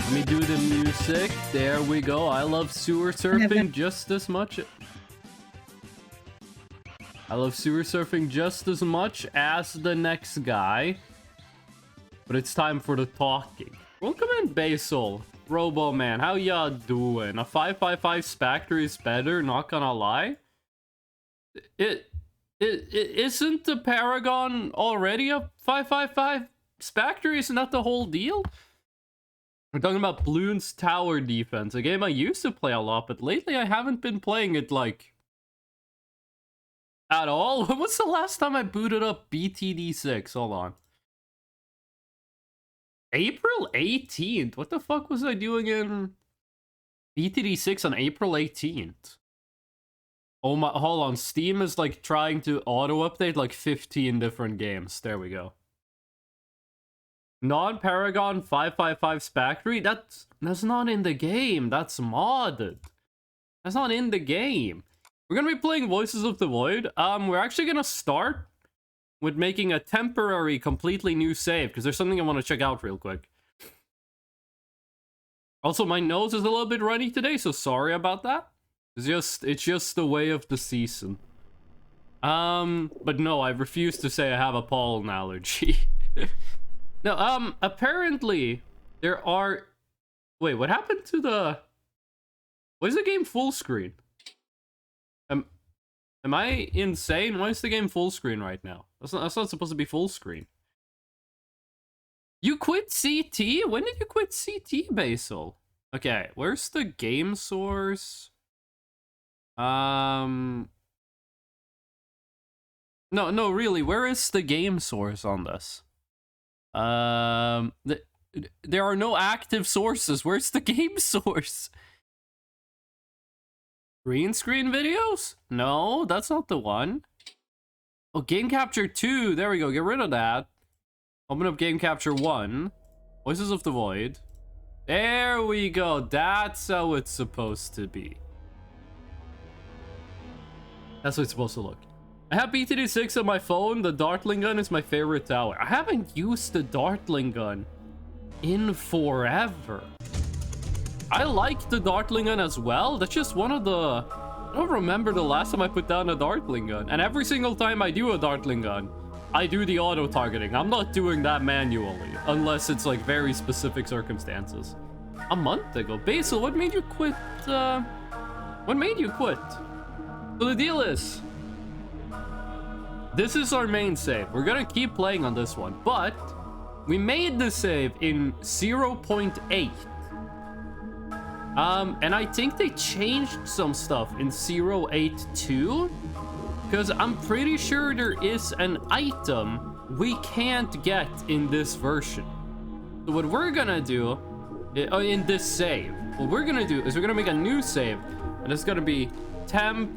Let me do the music. There we go. I love sewer surfing just as much. I love sewer surfing just as much as the next guy. But it's time for the talking. Welcome in, Basil. Robo Man, how y'all doing? A 555 Spectre is better, not gonna lie. It isn't the Paragon already a 555 Spectre? Isn't that the whole deal? We're talking about Bloons Tower Defense, a game I used to play a lot, but lately I haven't been playing it, like, at all. When was the last time I booted up BTD6? Hold on. April 18th? What the fuck was I doing in BTD6 on April 18th? Oh my, hold on. Steam is, like, trying to auto-update, like, 15 different games. There we go. Non-Paragon 555 Spectre? That's not in the game. That's modded. That's not in the game. We're gonna be playing Voices of the Void. We're actually gonna start with making a temporary, completely new save, because there's something I want to check out real quick. Also, my nose is a little bit runny today, so sorry about that. It's just the way of the season. But no, I refuse to say I have a pollen allergy. No, apparently there are... Wait, what happened to the... Why is the game full screen? Am I insane? Why is the game full screen right now? That's not supposed to be full screen. You quit CT? When did you quit CT, Basil? Okay, where's the game source? No, really, where is the game source on this? There are no active sources. Where's the game source? Green screen videos? No, that's not the one. Oh, Game Capture 2. There we go. Get rid of that. Open up Game Capture 1. Voices of the Void. There we go. That's how it's supposed to be. That's what it's supposed to look. I have BTD6 on my phone. The Dartling gun is my favorite tower. I haven't used the Dartling gun in forever. I like the Dartling gun as well. That's just one of the... I don't remember the last time I put down a Dartling gun. And every single time I do a Dartling gun, I do the auto-targeting. I'm not doing that manually, unless it's like very specific circumstances. A month ago. Basil, what made you quit? What made you quit? So the deal is... This is our main save. We're gonna keep playing on this one, but we made the save in 0.8. And I think they changed some stuff in 0.8.2, because I'm pretty sure there is an item we can't get in this version. So what we're gonna do, in this save, what we're gonna do is we're gonna make a new save, and it's gonna be temp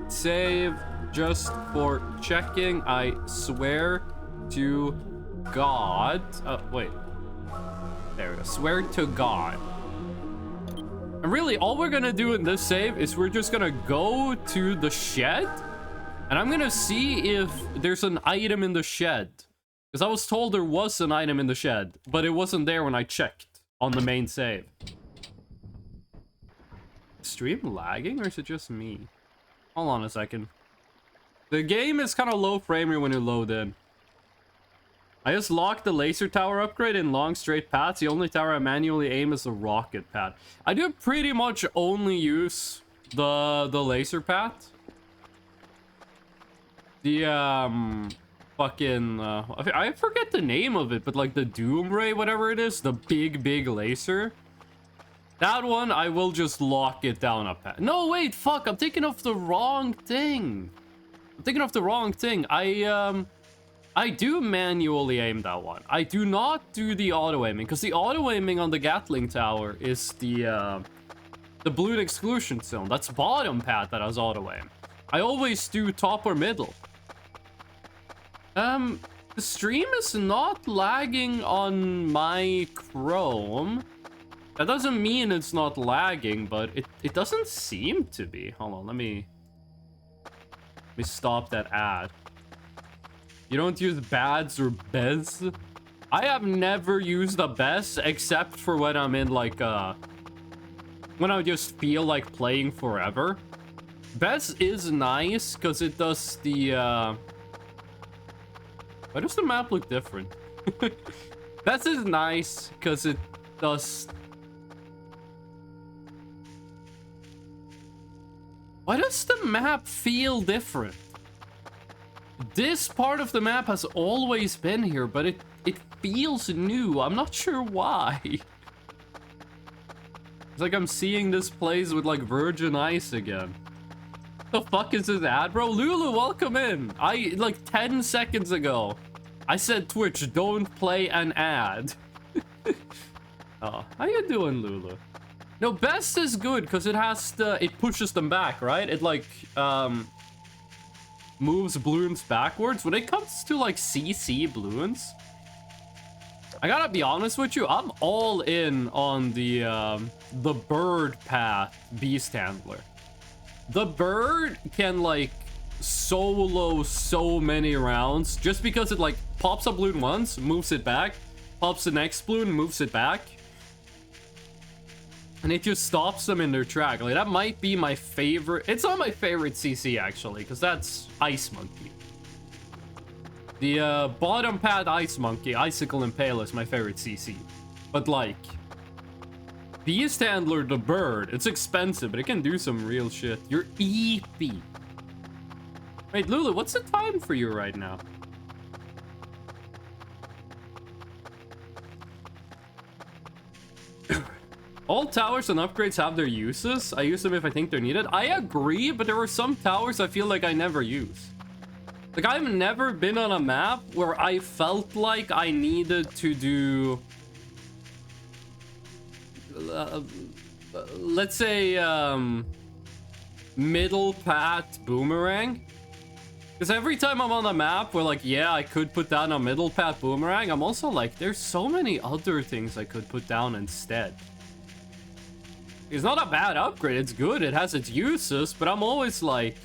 save just for checking. I swear to God. Oh, wait. There we go. Swear to God. And really, all we're gonna do in this save is we're just gonna go to the shed, and I'm gonna see if there's an item in the shed. Because I was told there was an item in the shed, but it wasn't there when I checked on the main save. Stream lagging, or is it just me? Hold on a second. The game is kind of low frame rate when you load in. I just locked the laser tower upgrade in long straight paths. The only tower I manually aim is the rocket pad. I do pretty much only use the laser path. The fucking I forget the name of it, but like the Doom Ray, whatever it is, the big laser. That one I will just lock it down a path. No, wait, fuck! I'm thinking of the wrong thing. I do manually aim that one. I do not do the auto aiming, because the auto aiming on the Gatling tower is the balloon exclusion zone. That's bottom path that has auto aim. I always do top or middle. The stream is not lagging on my Chrome. That doesn't mean it's not lagging, but it doesn't seem to be. Hold on, let me stop that ad. You don't use bads or bez? I have never used the best except for when I'm in like when I just feel like playing forever. Best is nice because it does the why does the map look different? Best is nice because it does. Why does the map feel different? This part of the map has always been here, but it feels new. I'm not sure why. It's like I'm seeing this place with like virgin ice again. The fuck is this ad, bro? Lulu, welcome in. Like 10 seconds ago, I said Twitch, don't play an ad. Oh, how you doing, Lulu? No, best is good because it pushes them back, right? It like moves balloons backwards. When it comes to like CC balloons, I gotta be honest with you, I'm all in on the bird path beast handler. The bird can like solo so many rounds just because it like pops a balloon once, moves it back, pops the next balloon, moves it back, and it just stops them in their track. Like that might be my favorite. It's not my favorite CC actually, because that's Ice Monkey. The bottom pad Ice Monkey, Icicle Impale is my favorite CC. But like, Beast Handler, the bird, it's expensive, but it can do some real shit. You're EP. Wait, Lulu, what's the time for you right now? All towers and upgrades have their uses. I use them if I think they're needed. I agree, but there are some towers I feel like I never use. Like, I've never been on a map where I felt like I needed to do... let's say, middle path boomerang. Because every time I'm on a map where, like, yeah, I could put down a middle path boomerang, I'm also like, there's so many other things I could put down instead. It's not a bad upgrade, it's good, it has its uses, but I'm always like,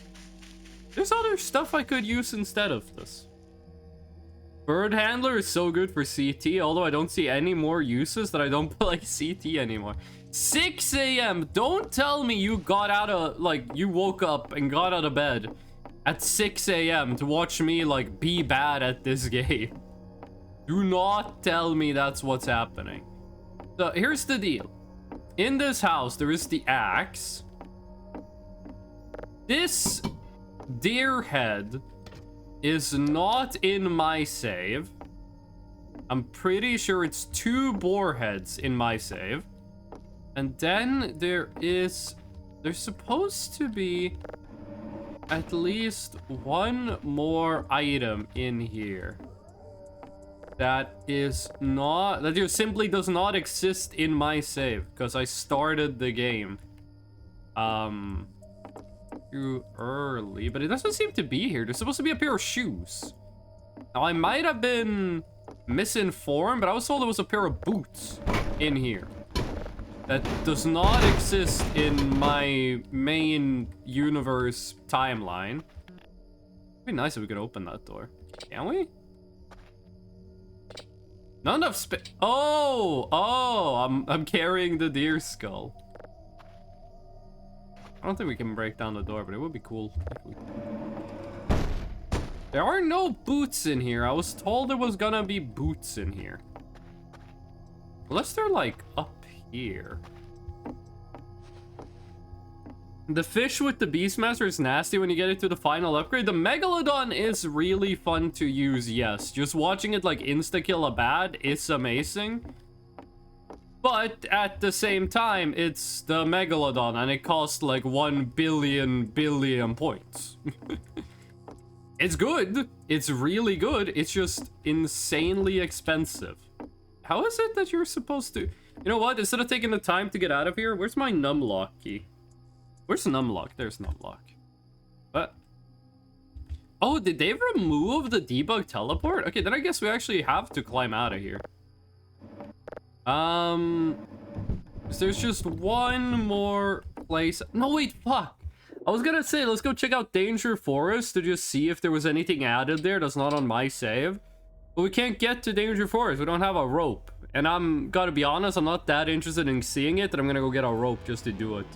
there's other stuff I could use instead of this. Bird Handler is so good for CT, although I don't see any more uses that I don't play CT anymore. 6 a.m. Don't tell me you got out of, like, you woke up and got out of bed at 6 a.m. to watch me, like, be bad at this game. Do not tell me that's what's happening. So, here's the deal. In this house, there is the axe. This deer head is not in my save. I'm pretty sure it's 2 boar heads in my save. And then there's supposed to be at least 1 more item in here that just simply does not exist in my save because I started the game too early, but it doesn't seem to be here. There's supposed to be a pair of shoes. Now I might have been misinformed, but I was told there was a pair of boots in here that does not exist in my main universe timeline. It'd be nice if we could open that door. Can we? Not enough space. Oh, I'm carrying the deer skull. I don't think we can break down the door, but it would be cool if we could. There are no boots in here. I was told there was gonna be boots in here. Unless they're like up here. The fish with the Beastmaster is nasty when you get it to the final upgrade. The Megalodon is really fun to use, yes. Just watching it like insta-kill a bat is amazing. But at the same time, it's the Megalodon and it costs like 1 billion points. It's good. It's really good. It's just insanely expensive. How is it that you're supposed to... You know what? Instead of taking the time to get out of here, where's my numlock key? Where's numlock? There's numlock. What? Oh, did they remove the debug teleport? Okay, then I guess we actually have to climb out of here. There's just 1 more place. No, wait, fuck. I was gonna say, let's go check out Danger Forest to just see if there was anything added there that's not on my save. But we can't get to Danger Forest. We don't have a rope. And I'm gotta be honest, I'm not that interested in seeing it that I'm gonna go get a rope just to do it.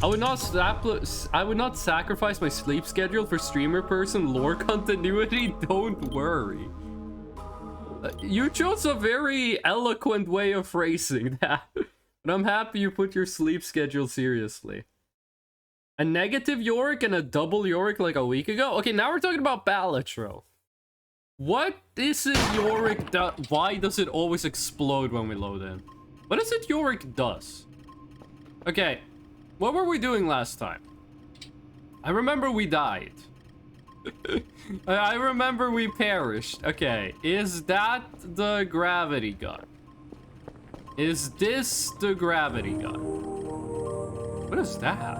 I would not sacrifice my sleep schedule for streamer person lore continuity. Don't worry. You chose a very eloquent way of phrasing that. But I'm happy you put your sleep schedule seriously. A negative Yorick and a double Yorick like a week ago? Okay, now we're talking about Balatro. What is it Yorick does? Why does it always explode when we load in? What is it Yorick does? Okay, what were we doing last time? I remember we died. I remember we perished. Okay, is that the gravity gun? Is this the gravity gun? What is that?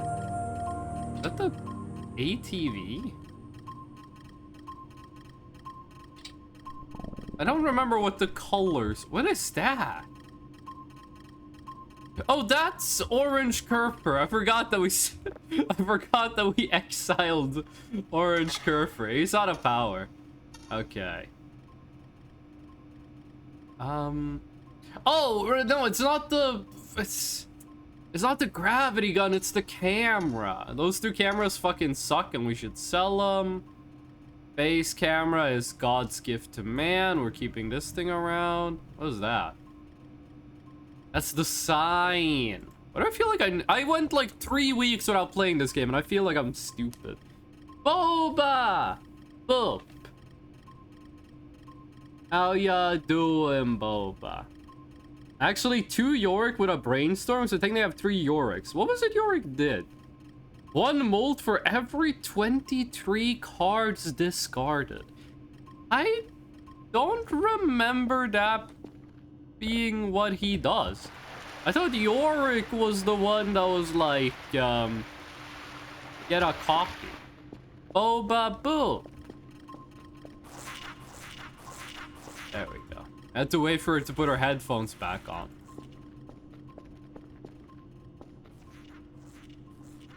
Is that the ATV? I don't remember what the colors. What is that? Oh, that's Orange Kerfer. I forgot that we exiled Orange Kerfer. He's out of power. Okay. Oh no, it's not the. It's not the gravity gun. It's the camera. Those two cameras fucking suck, and we should sell them. Base camera is God's gift to man. We're keeping this thing around. What is that? That's the sign. But I feel like I went like 3 weeks without playing this game, and I feel like I'm stupid. Boba! Boop. How ya doing, Boba? Actually, 2 Yorick with a brainstorm, so I think they have 3 Yoricks. What was it Yorick did? 1 mold for every 23 cards discarded. I don't remember that being what he does. I thought Yorick was the one that was like, get a copy. Boba boo. There we go. I had to wait for her to put her headphones back on.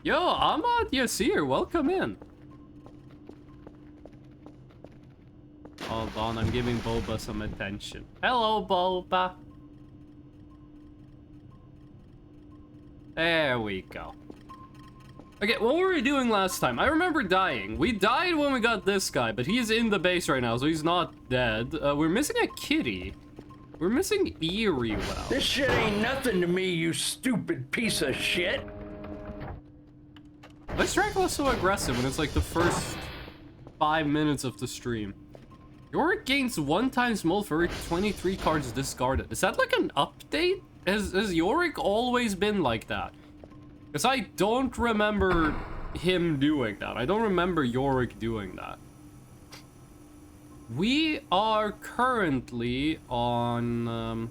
Yo, Ahmad Yasir, welcome in. Hold on, I'm giving Boba some attention. Hello, Boba. There we go. Okay, what were we doing last time? I remember dying. We died when we got this guy, but he's in the base right now, so he's not dead. We're missing a kitty. We're missing Eerie Well. This shit ain't nothing to me, you stupid piece of shit. Why is Dracula so aggressive when it's like the first 5 minutes of the stream? Yorick gains 1 times mold for every 23 cards discarded. Is that like an update? Has Yorick always been like that? Because I don't remember him doing that. I don't remember Yorick doing that. We are currently on...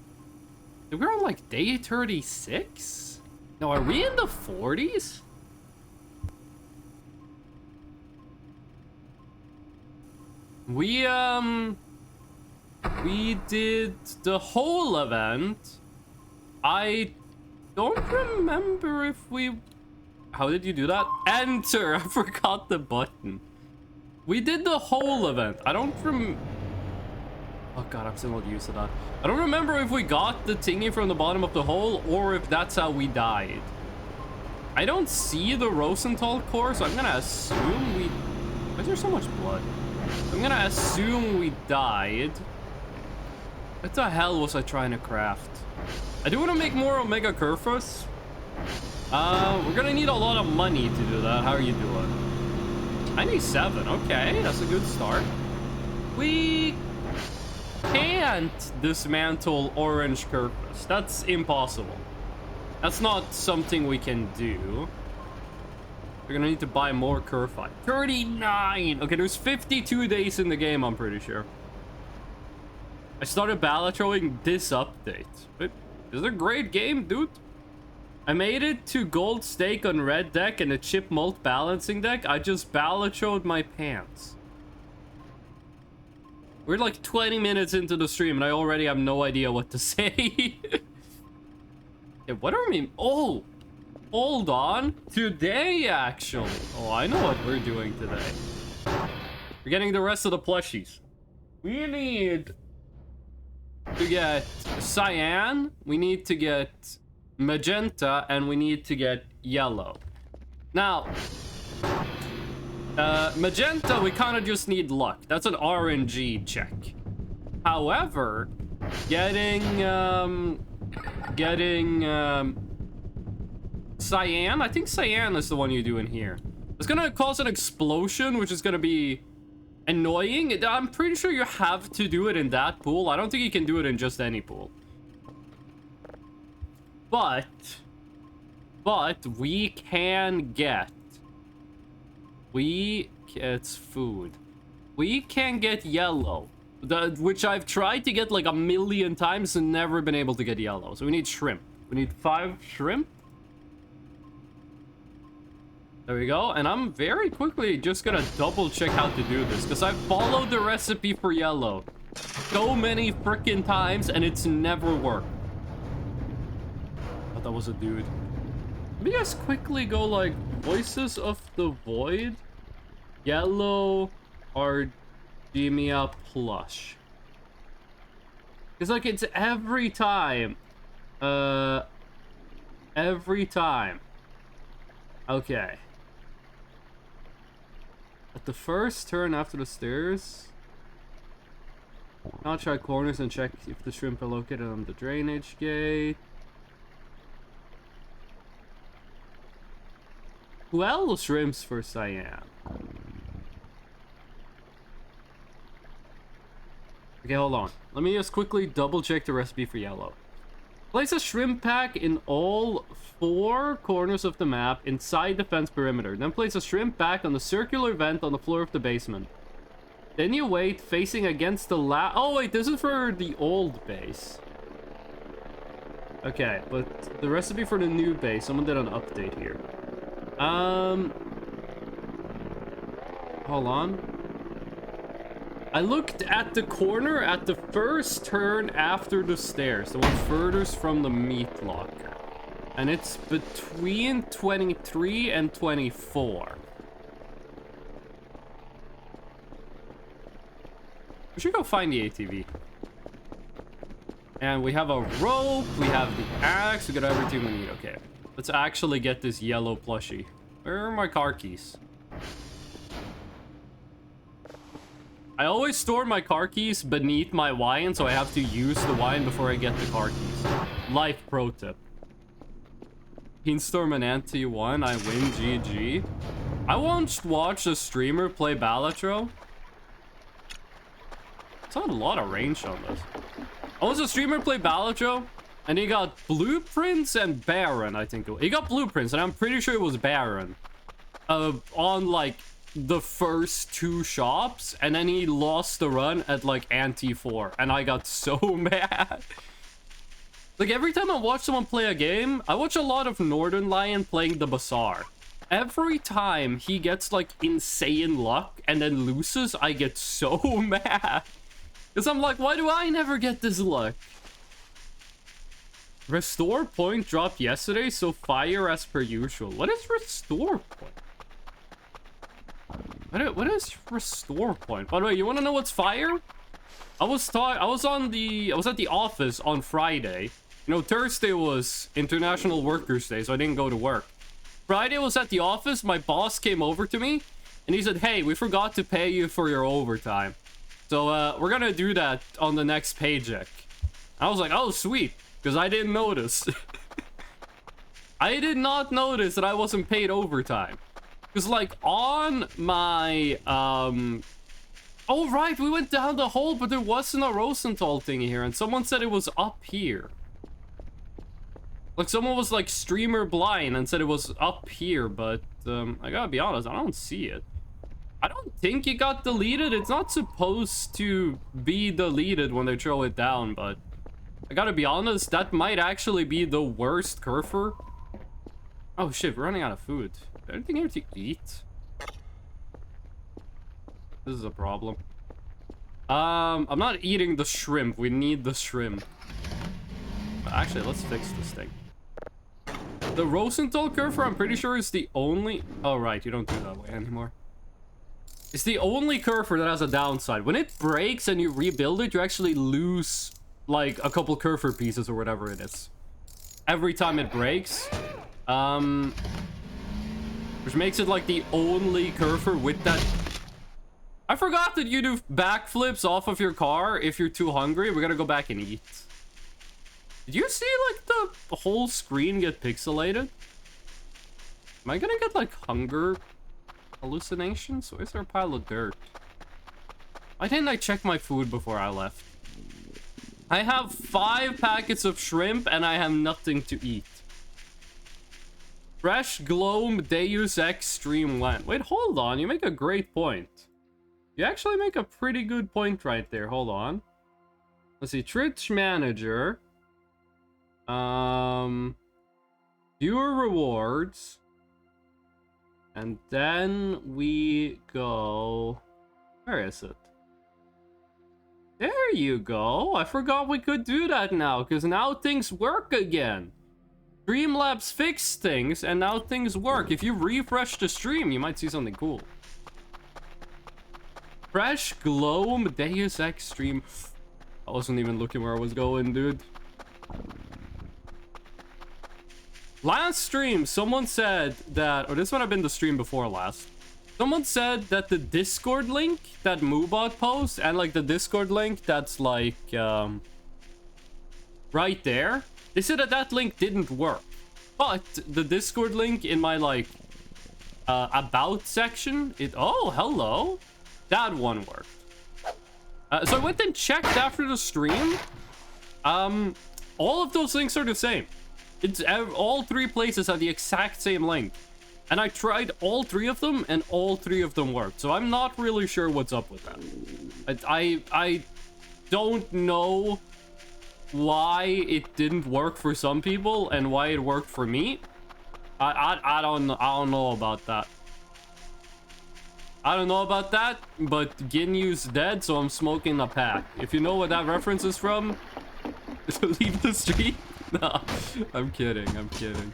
we're on like day 36? No, are we in the 40s? We did the whole event. I don't remember if we... How did you do that? Enter! I forgot the button. We did the whole event. I don't Oh god, I'm still not used to that. I don't remember if we got the thingy from the bottom of the hole or if that's how we died. I don't see the Rosenthal core, so I'm gonna assume we... Why is there so much blood? I'm gonna assume we died. What the hell was I trying to craft? I do want to make more Omega Kerfus. We're gonna need a lot of money to do that. How are you doing? 97. Okay, that's a good start. We can't dismantle Orange Kerfus. That's impossible. That's not something we can do. We're gonna need to buy more Kerfite. 39! Okay, there's 52 days in the game, I'm pretty sure. I started Balatroing this update. But this is a great game, dude. I made it to gold stake on red deck and a chip malt balancing deck. I just Balatroed my pants. We're like 20 minutes into the stream and I already have no idea what to say. Yeah, what are we... Oh! Hold on. Today, actually. Oh, I know what we're doing today. We're getting the rest of the plushies. We need to get cyan, we need to get magenta, and we need to get yellow. Now, magenta, we kind of just need luck. That's an RNG check. However, getting cyan, I think cyan is the one you do in here. It's gonna cause an explosion, which is gonna be annoying. I'm pretty sure you have to do it in that pool. I don't think you can do it in just any pool. But we can get... It's food. We can get yellow. Which I've tried to get like 1,000,000 times and never been able to get yellow. So we need shrimp. We need 5 shrimp. There we go. And I'm very quickly just gonna double check how to do this, because I've followed the recipe for yellow so many freaking times and it's never worked. I thought that was a dude. Let me just quickly go like Voices of the Void, yellow, Ardemia plush. It's like it's every time. Every time. Okay. At the first turn after the stairs. Now try corners and check if the shrimp are located on the drainage gate. Well, shrimps for cyan. Okay, hold on. Let me just quickly double check the recipe for yellow. Place a shrimp pack in all 4 corners of the map inside the fence perimeter. Then place a shrimp pack on the circular vent on the floor of the basement. Then you wait facing against the oh wait, this is for the old base. Okay, but the recipe for the new base, someone did an update here. Hold on. I looked at the corner at the first turn after the stairs, the one furthest from the meat locker. And it's between 23 and 24. We should go find the ATV. And we have a rope, we have the axe, we got everything we need. Okay, let's actually get this yellow plushie. Where are my car keys? I always store my car keys beneath my wine, so I have to use the wine before I get the car keys. Life pro tip. Beanstorm and Anti-1, I win, GG. I once watched a streamer play Balatro. It's not a lot of range on this. I watched a streamer play Balatro, and he got Blueprints and Baron, I think. He got Blueprints, and I'm pretty sure it was Baron. On, like, the first 2 shops, and then he lost the run at like Anti-4, and I got so mad. Like every time I watch someone play a game, I watch a lot of Northern Lion playing the Bazaar. Every time he gets like insane luck and then loses, I get so mad, because I'm like, why do I never get this luck? Restore point dropped yesterday, so fire as per usual. What is restore point? What is restore point? By the way, you want to know what's fire? I was at the office on Friday. You know, Thursday was International Workers' Day, so I didn't go to work. Friday was at the office. My boss came over to me, and he said, "Hey, we forgot to pay you for your overtime. So, we're gonna do that on the next paycheck." I was like, "Oh, sweet," because I didn't notice. I did not notice that I wasn't paid overtime. Because, like, on my, oh, right, we went down the hole, but there wasn't a Rosenthal thing here, and someone said it was up here. Like, someone was, like, streamer blind and said it was up here, but, I gotta be honest, I don't see it. I don't think it got deleted. It's not supposed to be deleted when they throw it down, but I gotta be honest, that might actually be the worst Kerfer. Oh, shit, we're running out of food. Anything here to eat? This is a problem. I'm not eating the shrimp. We need the shrimp. Actually, let's fix this thing. The Rosenthal Kerfer, I'm pretty sure, is the only... Oh, right. You don't do that way anymore. It's the only curver that has a downside. When it breaks and you rebuild it, you actually lose like a couple curver pieces or whatever it is every time it breaks. Which makes it like the only curver with that. I forgot that you do backflips off of your car if you're too hungry. We gotta go back and eat. Did you see like the whole screen get pixelated? Am I gonna get like hunger hallucinations? Where's there a pile of dirt? Why didn't I check my food before I left? I have 5 packets of shrimp and I have nothing to eat. Fresh Gloam Deus Ex Streamland. Wait, hold on. You make a great point. You actually make a pretty good point right there. Hold on. Let's see. Twitch Manager. Viewer rewards. And then we go... Where is it? There you go. I forgot we could do that now, because now things work again. Streamlabs fixed things, and now things work. If you refresh the stream, you might see something cool. Fresh Gloam Deus Ex stream. I wasn't even looking where I was going, dude. Last stream, someone said that, or this might have been the stream before last. Someone said that the Discord link that Moobot posts, and like the Discord link that's like, right there. They said that that link didn't work. But the Discord link in my like, about section, oh, hello. That one worked. So I went and checked after the stream. All of those links are the same. It's all 3 places have the exact same link. And I tried all 3 of them, and all 3 of them worked. So I'm not really sure what's up with that. I don't know why it didn't work for some people and why it worked for me. I don't know about that. I don't know about that, but Ginyu's dead, so I'm smoking a pack. If you know what that reference is from, leave the stream. No, I'm kidding. I'm kidding.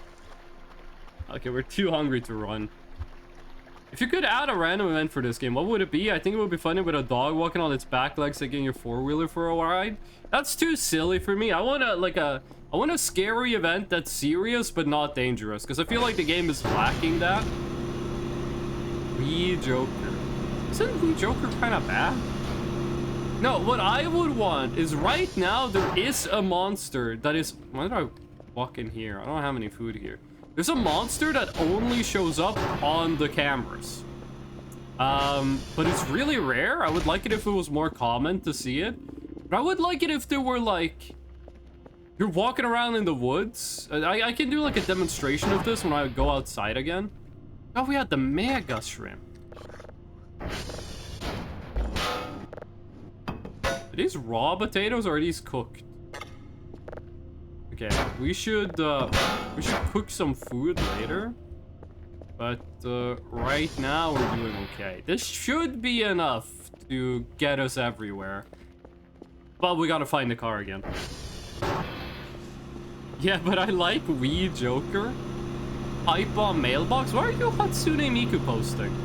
Okay, we're too hungry to run. If you could add a random event for this game, what would it be? I think it would be funny with a dog walking on its back legs taking your 4-wheeler for a ride. That's too silly for me. I want a scary event that's serious but not dangerous, because I feel like the game is lacking that. Wee Joker. Isn't Wee Joker kind of bad? No, what I would want is right now there is a monster that is... Why did I walk in here? I don't have any food here. There's a monster that only shows up on the cameras. But it's really rare. I would like it if it was more common to see it. But I would like it if there were like... You're walking around in the woods. I can do like a demonstration of this when I go outside again. Oh, we had the mega shrimp. Are these raw potatoes or are these cooked? Okay, we should cook some food later. But right now we're doing okay. This should be enough to get us everywhere. But we gotta find the car again. Yeah, but I like Wee Joker. Pipe bomb mailbox? Why are you Hatsune Miku posting?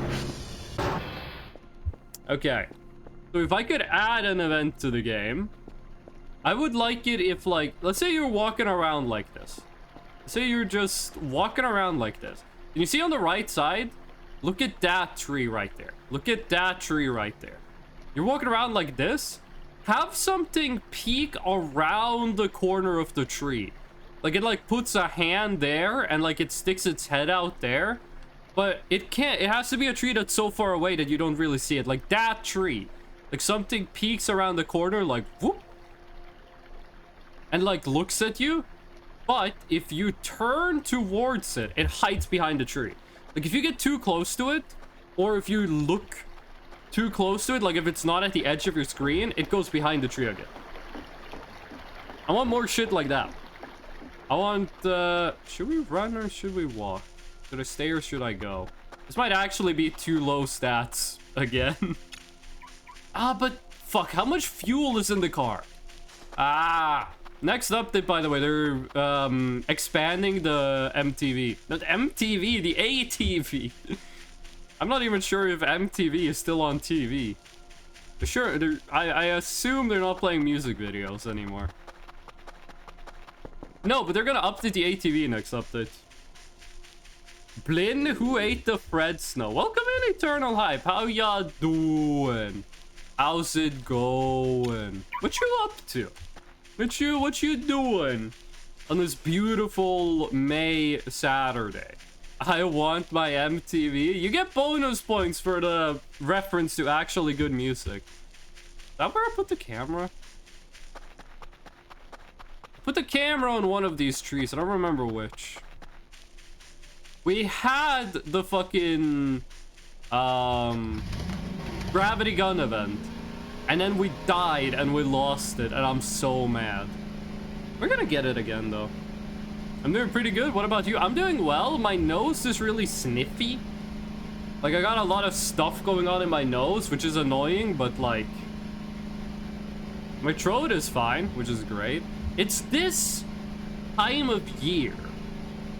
Okay. So if I could add an event to the game, I would like it if, like, let's say you're walking around like this. Say you're just walking around like this. Can you see on the right side? Look at that tree right there. Look at that tree right there. You're walking around like this. Have something peek around the corner of the tree. Like, it, like, puts a hand there, and, like, it sticks its head out there. But it can't... It has to be a tree that's so far away that you don't really see it. Like, that tree. Like, something peeks around the corner, like, whoop. And, like, looks at you. But if you turn towards it, it hides behind the tree. Like, if you get too close to it, or if you look too close to it, like, if it's not at the edge of your screen, it goes behind the tree again. I want more shit like that. I want, should we run or should we walk? Should I stay or should I go? This might actually be too low stats again. But fuck, how much fuel is in the car? Next update, by the way, they're expanding the MTV. Not MTV, the ATV. I'm not even sure if MTV is still on TV. Sure, I assume they're not playing music videos anymore. No, but they're gonna update the ATV next update. Blin, who ate the Fred Snow? Welcome in, Eternal Hype. How ya doing? How's it going? What you up to? What you doing on this beautiful May Saturday? I want my MTV. You get bonus points for the reference to actually good music. Is that where I put the camera? Put the camera on one of these trees. I don't remember which. We had the fucking gravity gun event, and then we died and we lost it, and I'm so mad. We're gonna get it again though. I'm doing pretty good. What about you? I'm doing well. My nose is really sniffy. Like, I got a lot of stuff going on in my nose, which is annoying, but like, my throat is fine, which is great. It's this time of year.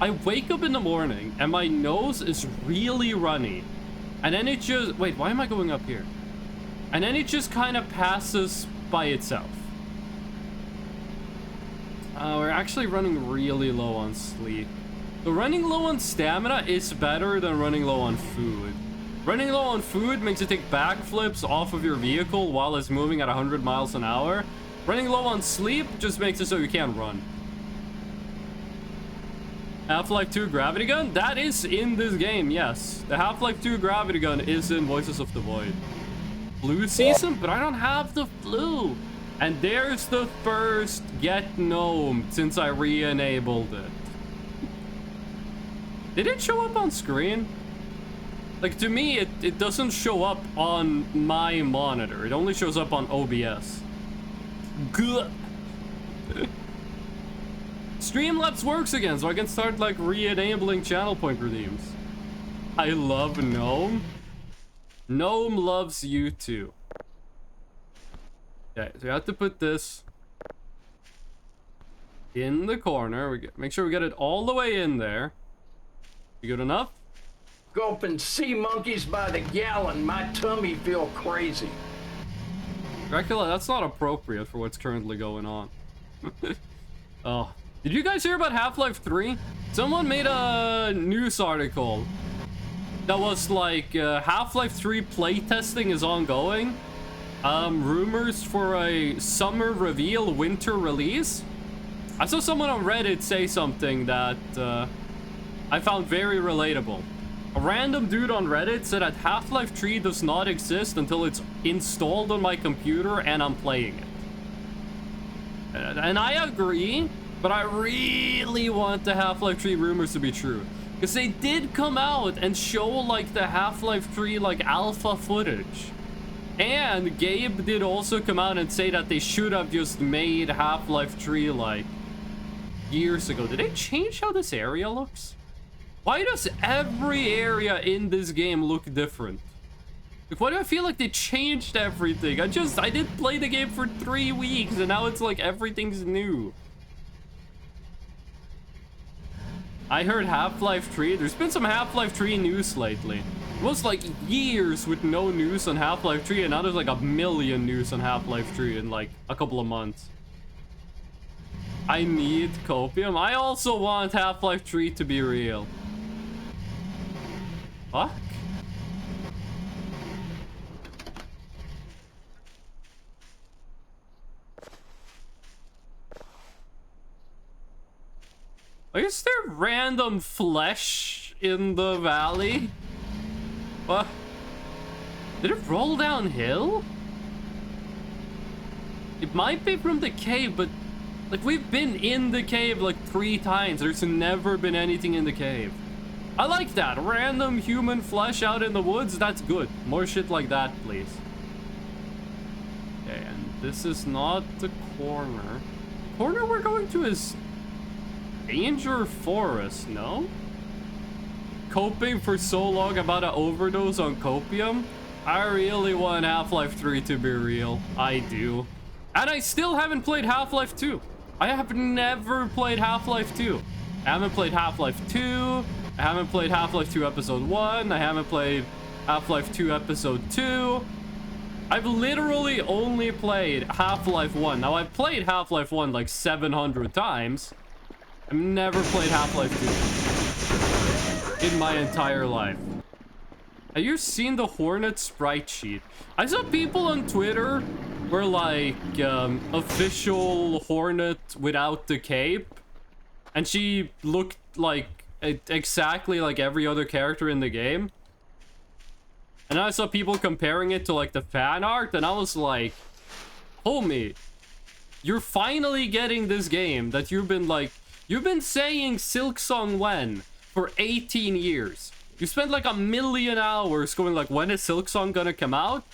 I wake up in the morning and my nose is really runny. And then it just... Wait, why am I going up here? And then it just kind of passes by itself. We're actually running really low on sleep. So running low on stamina is better than running low on food. Running low on food makes you take backflips off of your vehicle while it's moving at 100 miles an hour. Running low on sleep just makes it so you can't run. Half-Life 2 gravity gun? That is in this game, yes. The Half-Life 2 gravity gun is in Voices of the Void. Flu season? But I don't have the flu. And there's the first get gnome since I re-enabled it. Did it show up on screen? Like, to me, it doesn't show up on my monitor. It only shows up on OBS. Good. Streamlabs works again, so I can start, like, re-enabling channel point redeems. I love Gnome. Gnome loves you too. Okay, so we have to put this in the corner. Make sure we get it all the way in there. You good enough? Gulping sea monkeys by the gallon. My tummy feel crazy. Dracula, that's not appropriate for what's currently going on. Oh. Did you guys hear about Half-Life 3? Someone made a news article that was like, Half-Life 3 playtesting is ongoing. Rumors for a summer reveal, winter release. I saw someone on Reddit say something that I found very relatable. A random dude on Reddit said that Half-Life 3 does not exist until it's installed on my computer and I'm playing it. And I agree, but I really want the Half-Life 3 rumors to be true. Because they did come out and show like the Half-Life 3 like alpha footage. And Gabe did also come out and say that they should have just made Half-Life 3 like years ago. Did they change how this area looks? Why does every area in this game look different? Like, why do I feel like they changed everything? I did play the game for 3 weeks and now it's like everything's new. I heard Half-Life 3. There's been some Half-Life 3 news lately. It was like years with no news on Half-Life 3 and now there's like a million news on Half-Life 3 in like a couple of months. I need copium. I also want Half-Life 3 to be real. Fuck. Like, is there random flesh in the valley? What? Did it roll downhill? It might be from the cave, but like, we've been in the cave like 3 times. There's never been anything in the cave. I like that. Random human flesh out in the woods. That's good. More shit like that, please. Okay, and this is not the corner. The corner we're going to is Danger Forest, no? Coping for so long about an overdose on copium? I really want Half-Life 3 to be real. I do. And I still haven't played Half-Life 2. I have never played Half-Life 2. I haven't played Half-Life 2. I haven't played Half-Life 2 Episode 1. I haven't played Half-Life 2 Episode 2. I've literally only played Half-Life 1. Now, I've played Half-Life 1 like 700 times. I've never played Half-Life 2 in my entire life. Have you seen the Hornet sprite sheet? I saw people on Twitter were like, official Hornet without the cape. And she looked like exactly like every other character in the game. And I saw people comparing it to like the fan art, and I was like, homie, you're finally getting this game that you've been saying Silksong when for 18 years. You spent like 1,000,000 hours going like, when is Silksong gonna come out?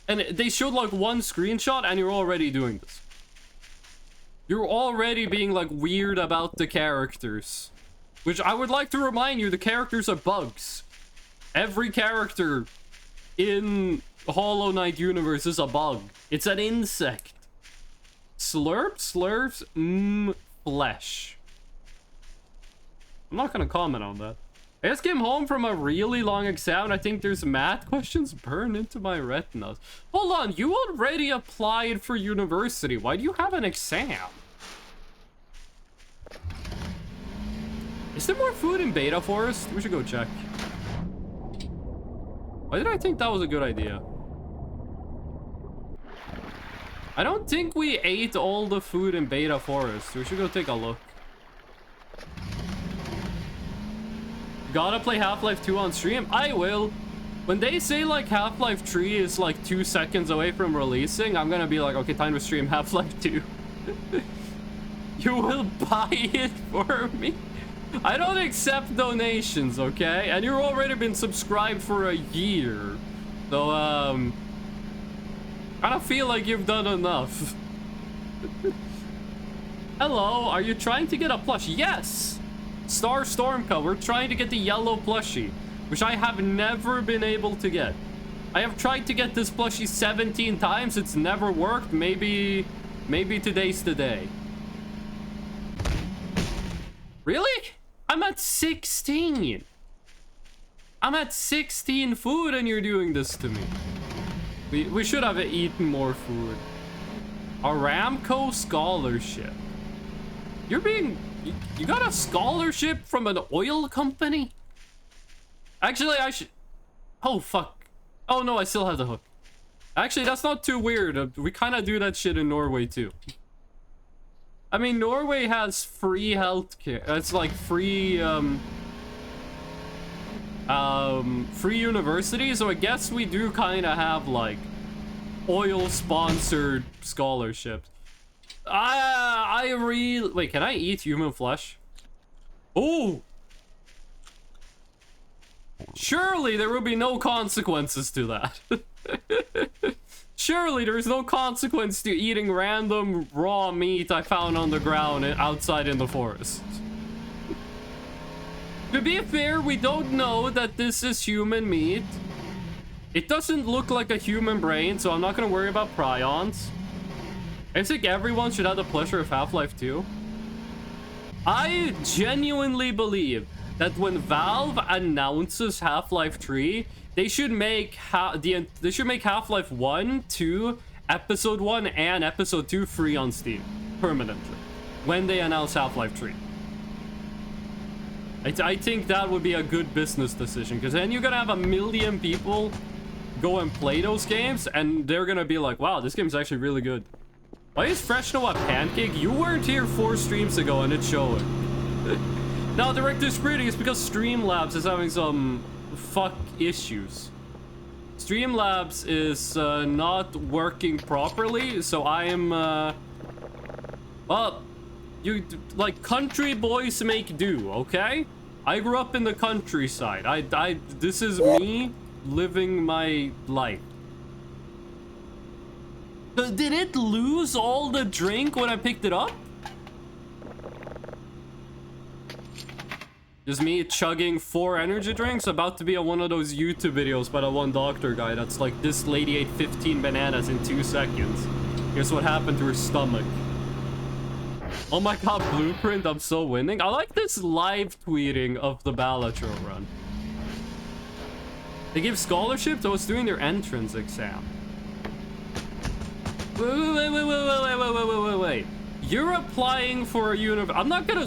And they showed like one screenshot and you're already doing this. You're already being like weird about the characters. Which I would like to remind you, the characters are bugs. Every character in Hollow Knight universe is a bug. It's an insect. Slurps, flesh. I'm not gonna comment on that. I just came home from a really long exam. I think there's math questions burned into my retinas. Hold on, you already applied for university. Why do you have an exam? Is there more food in Beta Forest? We should go check. Why did I think that was a good idea? I don't think we ate all the food in Beta Forest. We should go take a look. Gotta play Half-Life 2 on stream? I will. When they say like Half-Life 3 is like 2 seconds away from releasing, I'm gonna be like, okay, time to stream Half-Life 2. You will buy it for me? I don't accept donations, okay? And you've already been subscribed for a year. So, I don't feel like you've done enough. Hello, are you trying to get a plushie? Yes! Star Stormco, we're trying to get the yellow plushie, which I have never been able to get. I have tried to get this plushie 17 times. It's never worked. Maybe today's the day. Really? I'm at 16. I'm at 16 food and you're doing this to me. We should have eaten more food. Aramco scholarship. You're being... You got a scholarship from an oil company? Actually, I should... Oh, fuck. Oh, no, I still have the hook. Actually, that's not too weird. We kind of do that shit in Norway, too. I mean, Norway has free healthcare. It's like free, free university. So I guess we do kind of have like oil-sponsored scholarships. I really... Wait, can I eat human flesh? Oh! Surely there will be no consequences to that. Surely there is no consequence to eating random raw meat I found on the ground outside in the forest. To be fair, we don't know that this is human meat. It doesn't look like a human brain, so I'm not gonna worry about prions. I think everyone should have the pleasure of Half-Life 2. I genuinely believe that when Valve announces Half-Life 3, they should make Half-Life 1, 2, Episode 1, and Episode 2 free on Steam permanently when they announce Half-Life 3. I think that would be a good business decision, because then you're gonna have 1 million people go and play those games, and they're gonna be like, wow, this game's actually really good. Why is Fresh Noah Pancake? You weren't here 4 streams ago and it's showing. Now, Director's Pretty is because Streamlabs is having some fuck issues. Streamlabs is not working properly, so I am well, you like country boys make do, okay? I grew up in the countryside. This is me living my life. Did it lose all the drink when I picked it up? Just me chugging 4 energy drinks, about to be on one of those YouTube videos by the one doctor guy that's like, this lady ate 15 bananas in 2 seconds. Here's what happened to her stomach. Oh my god, Blueprint, I'm so winning. I like this live tweeting of the Balatro run. They give scholarships. I was doing their entrance exam. Wait. You're applying for a university. I'm not gonna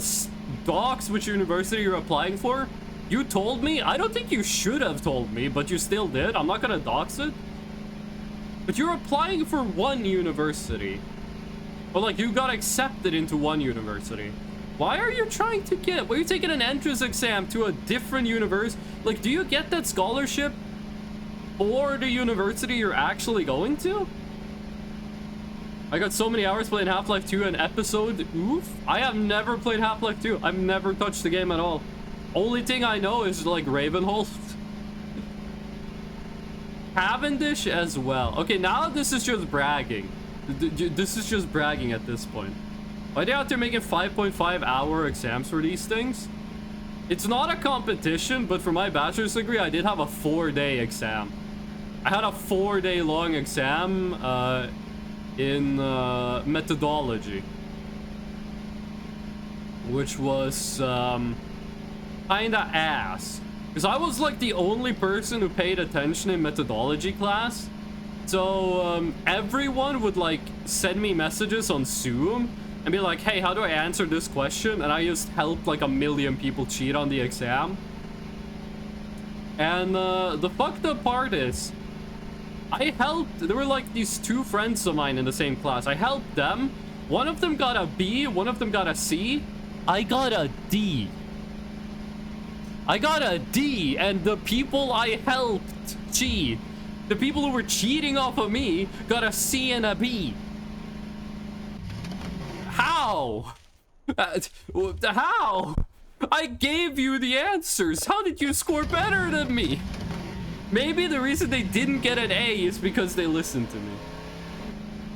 dox which university you're applying for. You told me. I don't think you should have told me, but you still did. I'm not gonna dox it. But you're applying for one university. But like, you got accepted into one university. Why are you trying to get... Why are you taking an entrance exam to a different university? Like, do you get that scholarship for the university you're actually going to? I got so many hours playing Half-Life 2 an episode. Oof. I have never played Half-Life 2. I've never touched the game at all. Only thing I know is like Ravenholdt. Cavendish as well. Okay, now this is just bragging. This is just bragging at this point. Why are they out there making 5.5 hour exams for these things? It's not a competition, but for my bachelor's degree, I did have a 4-day exam. I had a 4-day long exam in methodology, which was kinda ass. Because I was like the only person who paid attention in methodology class. So everyone would like send me messages on Zoom and be like, hey, how do I answer this question? And I just helped like 1 million people cheat on the exam. And the fucked up part is, I helped, there were like these 2 friends of mine in the same class. I helped them. One of them got a B, one of them got a C. I got a D. I got a D, and the people I helped cheat, the people who were cheating off of me, got a C and a B. How? How? I gave you the answers. How did you score better than me? Maybe the reason they didn't get an A is because they listened to me.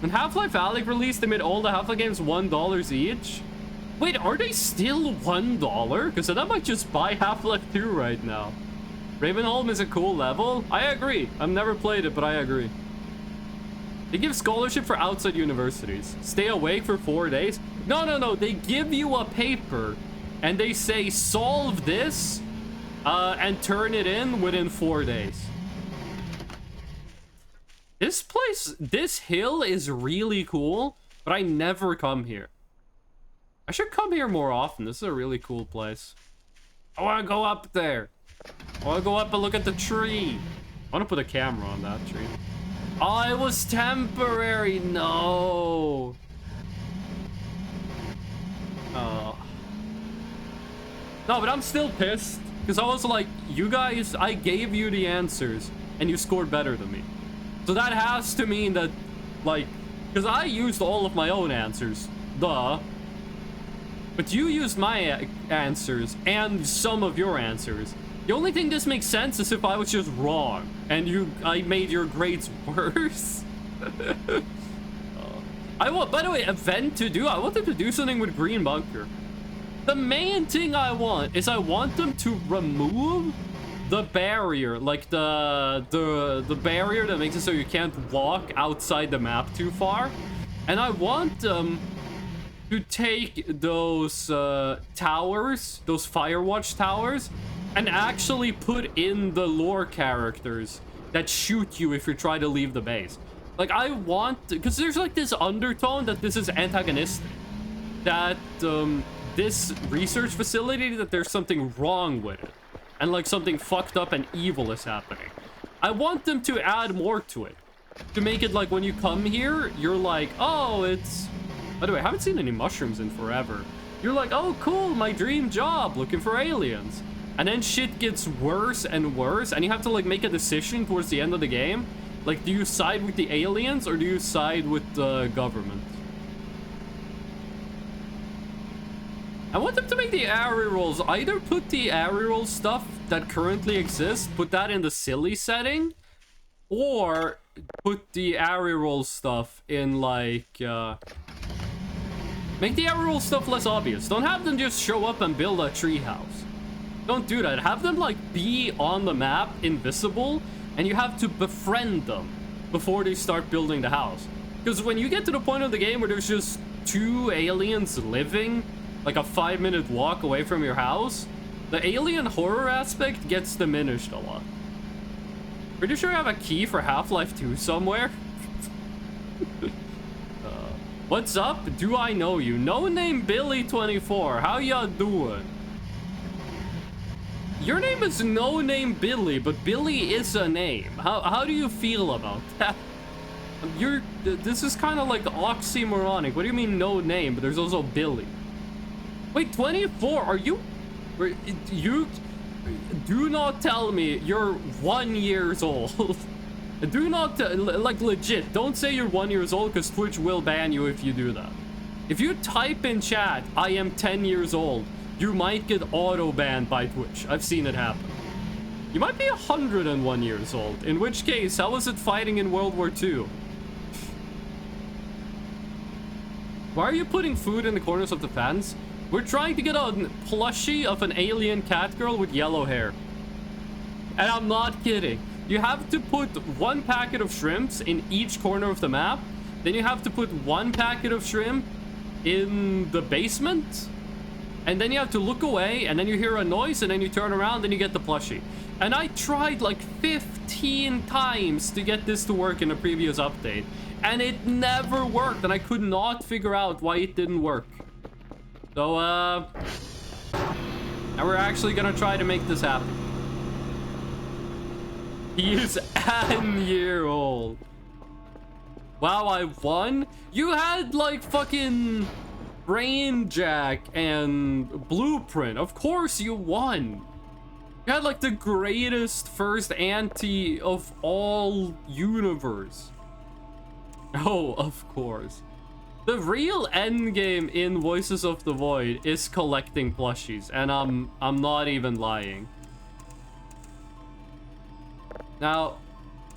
When Half-Life Alyx released, they made all the Half-Life games $1 each. Wait, are they still $1? Because then I might just buy Half-Life 2 right now. Ravenholm is a cool level. I agree. I've never played it, but I agree. They give scholarship for outside universities. Stay awake for 4 days. No. They give you a paper and they say solve this and turn it in within 4 days. This place, this hill is really cool, but I never come here. I should come here more often. This is a really cool place. I want to go up there. I want to go up and look at the tree. I want to put a camera on that tree. Oh, it was temporary. No. Oh. No, but I'm still pissed. Because I was like, you guys, I gave you the answers. And you scored better than me. So that has to mean that, like... Because I used all of my own answers. Duh. But you used my answers and some of your answers. The only thing this makes sense is if I was just wrong and I made your grades worse. I want, by the way, event to do. I want them to do something with Green Bunker. The main thing I want is I want them to remove the barrier, like the barrier that makes it so you can't walk outside the map too far. And I want them to take those towers, those Firewatch towers, and actually put in the lore characters that shoot you if you try to leave the base. Like, I want... Because there's, like, this undertone that this is antagonistic. That, this research facility, that there's something wrong with it. And, like, something fucked up and evil is happening. I want them to add more to it. To make it, like, when you come here, you're like, oh, it's... By the way, I haven't seen any mushrooms in forever. You're like, oh, cool, my dream job, looking for aliens. And then shit gets worse and worse, and you have to, like, make a decision towards the end of the game. Like, do you side with the aliens, or do you side with the government? I want them to make the area rolls. Either put the area roll stuff that currently exists, put that in the silly setting, or put the area roll stuff in, like, make the area roll stuff less obvious. Don't have them just show up and build a treehouse. Don't do that. Have them, like, be on the map, invisible, and you have to befriend them before they start building the house. Because when you get to the point of the game where there's just 2 aliens living, like a 5-minute walk away from your house, the alien horror aspect gets diminished a lot. Pretty sure I have a key for Half-Life 2 somewhere. What's up? Do I know you? No name Billy24. How y'all doing? Your name is No Name Billy, but Billy is a name. How do you feel about that? This is kind of like oxymoronic. What do you mean no name, but there's also Billy? Wait, 24? Are you... You... Do not tell me you're 1 year old. Do not, like, legit, don't say you're 1 year old, because Twitch will ban you if you do that. If you type in chat, I am 10 years old, you might get auto-banned by Twitch. I've seen it happen. You might be 101 years old, in which case, how was it fighting in World War II? Why are you putting food in the corners of the fans? We're trying to get a plushie of an alien cat girl with yellow hair. And I'm not kidding. You have to put 1 packet of shrimps in each corner of the map. Then you have to put 1 packet of shrimp in the basement. And then you have to look away, and then you hear a noise, and then you turn around, and you get the plushie. And I tried like 15 times to get this to work in a previous update. And it never worked, and I could not figure out why it didn't work. So, now we're actually gonna try to make this happen. He is an year old. Wow, I won? You had, like, fucking Brain Jack and Blueprint. Of course you won. You had, like, the greatest first ante of all universe. Oh, of course. The real endgame in Voices of the Void is collecting plushies, and I'm not even lying. Now,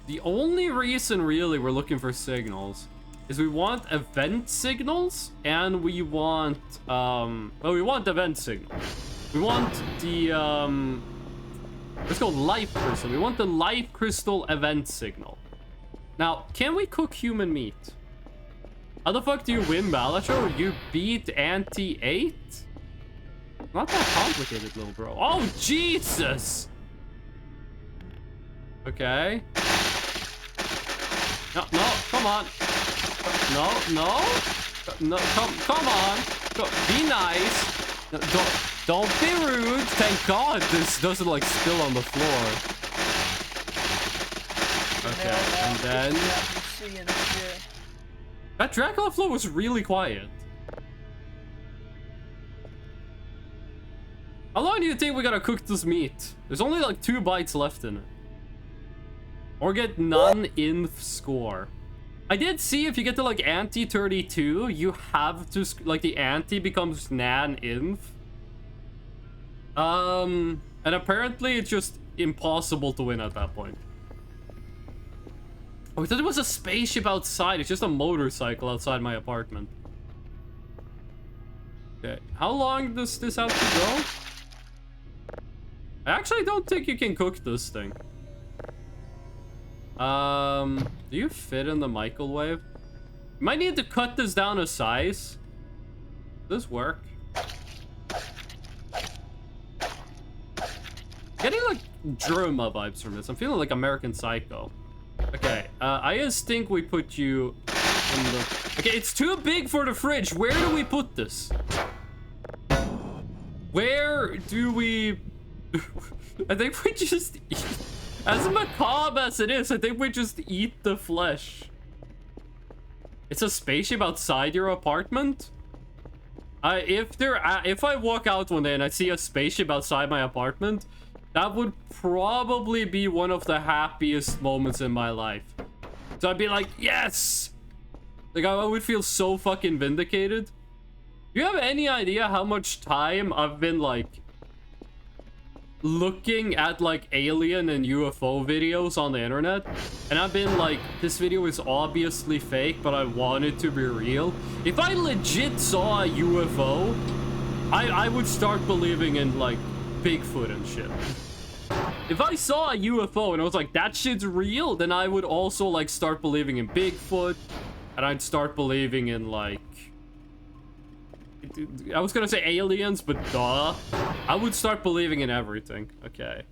the only reason really we're looking for signals is we want event signals, and we want well, we want event signals. We want the let's go life crystal. We want the life crystal event signal. Now, can we cook human meat? How the fuck do you win Balatro? You beat Anti-8? Not that complicated, little bro. Oh, Jesus! Okay. No, come on. No, come on. Be nice. No, don't be rude. Thank God this doesn't, like, spill on the floor. Okay, and then... That Dracula floor was really quiet. How long do you think we gotta cook this meat? There's only like 2 bites left in it. Or get non-inf score. I did see if you get to like anti-32, you have to, like, the anti becomes nan-inf. And apparently it's just impossible to win at that point. Oh, I thought it was a spaceship outside. It's just a motorcycle outside my apartment. Okay, how long does this have to go? I actually don't think you can cook this thing. Do you fit in the microwave? You might need to cut this down to size. Does this work? Getting like Jerma vibes from this. I'm feeling like American Psycho. Okay, I just think we put you in the... Okay, it's too big for the fridge. Where do we put this? Where do we... I think we just eat... As macabre as it is, I think we just eat the flesh. It's a spaceship outside your apartment? If I walk out one day and I see a spaceship outside my apartment, that would probably be one of the happiest moments in my life. So I'd be like, yes! Like, I would feel so fucking vindicated. Do you have any idea how much time I've been, like, looking at, like, alien and UFO videos on the internet? And I've been like, this video is obviously fake, but I want it to be real. If I legit saw a UFO, I would start believing in, like, Bigfoot and shit. If I saw a UFO and I was like, that shit's real, then I would also, like, start believing in Bigfoot. And I'd start believing in, like... I was gonna say aliens, but duh. I would start believing in everything. Okay.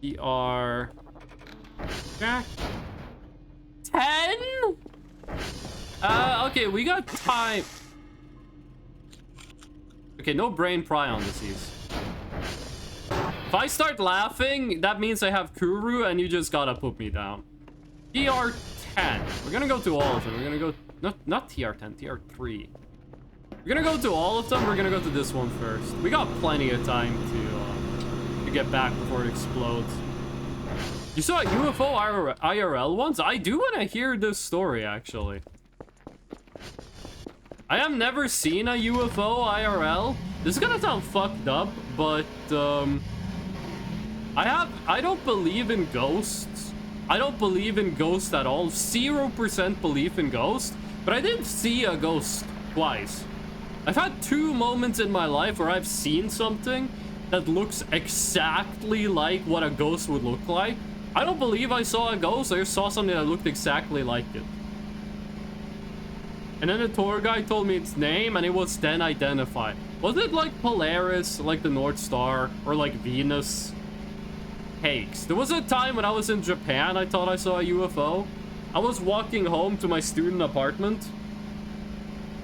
We are... Jack. 10? Okay, we got time. Okay, no brain pry on disease. If I start laughing, that means I have Kuru and you just gotta put me down. TR10. We're gonna go to all of them. We're gonna go... Not TR10, TR3. We're gonna go to all of them. We're gonna go to this one first. We got plenty of time to get back before it explodes. You saw a UFO IRL once? I do want to hear this story, actually. I have never seen a UFO IRL. This is gonna sound fucked up, but I don't believe in ghosts. I don't believe in ghosts at all. 0% belief in ghosts. But I did see a ghost twice. I've had 2 moments in my life where I've seen something that looks exactly like what a ghost would look like. I don't believe I saw a ghost. I just saw something that looked exactly like it. And then the tour guide told me its name, and it was then identified. Was it like Polaris, like the North Star, or like Venus? Hakes. There was a time when I was in Japan, I thought I saw a UFO. I was walking home to my student apartment.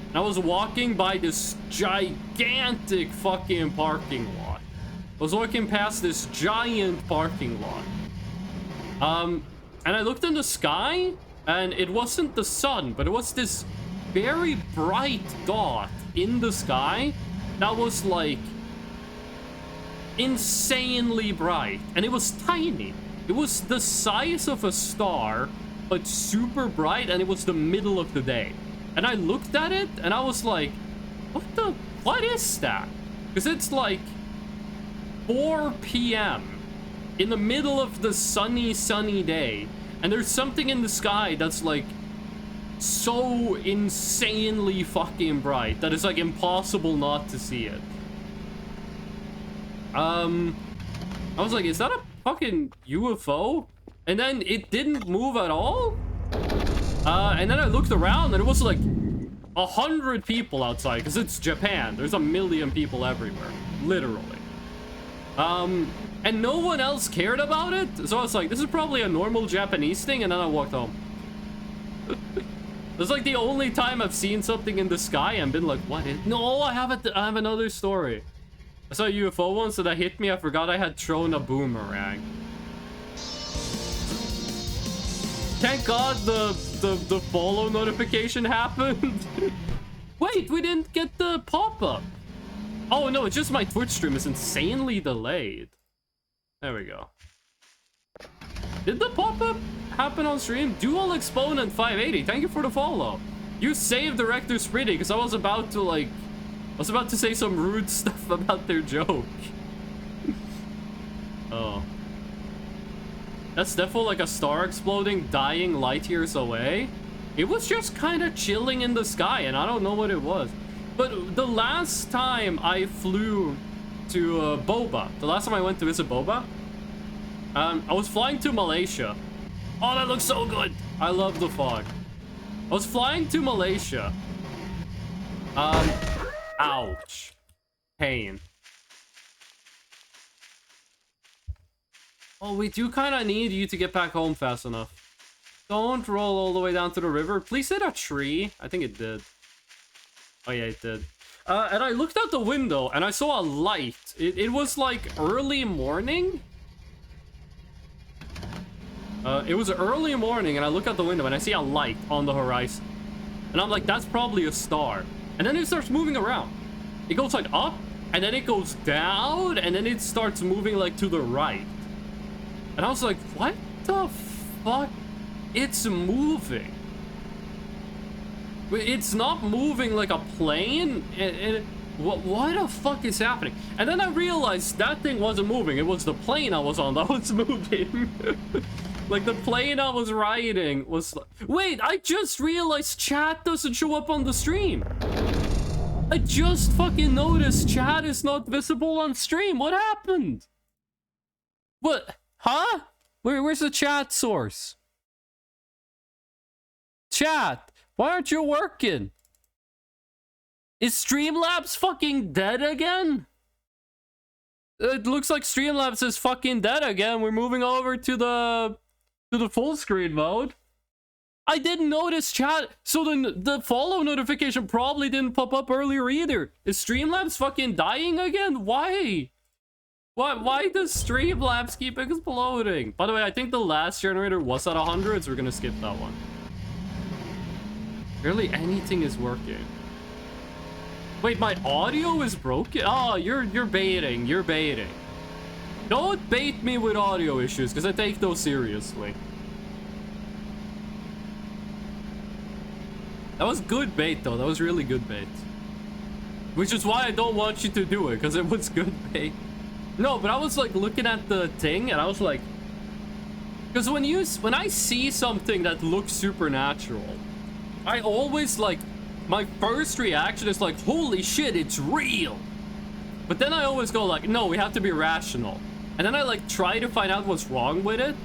And I was walking by this gigantic fucking parking lot. I was walking past this giant parking lot. And I looked in the sky, and it wasn't the sun, but it was this very bright dot in the sky that was like insanely bright, and it was tiny. It was the size of a star, but super bright, and it was the middle of the day. And I looked at it, and I was like, what is that? Because it's like 4 p.m. in the middle of the sunny day, and there's something in the sky that's like so insanely fucking bright that it's like impossible not to see it. I was like, is that a fucking UFO? And then it didn't move at all. And then I looked around, and it was like 100 people outside, because it's Japan. There's a million people everywhere, literally. And no one else cared about it. So I was like, this is probably a normal Japanese thing, and then I walked home. It's like the only time I've seen something in the sky and been like, what is... No, I have another story. I saw a UFO once that hit me. I forgot I had thrown a boomerang. Thank God the follow notification happened. Wait, we didn't get the pop-up. Oh no, it's just my Twitch stream is insanely delayed. There we go. Did the pop-up happen on stream? Dual Exponent 580, thank you for the follow. You saved Director's Pretty, because I was about to say some rude stuff about their joke. Oh. That's definitely like a star exploding, dying light years away. It was just kind of chilling in the sky, and I don't know what it was. But the last time I flew to Boba, the last time I went to visit Boba, I was flying to Malaysia. Oh, that looks so good. I love the fog. I was flying to Malaysia. Ouch. Pain. Oh, we do kind of need you to get back home fast enough. Don't roll all the way down to the river. Please hit a tree. I think it did. Oh, yeah, it did. And I looked out the window, and I saw a light. It was, like, early morning? It was early morning, and I look out the window, and I see a light on the horizon. And I'm like, that's probably a star. And then it starts moving around. It goes, like, up, and then it goes down, and then it starts moving, like, to the right. And I was like, what the fuck? It's moving. It's not moving like a plane. What the fuck is happening? And then I realized that thing wasn't moving. It was the plane I was on that was moving. Like the plane I was riding was... Wait, I just realized chat doesn't show up on the stream. I just fucking noticed chat is not visible on stream. What happened? What? Huh? Where's the chat source? Chat, why aren't you working? Is Streamlabs fucking dead again? It looks like Streamlabs is fucking dead again. We're moving over to the to the full screen mode. I didn't notice, chat. So the follow notification probably didn't pop up earlier either. Is Streamlabs fucking dying again? Why? Why does Streamlabs keep exploding? By the way, I think the last generator was at 100, so we're gonna skip that one. Barely anything is working. Wait, my audio is broken? Oh, you're baiting. You're baiting. Don't bait me with audio issues, because I take those seriously. That was good bait, though. That was really good bait. Which is why I don't want you to do it, because it was good bait. No, but I was like looking at the thing, and I was like, because when I see something that looks supernatural, I always like, my first reaction is like, holy shit, it's real. But then I always go like, no, we have to be rational. And then I like try to find out what's wrong with it.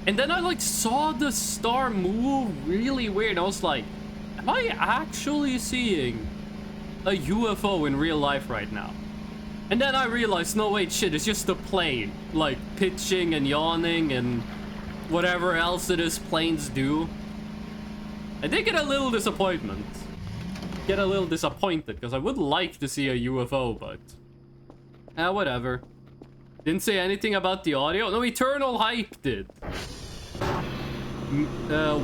And then I like saw the star move really weird. I was like, am I actually seeing a UFO in real life right now? And then I realized, no, wait, shit, it's just a plane. Like, pitching and yawning and whatever else it is planes do. I did get a little disappointment. Get a little disappointed, because I would like to see a UFO, but... whatever. Didn't say anything about the audio. No, Eternal Hype did.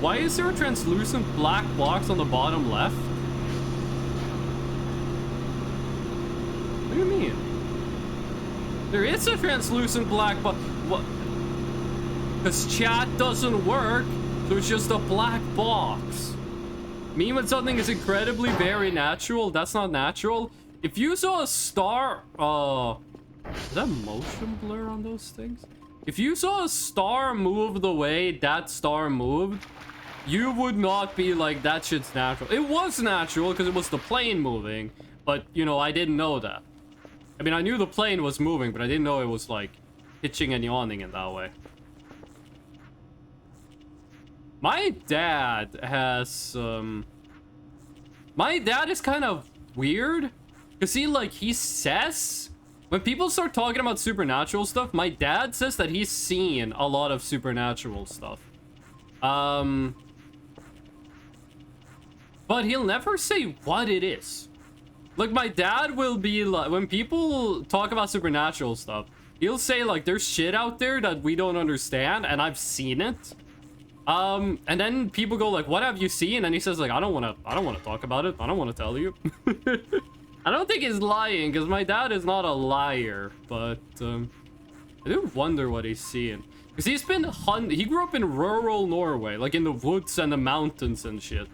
Why is there a translucent black box on the bottom left? What do you mean? There is a translucent black box. What? Because chat doesn't work, so it's just a black box. Me when something is incredibly very natural, that's not natural. If you saw a star, is that motion blur on those things? If you saw a star move the way that star moved, you would not be like, that shit's natural. It was natural because it was the plane moving, but, you know, I didn't know that. I mean, I knew the plane was moving, but I didn't know it was, like, hitching and yawning in that way. My dad has, my dad is kind of weird, because he says... When people start talking about supernatural stuff, my dad says that he's seen a lot of supernatural stuff. But he'll never say what it is. Like, my dad will be like, when people talk about supernatural stuff, he'll say, like, there's shit out there that we don't understand, and I've seen it. And then people go, like, what have you seen? And he says, like, I don't want to talk about it. I don't want to tell you. I don't think he's lying, because my dad is not a liar, but, I do wonder what he's seeing. Because he's been he grew up in rural Norway, like in the woods and the mountains and shit.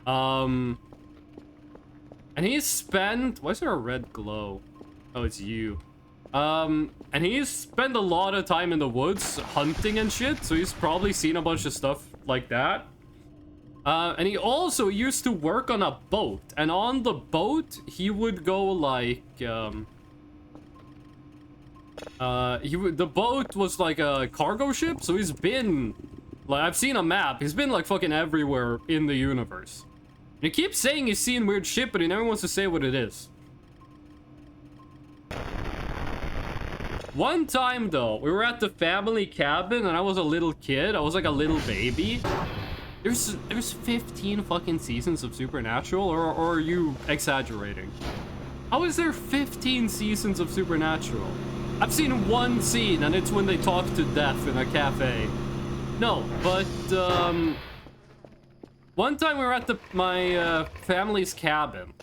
And he's spent... Why is there a red glow? Oh, it's you. And he's spent a lot of time in the woods hunting and shit, so he's probably seen a bunch of stuff like that. And he also used to work on a boat, and on the boat he would go like the boat was like a cargo ship, so he's been like, I've seen a map, he's been like fucking everywhere in the universe. And he keeps saying he's seeing weird shit, but he never wants to say what it is. One time though, we were at the family cabin and I was a little kid, I was like a little baby. There's 15 fucking seasons of Supernatural, or are you exaggerating? How is there 15 seasons of Supernatural? I've seen one scene, and it's when they talk to death in a cafe. No, but, one time we were at my family's cabin.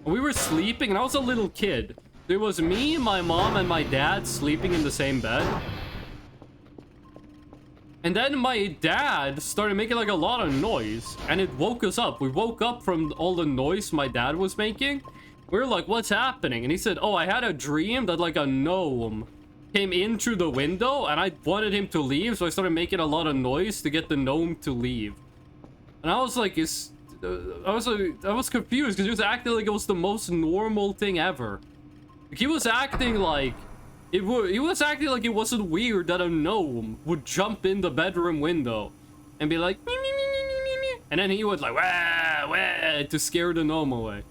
We were sleeping, and I was a little kid. There was me, my mom, and my dad sleeping in the same bed. And then my dad started making like a lot of noise, and it woke us up. We woke up from all the noise my dad was making. We were like, what's happening? And he said, oh, I had a dream that like a gnome came in through the window, and I wanted him to leave, so I started making a lot of noise to get the gnome to leave. And I was like, I was confused, because he was acting like it was the most normal thing ever. Like, he was acting like he was acting like it wasn't weird that a gnome would jump in the bedroom window and be like, me, me, me, me, me, me, me. And then he would like, wah, wah, to scare the gnome away.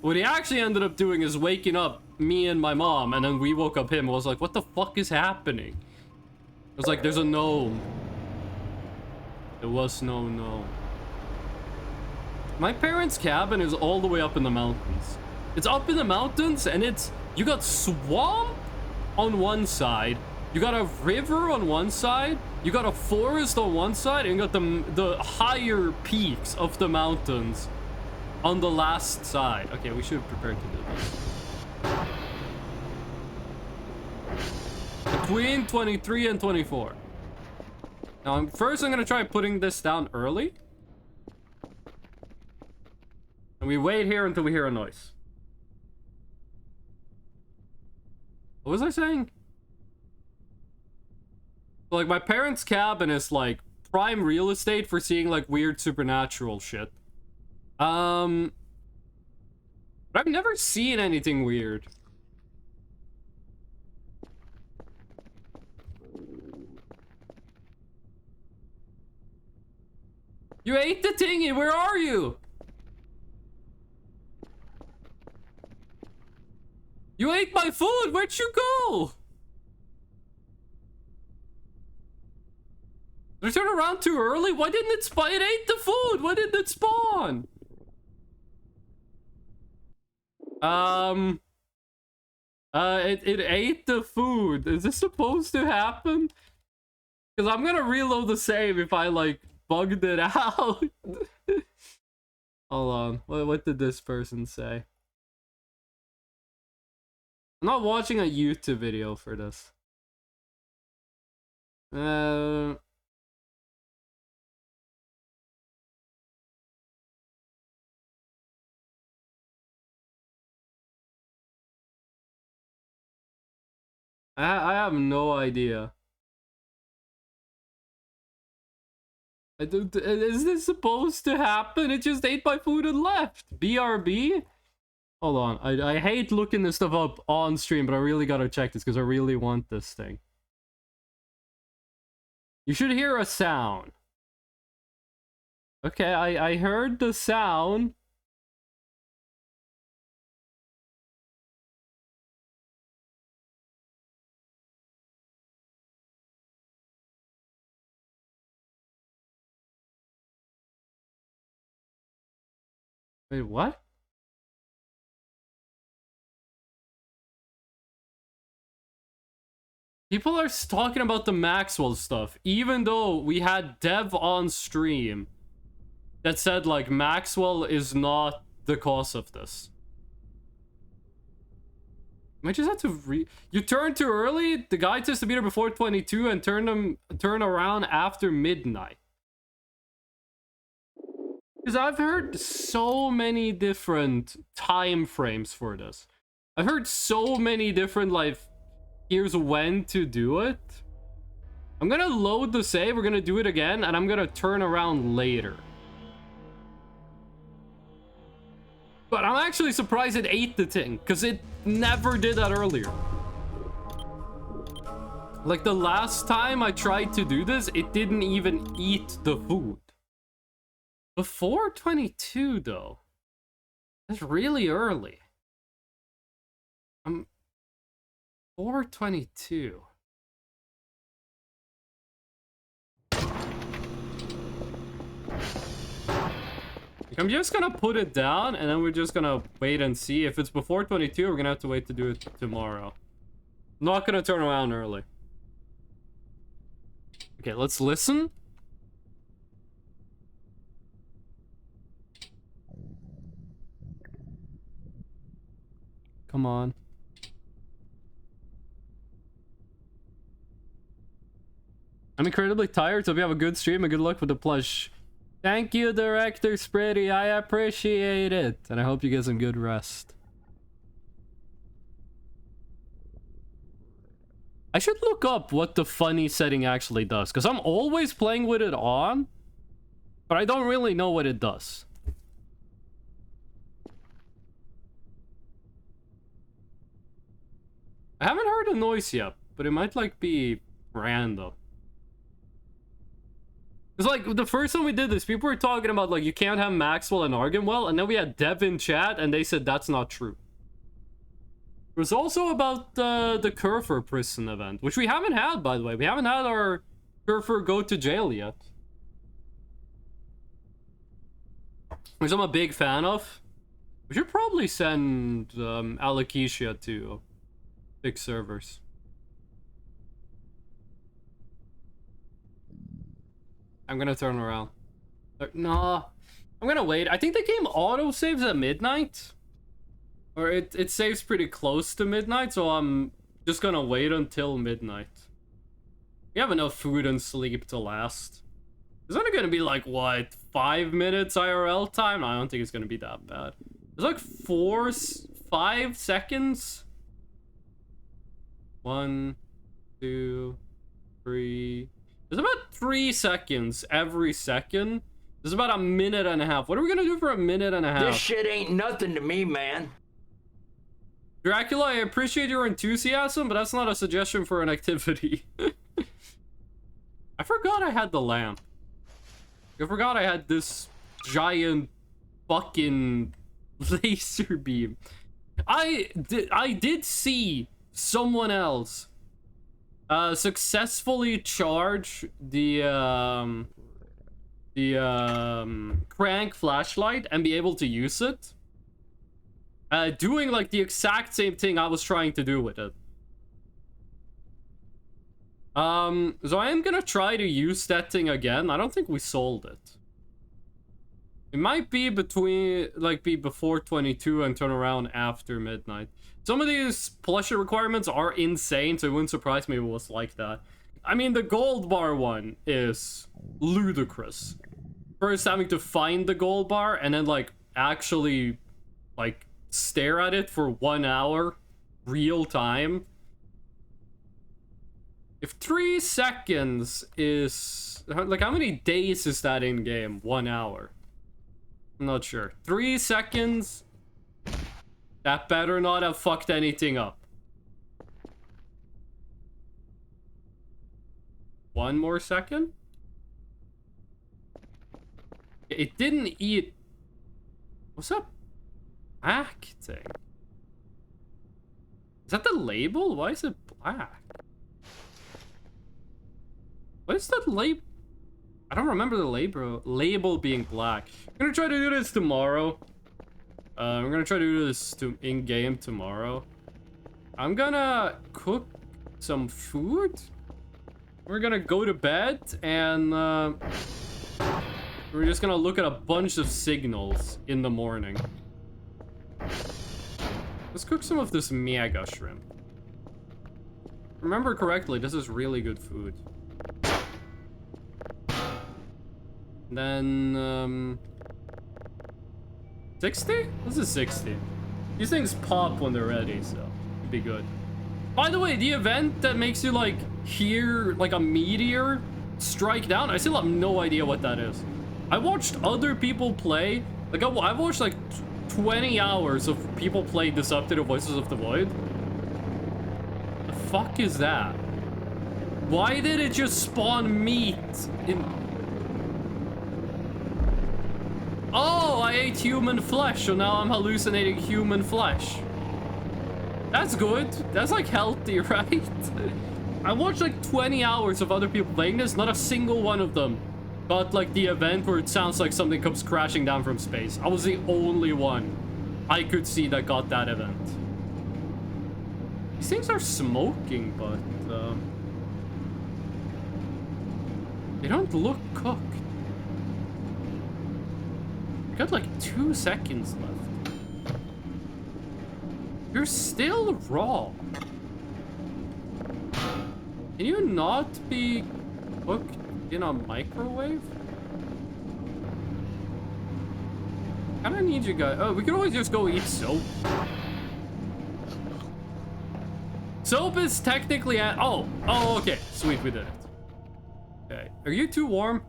What he actually ended up doing is waking up me and my mom, and then we woke up him and was like, what the fuck is happening? was like, there's a gnome. There was no gnome. My parents' cabin is all the way up in the mountains. It's up in the mountains, and it's... You got swamp on one side. You got a river on one side. You got a forest on one side. And you got the higher peaks of the mountains on the last side. Okay, we should have prepared to do this. Between 23 and 24. Now, first I'm going to try putting this down early. And we wait here until we hear a noise. What was I saying? Like, my parents' cabin is, like, prime real estate for seeing, like, weird supernatural shit. But I've never seen anything weird. You ate the thingy, where are you? You ate my food, where'd you go? Did I turn around too early? Why didn't it spawn? It ate the food, why didn't it spawn? It ate the food. Is this supposed to happen? Because I'm gonna reload the save if I, like, bugged it out. Hold on. What did this person say? I'm not watching a YouTube video for this. I have no idea. Is this supposed to happen? It just ate my food and left. BRB? Hold on. I hate looking this stuff up on stream, but I really gotta check this because I really want this thing. You should hear a sound. Okay, I heard the sound. Wait, what? People are talking about the Maxwell stuff, even though we had dev on stream that said, like, Maxwell is not the cause of this. I just had to You turned too early? The guy says to be there before 22 and turn around after midnight. Because I've heard so many different time frames for this. I've heard so many different, like, here's when to do it. I'm gonna load the save, we're gonna do it again, and I'm gonna turn around later. But I'm actually surprised it ate the thing, because it never did that earlier. Like, the last time I tried to do this, it didn't even eat the food. Before 22, though. That's really early. 422. I'm just gonna put it down and then we're just gonna wait and see. If it's before 22, we're gonna have to wait to do it tomorrow. I'm not gonna turn around early. Okay, let's listen. Come on. I'm incredibly tired, so if you have a good stream and good luck with the plush. Thank you, Director Spritty. I appreciate it. And I hope you get some good rest. I should look up what the funny setting actually does, because I'm always playing with it on, but I don't really know what it does. I haven't heard a noise yet, but it might, like, be random. It's like, the first time we did this, people were talking about, like, you can't have Maxwell and Arganwell, and then we had Dev in chat, and they said that's not true. It was also about the Kerfer prison event, which we haven't had, by the way. We haven't had our Kerfer go to jail yet. Which I'm a big fan of. We should probably send Alokesia to 6 servers. I'm gonna turn around. Nah, I'm gonna wait. I think the game auto saves at midnight. Or it saves pretty close to midnight, so I'm just gonna wait until midnight. We have enough food and sleep to last. It's only gonna be like, what, 5 minutes IRL time? No, I don't think it's gonna be that bad. It's like 5 seconds. 1, 2, 3. There's about 3 seconds every second. There's about a minute and a half. What are we gonna do for a minute and a half? This shit ain't nothing to me, man. Dracula, I appreciate your enthusiasm, but that's not a suggestion for an activity. I forgot I had the lamp. I forgot I had this giant fucking laser beam. I did see someone else successfully charge the crank flashlight and be able to use it. Doing like the exact same thing I was trying to do with it. So I am gonna try to use that thing again. I don't think we sold it. It might be be before 22 and turn around after midnight. Some of these plushie requirements are insane, so it wouldn't surprise me if it was like that. I mean, the gold bar one is ludicrous. First having to find the gold bar and then like actually like stare at it for 1 hour real time. If 3 seconds is like, how many days is that in game? 1 hour. I'm not sure. 3 seconds. That better not have fucked anything up. 1 more second. It didn't eat. What's up? Acting. Is that the label? Why is it black? What is that label? I don't remember the label being black. I'm gonna try to do this tomorrow. I'm gonna try to do this in game tomorrow. I'm gonna cook some food. We're gonna go to bed and we're just gonna look at a bunch of signals in the morning. Let's cook some of this mega shrimp. Remember correctly, this is really good food. Then 60? This is 60. These things pop when they're ready, so it'd be good. By the way, the event that makes you like hear like a meteor strike down, I still have no idea what that is. I watched other people play. Like I've watched like 20 hours of people play this up to the Voices of the Void. The fuck is that? Why did it just spawn meat in... Oh, I ate human flesh, so now I'm hallucinating human flesh. That's good. That's like healthy, right? I watched like 20 hours of other people playing this. Not a single one of them got like the event where it sounds like something comes crashing down from space. I was the only one I could see that got that event. These things are smoking, but they don't look cooked. We got like 2 seconds left. You're still raw. Can you not be cooked in a microwave? I don't need you guys. Oh, we can always just go eat soap. Soap is technically at... Oh, okay. Sweet, we did it. Okay. Are you too warm?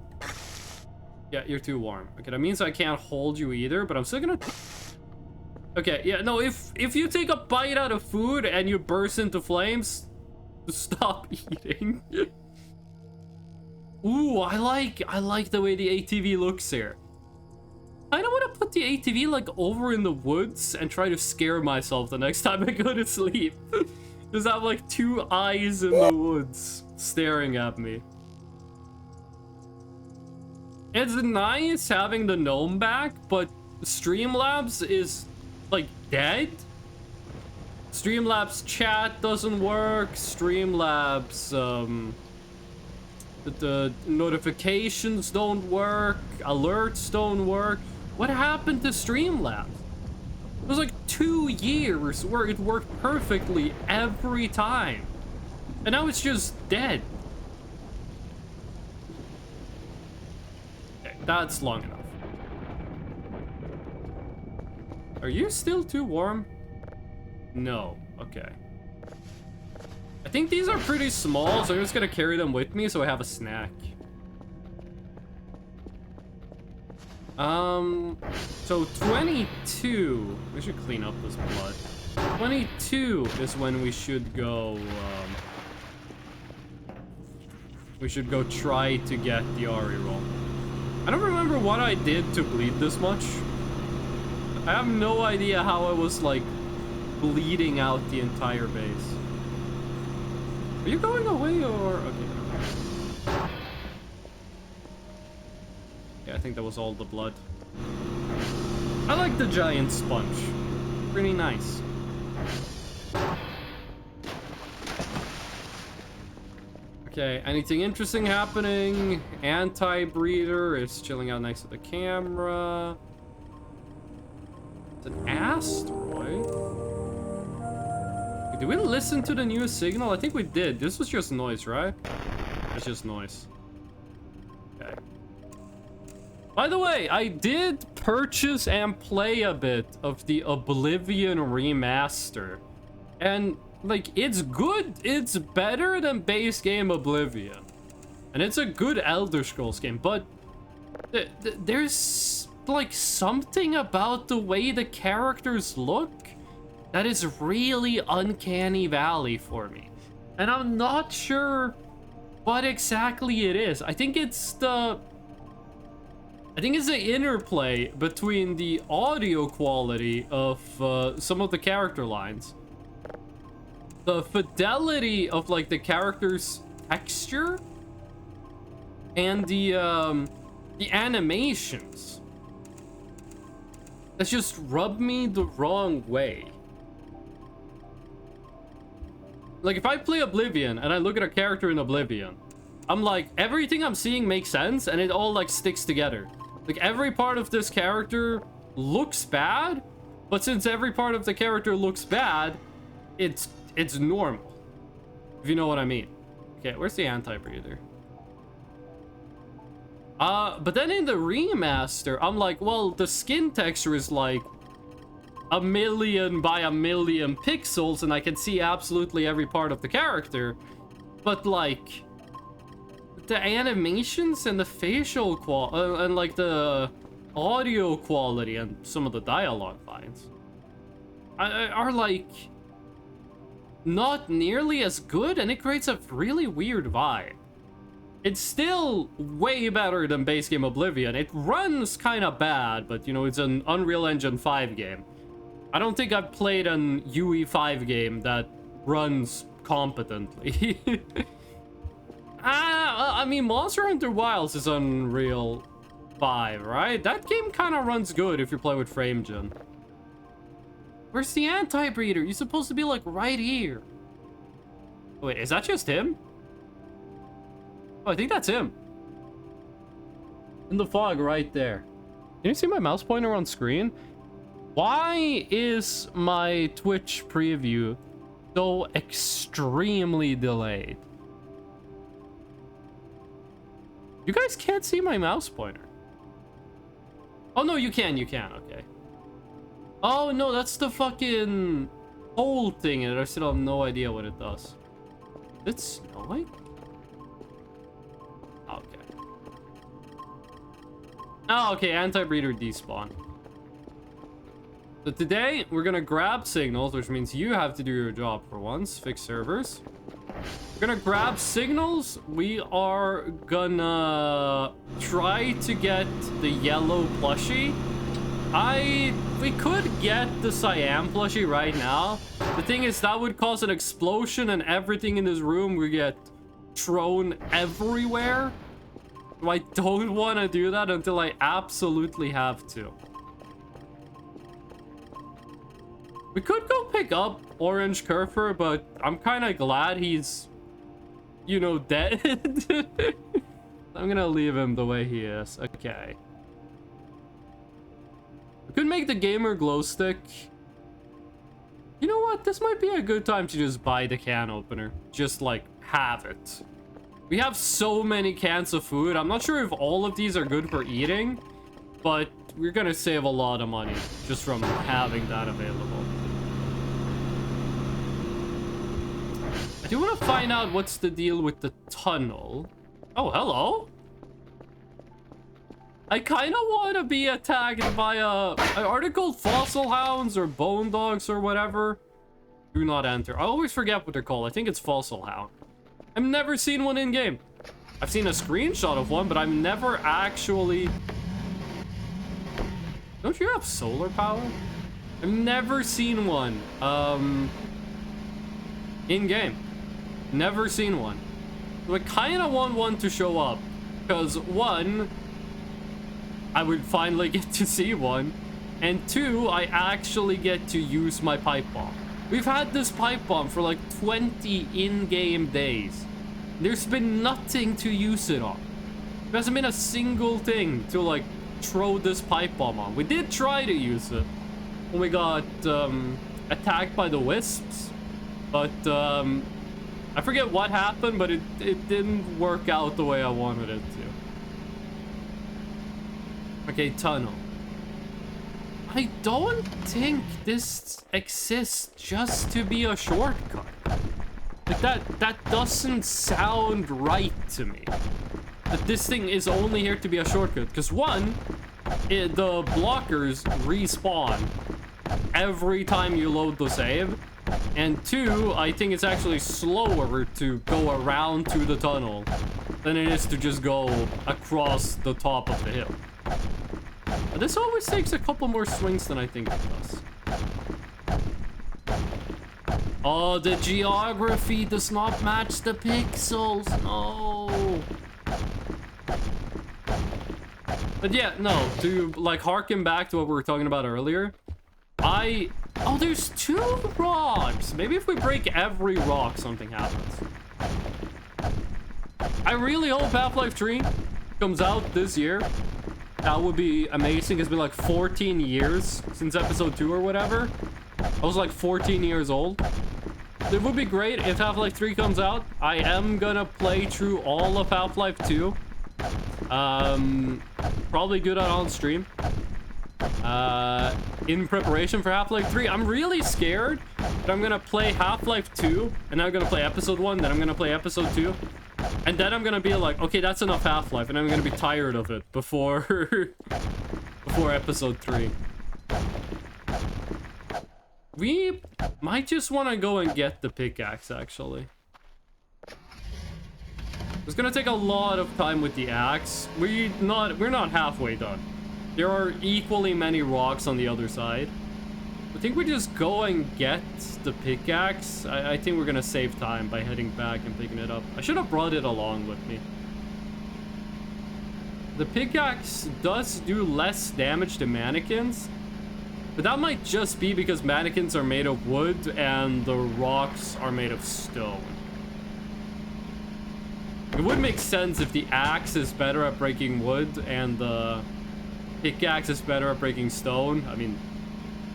Yeah, you're too warm. Okay, that means I can't hold you either, but I'm still gonna... Okay, yeah, no, if you take a bite out of food and you burst into flames, stop eating. Ooh, I like the way the ATV looks here. I don't want to put the ATV like over in the woods and try to scare myself the next time I go to sleep. Just have like two eyes in the woods staring at me. It's nice having the gnome back, but Streamlabs is like dead. Streamlabs chat doesn't work. Streamlabs the notifications don't work. Alerts don't work. What happened to Streamlabs? It was like 2 years where it worked perfectly every time. And now it's just dead. Okay, that's long enough. Are you still too warm? No. Okay. I think these are pretty small, so I'm just gonna carry them with me so I have a snack. So 22. We should clean up this blood. 22 is when we should go, we should go try to get the Ari roll. I don't remember what I did to bleed this much. I have no idea how I was, like, bleeding out the entire base. Are you going away or... Okay. Yeah, I think that was all the blood. I like the giant sponge. Pretty nice. Okay, anything interesting happening? Anti-breeder is chilling out next to the camera. It's an asteroid. Did we listen to the new signal? I think we did. This was just noise, right? It's just noise. Okay. By the way, I did purchase and play a bit of the Oblivion remaster. And, like, it's good. It's better than base game Oblivion. And it's a good Elder Scrolls game, but there's, like, something about the way the characters look that is really uncanny valley for me. And I'm not sure what exactly it is. I think it's the interplay between the audio quality of some of the character lines, the fidelity of, like, the character's texture, and the animations. That's just rubbed me the wrong way. Like, if I play Oblivion and I look at a character in Oblivion, I'm like, everything I'm seeing makes sense and it all, like, sticks together. Like, every part of this character looks bad, but since every part of the character looks bad, it's normal. If you know what I mean. Okay, where's the anti-breather? But then in the remaster, I'm like, well, the skin texture is like 1,000,000 by 1,000,000 pixels, and I can see absolutely every part of the character. But, like, the animations and the facial quality, and, like, the audio quality and some of the dialogue lines are, like, not nearly as good, and it creates a really weird vibe. It's still way better than base game Oblivion. It runs kind of bad, but, you know, it's an Unreal Engine 5 game. I don't think I've played an UE5 game that runs competently. I mean, Monster Hunter Wilds is Unreal 5, right? That game kind of runs good if you play with FrameGen. Where's the anti-breeder? You're supposed to be, like, right here. Wait, is that just him? Oh, I think that's him. In the fog right there. Can you see my mouse pointer on screen? Why is my Twitch preview so extremely delayed? You guys can't see my mouse pointer. Oh, no, you can, okay. Oh, no, that's the fucking whole thing, and I still have no idea what it does. It's snowing? Okay. Oh, okay, anti-breeder despawn. So today, we're gonna grab signals, which means you have to do your job for once. Fix servers. We're gonna grab signals. We are gonna try to get the yellow plushie. We could get the cyan plushie right now. The thing is, that would cause an explosion and everything in this room would get thrown everywhere. I don't want to do that until I absolutely have to. We could go pick up Orange Kerfer, but I'm kind of glad he's, you know, dead. I'm gonna leave him the way he is. Okay. We could make the gamer glow stick. You know what? This might be a good time to just buy the can opener. Just, like, have it. We have so many cans of food. I'm not sure if all of these are good for eating, but we're gonna save a lot of money just from having that available. I do want to find out what's the deal with the tunnel. Oh, hello. I kind of want to be attacked by are they called fossil hounds or bone dogs or whatever? Do not enter. I always forget what they're called. I think it's fossil hound. I've never seen one in game. I've seen a screenshot of one, but I've never actually... Don't you have solar power? I've never seen one in game. Never seen one. So I kind of want one to show up because one, I would finally get to see one, and two, I actually get to use my pipe bomb. We've had this pipe bomb for like 20 in-game days. There's been nothing to use it on. There hasn't been a single thing to like throw this pipe bomb on. We did try to use it when we got attacked by the wisps, but I forget what happened, but it didn't work out the way I wanted it to. Okay, tunnel. I don't think this exists just to be a shortcut. Like that doesn't sound right to me. That this thing is only here to be a shortcut. Because one, the blockers respawn every time you load the save. And two, I think it's actually slower to go around to the tunnel than it is to just go across the top of the hill. But this always takes a couple more swings than I think it does. Oh, the geography does not match the pixels. No. But yeah, no, to like harken back to what we were talking about earlier, oh, there's 2 rocks. Maybe if we break every rock, something happens. I really hope Half-Life 3 comes out this year. That would be amazing. It's been like 14 years since episode 2 or whatever. I was like 14 years old. It would be great if Half-Life 3 comes out. I am gonna play through all of Half-Life 2. Probably good on stream. In preparation for Half-Life 3. I'm really scared that I'm gonna play Half-Life 2, and then I'm gonna play episode 1, then I'm gonna play episode 2. And then I'm gonna be like, okay, that's enough Half-Life, and I'm gonna be tired of it before before episode 3. We might just want to go and get the pickaxe, actually. It's gonna take a lot of time with the axe. We're not halfway done. There are equally many rocks on the other side. I think we just go and get the pickaxe. I think we're gonna save time by heading back and picking it up. I should have brought it along with me. The pickaxe does do less damage to mannequins, but that might just be because mannequins are made of wood and the rocks are made of stone. It would make sense if the axe is better at breaking wood and the pickaxe is better at breaking stone. I mean,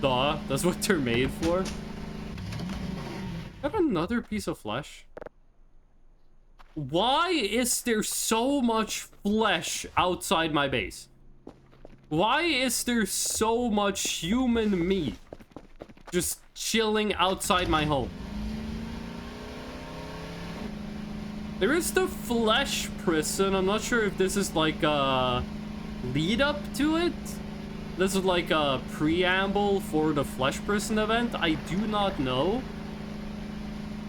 duh, that's what they're made for. I have another piece of flesh. Why is there so much flesh outside my base? Why is there so much human meat just chilling outside my home? There is the flesh prison. I'm not sure if this is like a lead up to it. This is like a preamble for the flesh prison event. I do not know.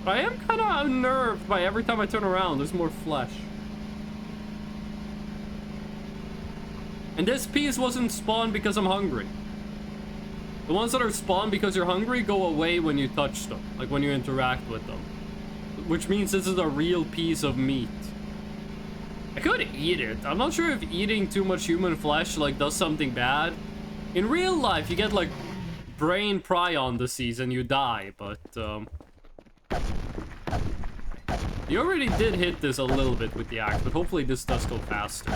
But I am kind of unnerved by every time I turn around, there's more flesh. And this piece wasn't spawned because I'm hungry. The ones that are spawned because you're hungry go away when you touch them, like when you interact with them. Which means this is a real piece of meat. I could eat it. I'm not sure if eating too much human flesh like does something bad. In real life, you get like brain prion disease and you die, but you already did hit this a little bit with the axe, but hopefully this does go faster.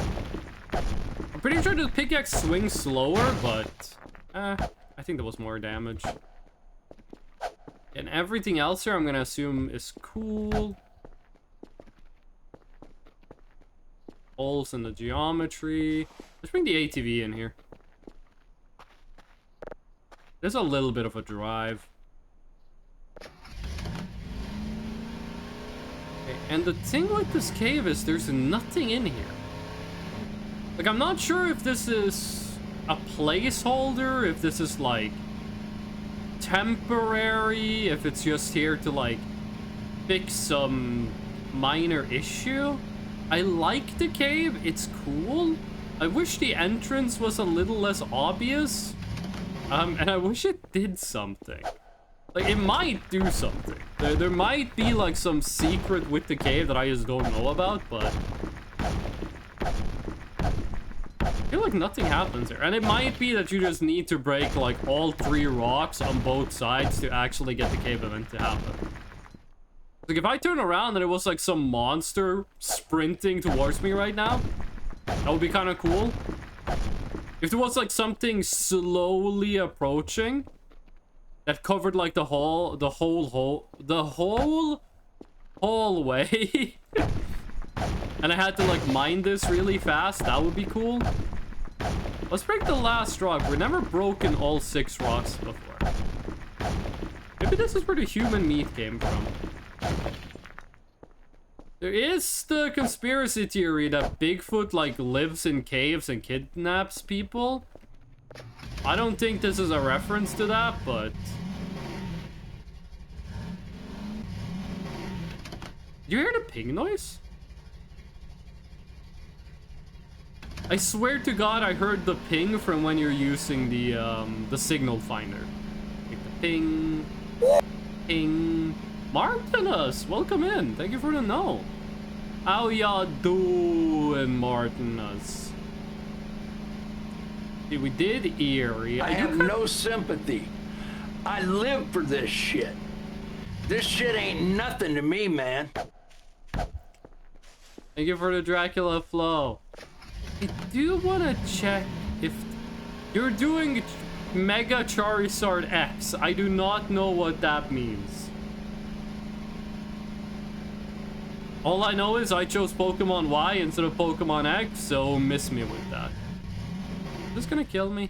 I'm pretty sure the pickaxe swings slower, but I think that was more damage. And everything else here I'm gonna assume is cool. Holes in the geometry. Let's bring the ATV in here. There's a little bit of a drive. Okay, and the thing with this cave is there's nothing in here. Like, I'm not sure if this is a placeholder, if this is like temporary, if it's just here to like fix some minor issue. I like the cave, it's cool. I wish the entrance was a little less obvious. And I wish it did something. Like, it might do something. There might be like some secret with the cave that I just don't know about, but I feel like nothing happens there. And it might be that you just need to break like all 3 rocks on both sides to actually get the cave event to happen. Like, if I turn around and it was like some monster sprinting towards me right now, that would be kind of cool. If there was like something slowly approaching that covered like the whole hallway and I had to like mine this really fast, that would be cool. Let's break the last rock. We've never broken all 6 rocks before. Maybe this is where the human meat came from. There is the conspiracy theory that Bigfoot like lives in caves and kidnaps people. I don't think this is a reference to that, but do you hear the ping noise? I swear to God, I heard the ping from when you're using the signal finder. Like the ping, ping. Martinus, welcome in. Thank you for the know. How y'all doing, Martinus? See, we did Erie. I have no sympathy. I live for this shit. This shit ain't nothing to me, man. Thank you for the Dracula flow. I do want to check if you're doing Mega Charizard X. I do not know what that means. All I know is I chose Pokemon Y instead of Pokemon X, so miss me with that. Is this gonna kill me?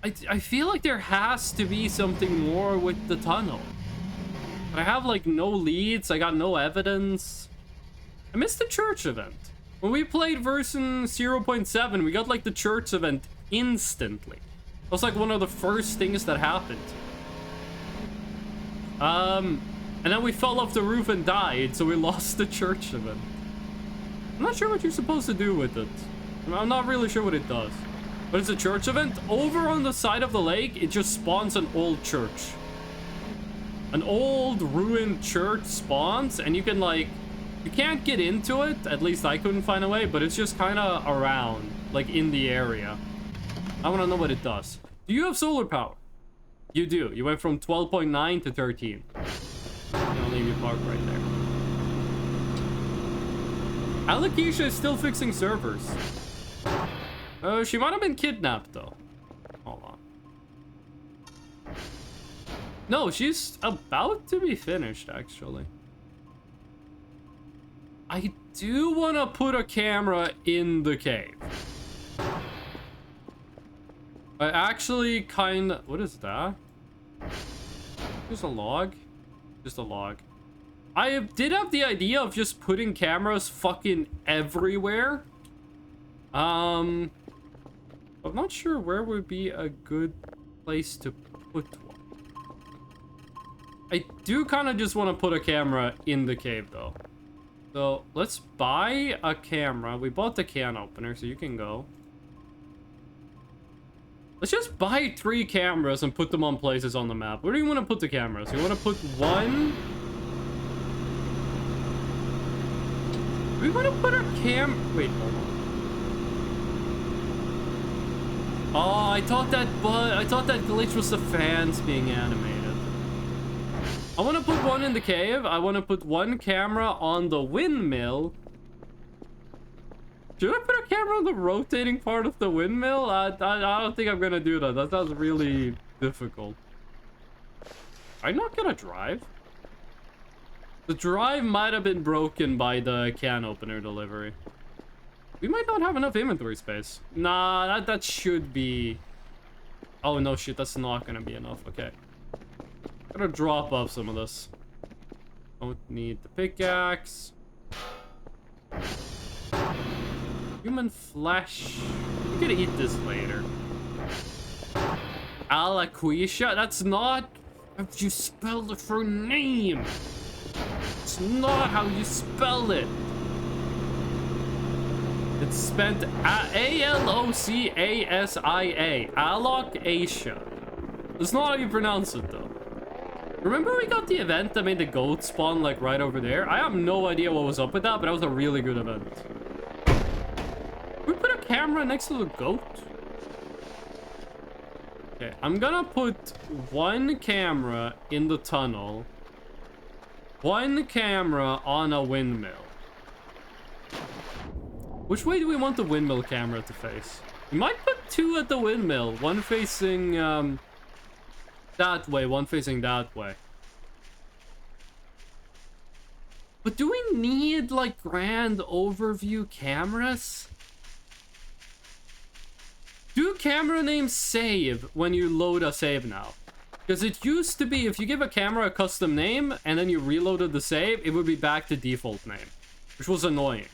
I feel like there has to be something more with the tunnel. But I have like no leads, I got no evidence. I missed the church event. When we played version 0.7, we got like the church event instantly. It was like one of the first things that happened. And then we fell off the roof and died, so we lost the church event. I'm not sure what you're supposed to do with it. I'm not really sure what it does. But it's a church event. Over on the side of the lake, it just spawns an old church. An old ruined church spawns, and you can like, you can't get into it. At least I couldn't find a way, but it's just kind of around, like in the area. I want to know what it does. Do you have solar power? You do. You went from 12.9 to 13. I'll leave you parked right there. Alakisha is still fixing servers. She might have been kidnapped though. Hold on. No, she's about to be finished actually. I do want to put a camera in the cave. I actually kind of... What is that? Just a log? Just a log. I did have the idea of just putting cameras fucking everywhere. I'm not sure where would be a good place to put one. I do kind of just want to put a camera in the cave though. So let's buy a camera. We bought the can opener, so you can go. Let's just buy 3 cameras and put them on places on the map. Where do you want to put the cameras? You want to put one? We want to put our wait, hold on. Oh, I thought that glitch was the fans being animated. I want to put one in the cave. I want to put one camera on the windmill. Should I put a camera on the rotating part of the windmill? I don't think I'm gonna do that. That sounds really difficult. I'm not gonna drive. The drive might have been broken by the can opener delivery. We might not have enough inventory space. Nah, that should be... Oh, no, shit. That's not gonna be enough. Okay. Gotta drop off some of this. Don't need the pickaxe. Human flesh. We could eat this later. Alaquisha? That's not how you spell the her name. It's not how you spell it. It's spent A-L-O-C-A-S-I-A. Alocasia. That's not how you pronounce it, though. Remember we got the event that made the goat spawn, like, right over there? I have no idea what was up with that, but that was a really good event. We put a camera next to the goat? Okay, I'm gonna put one camera in the tunnel. One camera on a windmill. Which way do we want the windmill camera to face? We might put 2 at the windmill. One facing, that way, one facing that way. But do we need, like, grand overview cameras? Do camera names save when you load a save now? Because it used to be, if you give a camera a custom name, and then you reloaded the save, it would be back to default name. Which was annoying.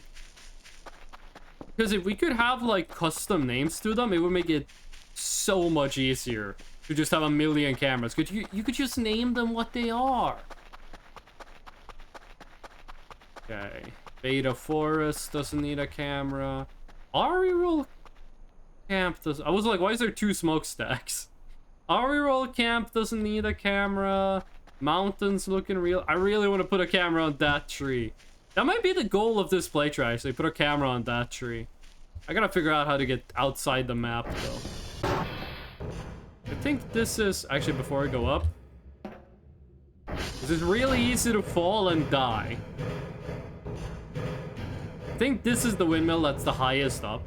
Because if we could have, like, custom names to them, it would make it so much easier to just have a million cameras. You could just name them what they are. Okay. Beta Forest doesn't need a camera. Ariroll Camp does... I was like, why is there 2 smokestacks? Ariroll Camp doesn't need a camera. Mountains looking real. I really want to put a camera on that tree. That might be the goal of this playthrough, actually. Put a camera on that tree. I gotta figure out how to get outside the map, though. I think this is... Actually, before I go up... This is really easy to fall and die. I think this is the windmill that's the highest up.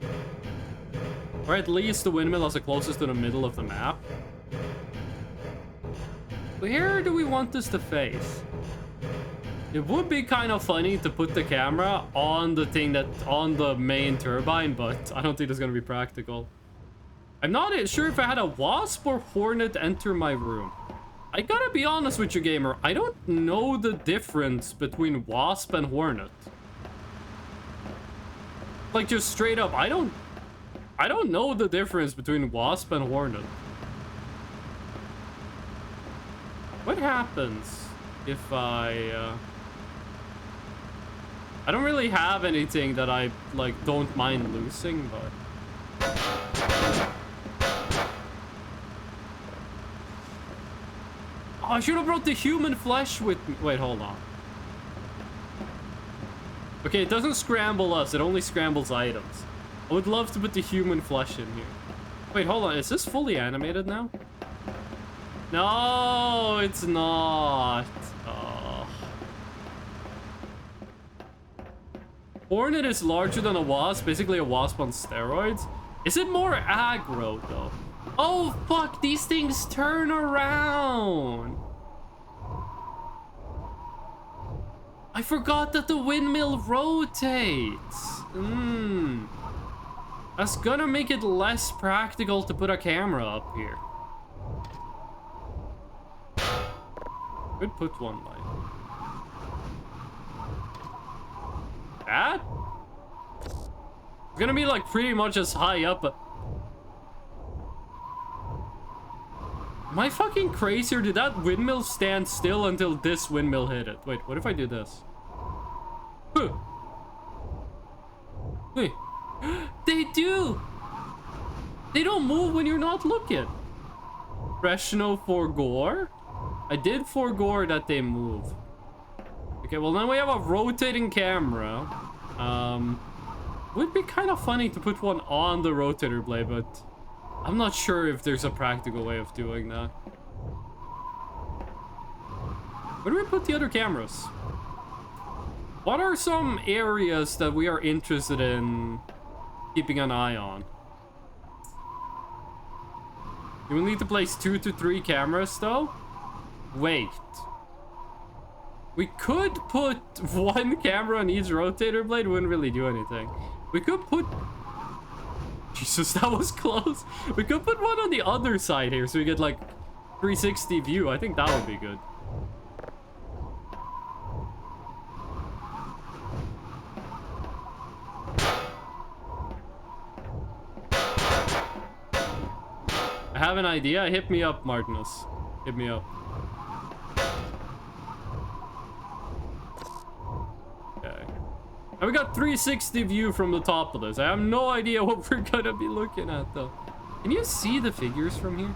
Or at least the windmill that's the closest to the middle of the map. Where do we want this to face? It would be kind of funny to put the camera on the thing that's on the main turbine, but I don't think that's going to be practical. I'm not sure if I had a wasp or hornet enter my room. I gotta be honest with you, gamer. I don't know the difference between wasp and hornet. Like, just straight up, I don't know the difference between wasp and hornet. What happens if I don't really have anything that I, like, don't mind losing, but... Oh, I should have brought the human flesh with me. Wait, hold on. Okay, it doesn't scramble us. It only scrambles items. I would love to put the human flesh in here. Wait, hold on. Is this fully animated now? No, it's not. Oh. Hornet is larger than a wasp. Basically a wasp on steroids. Is it more aggro, though? Oh, fuck. These things turn around. I forgot that the windmill rotates. That's gonna make it less practical to put a camera up here. Could put one light. That? It's gonna be like pretty much as high up. Am I fucking crazy, or did that windmill stand still until this windmill hit it? Wait, what if I do this? Wait. They do! They don't move when you're not looking. Fresno for gore? I did forego that they move. Okay, well then we have a rotating camera. Would be kind of funny to put one on the rotator blade, but I'm not sure if there's a practical way of doing that. Where do we put the other cameras? What are some areas that we are interested in keeping an eye on? You will need to place 2 to 3 cameras though? Wait. We could put 1 camera on each rotator blade, wouldn't really do anything. We could put... Jesus, that was close. We could put one on the other side here so we get like 360 view. I think that would be good. I have an idea. Hit me up, Martinus. Hit me up. Okay. And we got 360 view from the top of this. I have no idea what we're gonna be looking at though. Can you see the figures from here?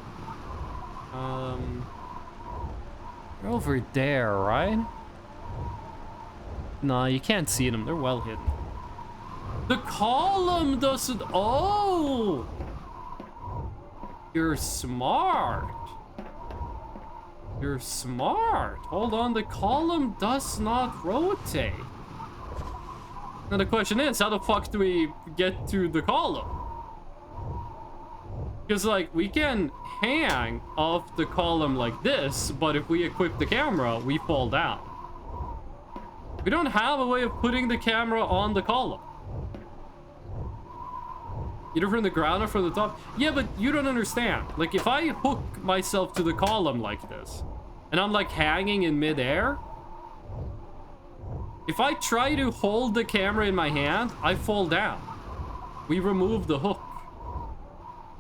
They're over there, right? No, you can't see them. They're well hidden. The column doesn't... Oh! You're smart. You're smart. Hold on, the column does not rotate. Now the question is, how the fuck do we get to the column? Because, like, we can hang off the column like this, but if we equip the camera, we fall down. We don't have a way of putting the camera on the column. Either from the ground or from the top. Yeah, but you don't understand. Like, if I hook myself to the column like this, and I'm, like, hanging in midair, if I try to hold the camera in my hand, I fall down. We remove the hook.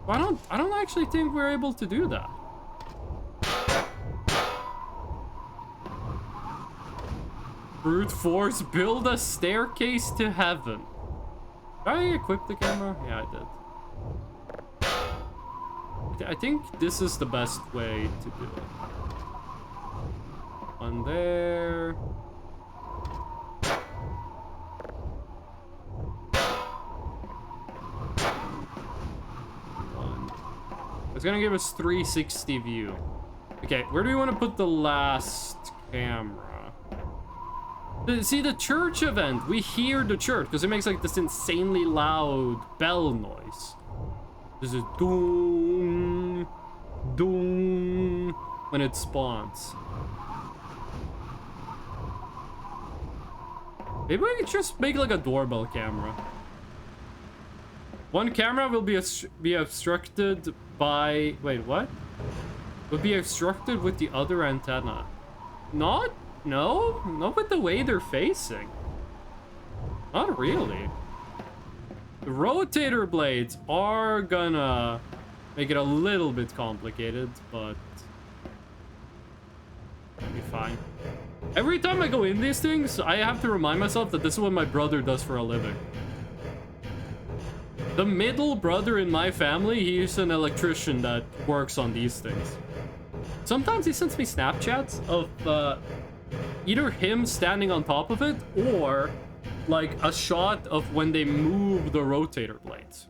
I don't actually think we're able to do that. Brute force, build a staircase to heaven. Did I equip the camera? Yeah, I did. I think this is the best way to do it. One there. One. It's gonna give us 360 view. Okay, where do we want to put the last camera? See, the church event, we hear the church because it makes like this insanely loud bell noise. There's a doom, doom when it spawns. Maybe we could just make like a doorbell camera. One camera will be obstructed by... Wait, what? Will be obstructed with the other antenna. Not? No? Not with the way they're facing. Not really. The rotator blades are gonna make it a little bit complicated, but it'll be fine. Every time I go in these things, I have to remind myself that this is what my brother does for a living. The middle brother in my family, he's an electrician that works on these things. Sometimes he sends me Snapchats of either him standing on top of it or like a shot of when they move the rotator blades.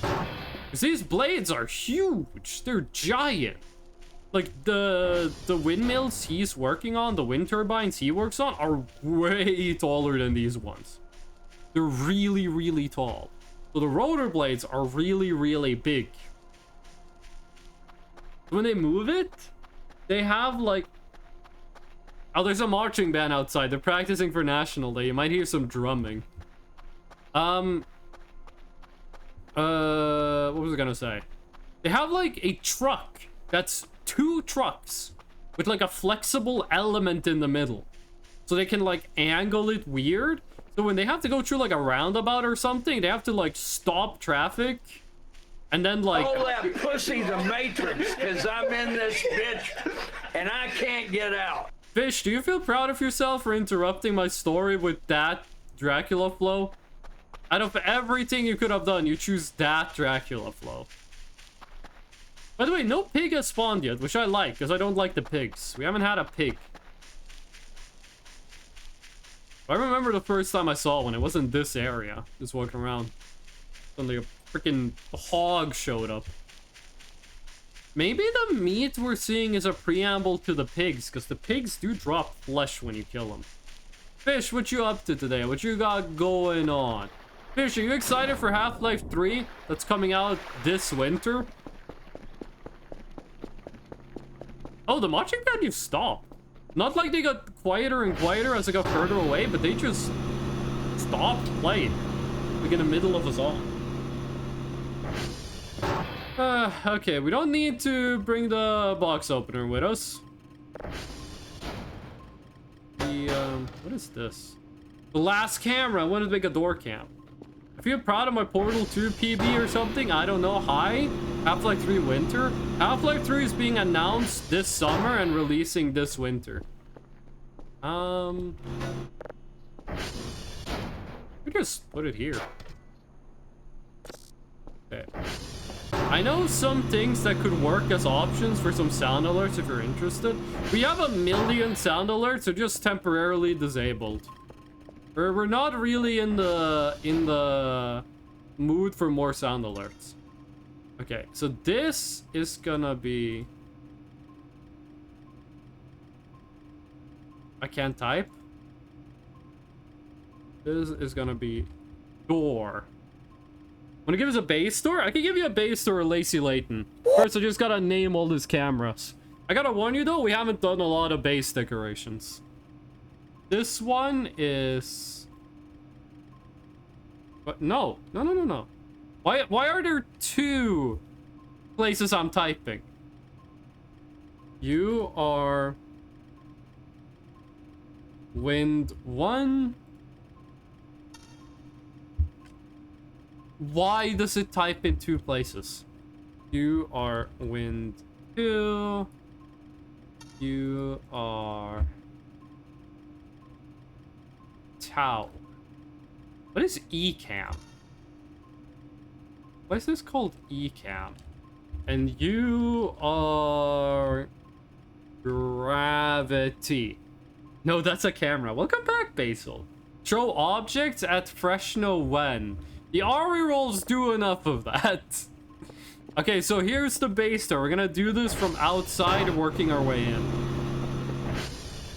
Because these blades are huge. They're giant. Like the windmills he's working on, the wind turbines he works on are way taller than these ones. They're really, really tall. So the rotor blades are really, really big. When they move it, they have like... Oh, there's a marching band outside. They're practicing for National Day. You might hear some drumming. What was I gonna say? They have like a truck that's 2 trucks with like a flexible element in the middle. So they can like angle it weird. So when they have to go through like a roundabout or something, they have to like stop traffic. And then like... Oh, that pussy the Matrix, because I'm in this bitch and I can't get out. Fish, do you feel proud of yourself for interrupting my story with that Dracula flow? Out of everything you could have done, you choose that Dracula flow. By the way, no pig has spawned yet, which I like, because I don't like the pigs. We haven't had a pig. I remember the first time I saw one, it was in this area. Just walking around. Suddenly a freaking hog showed up. Maybe the meat we're seeing is a preamble to the pigs, because the pigs do drop flesh when you kill them. Fish, what you up to today? What you got going on? Fish, are you excited for Half-Life 3 that's coming out this winter? Oh, the marching band you've stopped. Not like they got quieter and quieter as I got further away, but they just stopped playing. Like in the middle of a song. Okay, we don't need to bring the box opener with us. What is this? The last camera. I wanted to make a door cam. I feel proud of my Portal 2 PB or something. I don't know. Hi. Half-Life 3 winter. Half-Life 3 is being announced this summer and releasing this winter. We just put it here. Okay. I know some things that could work as options for some sound alerts if you're interested. We have 1,000,000 sound alerts, so just temporarily disabled. We're not really in the mood for more sound alerts. Okay, so this is gonna be... I can't type. This is gonna be door. Wanna give us a base door? I can give you a base door, Lacey Layton. First, I just gotta name all these cameras. I gotta warn you though, we haven't done a lot of base decorations. This one is... But no. No. Why are there two places I'm typing? You are... Wind 1. Why does it type in two places? You are wind 2. You are... Tau. What is eCam? Why is this called eCam? And you are... Gravity. No, that's a camera. Welcome back, Basil. Throw objects at Freshno when. The RE rolls do enough of that. Okay, so here's the base door. We're gonna do this from outside, working our way in.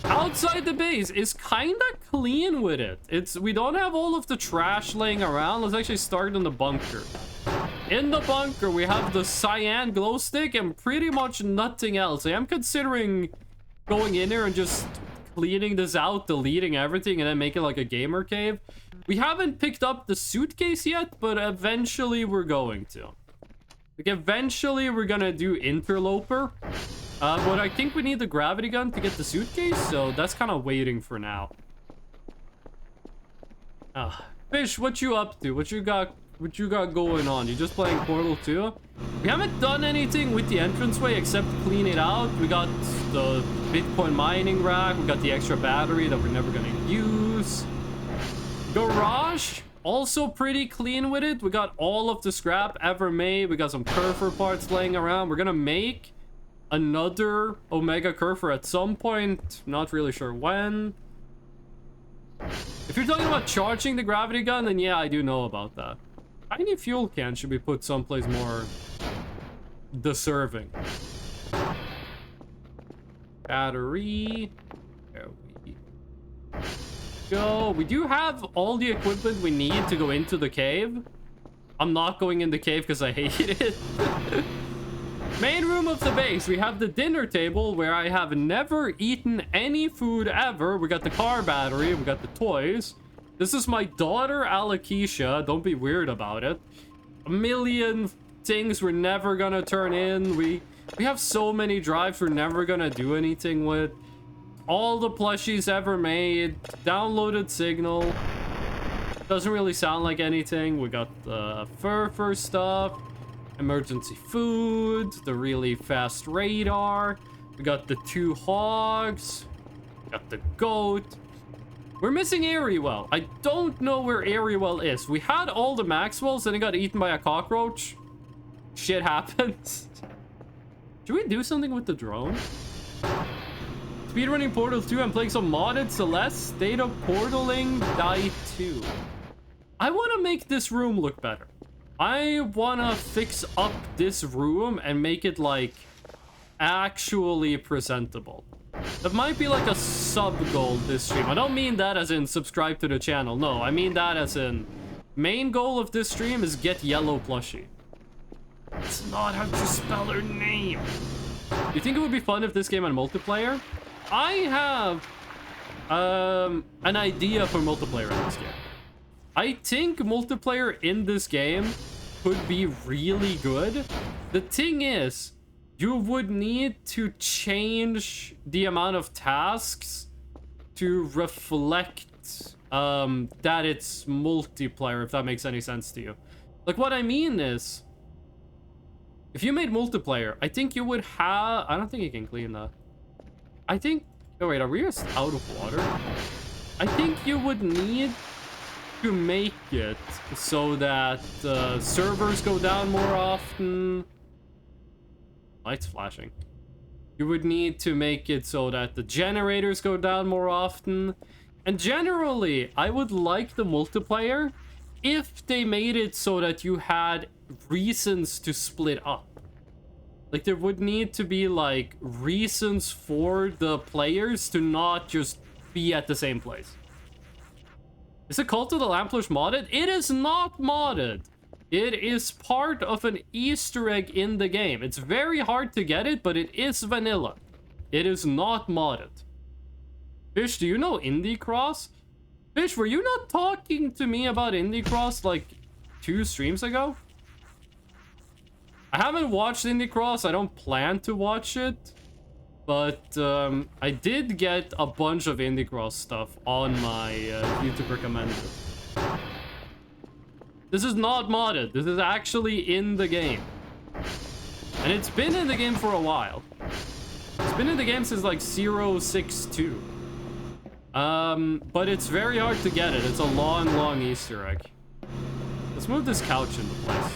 Outside the base is kind of clean with it. We don't have all of the trash laying around. Let's actually start in the bunker. In the bunker, we have the cyan glow stick and pretty much nothing else. I am considering going in here and just cleaning this out, deleting everything, and then making like a gamer cave. We haven't picked up the suitcase yet, but eventually we're going to. Like, eventually we're gonna do interloper. But I think we need the gravity gun to get the suitcase, so that's kind of waiting for now. Fish, what you up to? What you got going on? You just playing Portal 2? We haven't done anything with the entranceway except clean it out. We got the Bitcoin mining rack. We got the extra battery that we're never gonna use. Garage, also pretty clean with it. We got all of the scrap ever made. We got some Kerfer parts laying around. We're gonna make another Omega Kerfer at some point. Not really sure when. If you're talking about charging the gravity gun, then yeah, I do know about that. Tiny fuel can should be put someplace more deserving. Battery. There we go. We do have all the equipment we need to go into the cave. I'm not going in the cave because I hate it. Main room of the base. We have the dinner table where I have never eaten any food ever. We got the car battery. We got the toys. This is my daughter, Alakisha. Don't be weird about it. 1,000,000 things we're never gonna turn in. We have so many drives we're never gonna do anything with. All the plushies ever made. Downloaded signal. Doesn't really sound like anything. We got the fur stuff. Emergency food. The really fast radar. We got the 2 hogs. We got the goat. We're missing Ariel. I don't know where Ariel is. We had all the Maxwells and it got eaten by a cockroach. Shit happens. Should we do something with the drone? Speedrunning Portal 2. I'm playing some modded Celeste. State of Portaling Die 2. I want to make this room look better. I want to fix up this room and make it like actually presentable. That might be like a sub-goal this stream. I don't mean that as in subscribe to the channel. No, I mean that as in main goal of this stream is get yellow plushie. It's not how to spell her name. Do you think it would be fun if this game had multiplayer? I have an idea for multiplayer in this game. I think multiplayer in this game could be really good. The thing is, you would need to change the amount of tasks to reflect that it's multiplayer, if that makes any sense to you. Like, what I mean is, if you made multiplayer, I think you would have... I don't think you can clean that. I think... Oh, wait, are we just out of water? I think you would need to make it so that servers go down more often. Lights flashing. You would need to make it so that the generators go down more often. And generally, I would like the multiplayer if they made it so that you had reasons to split up. Like, there would need to be, like, reasons for the players to not just be at the same place. Is it Cult of the Lamplush modded? It is not modded. It is part of an Easter egg in the game. It's very hard to get it, but it is vanilla. It is not modded. Fish, do you know Indie Cross? Fish, were you not talking to me about Indie Cross like 2 streams ago? I haven't watched Indie Cross. I don't plan to watch it. But I did get a bunch of Indie Cross stuff on my YouTube recommended. This is not modded. This is actually in the game. And it's been in the game for a while. It's been in the game since like 062. But it's very hard to get it. It's a long, long Easter egg. Let's move this couch into place.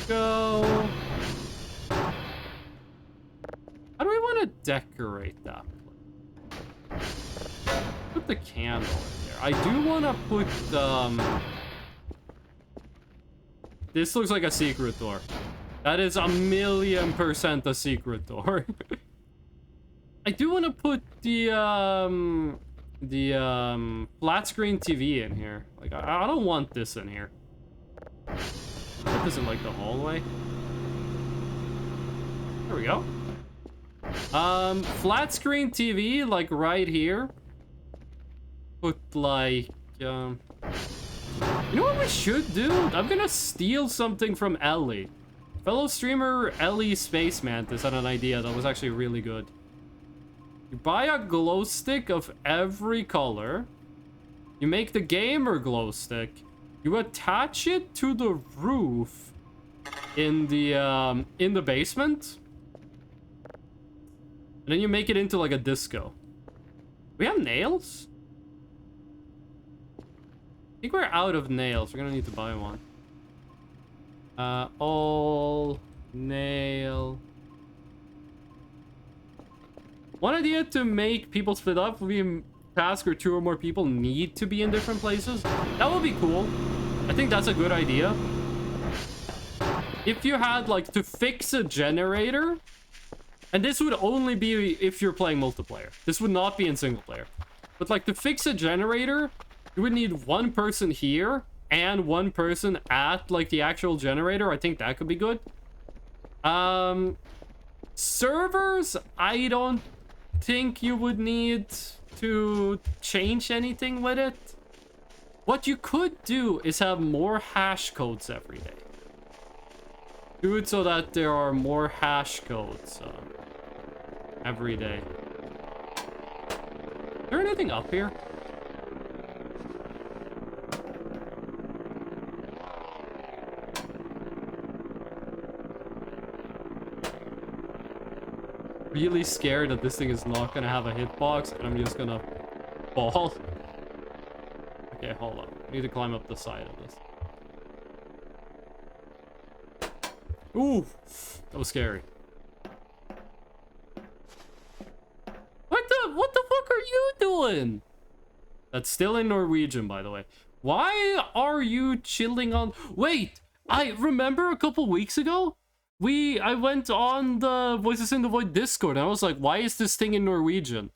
Go. How do we want to decorate that place? Put the candle in there. I do want to put this looks like a secret door. That is 1,000,000% a secret door. I do want to put the flat screen TV in here. Like, I don't want this in here. Put this in like the hallway. There we go. Flat screen TV, like right here. Put like, you know what we should do? I'm gonna steal something from Ellie. Fellow streamer Ellie Space Mantis had an idea that was actually really good. You buy a glow stick of every color. You make the gamer glow stick. You attach it to the roof in the basement. And then you make it into like a disco. We have nails? I think we're out of nails. We're gonna need to buy one. All nail. One idea to make people split up would be a task where 2 or more people need to be in different places. That would be cool. I think that's a good idea. If you had like to fix a generator, and this would only be if you're playing multiplayer. This would not be in single player. But like to fix a generator, you would need 1 person here and 1 person at like the actual generator. I think that could be good. Servers, I don't think you would need to change anything with it. What you could do is have more hash codes every day. Do it so that there are more hash codes every day. Is there anything up here? really scared that this thing is not gonna have a hitbox and I'm just gonna fall. Okay, hold on. I need to climb up the side of this. Ooh, that was scary. What the fuck are you doing? That's still in Norwegian, by the way. Why are you chilling on... Wait, I remember a couple weeks ago, I went on the Voices in the Void Discord, and I was like, why is this thing in Norwegian?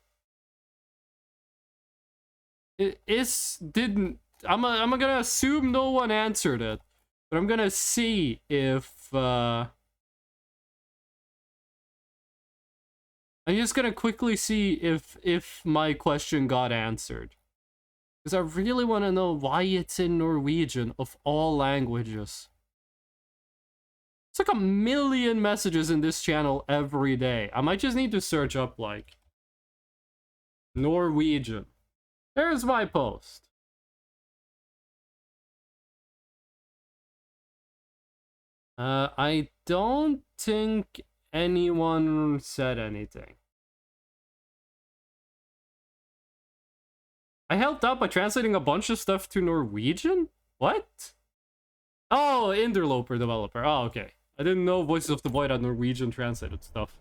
I'm gonna assume no one answered it, but I'm gonna see if, I'm just gonna quickly see if my question got answered. Because I really want to know why it's in Norwegian of all languages. It's like 1 million messages in this channel every day. I might just need to search up like Norwegian. There's my post. I don't think anyone said anything. I helped out by translating a bunch of stuff to Norwegian? What? Oh, Interloper developer. Oh, okay. I didn't know Voices of the Void had Norwegian translated stuff.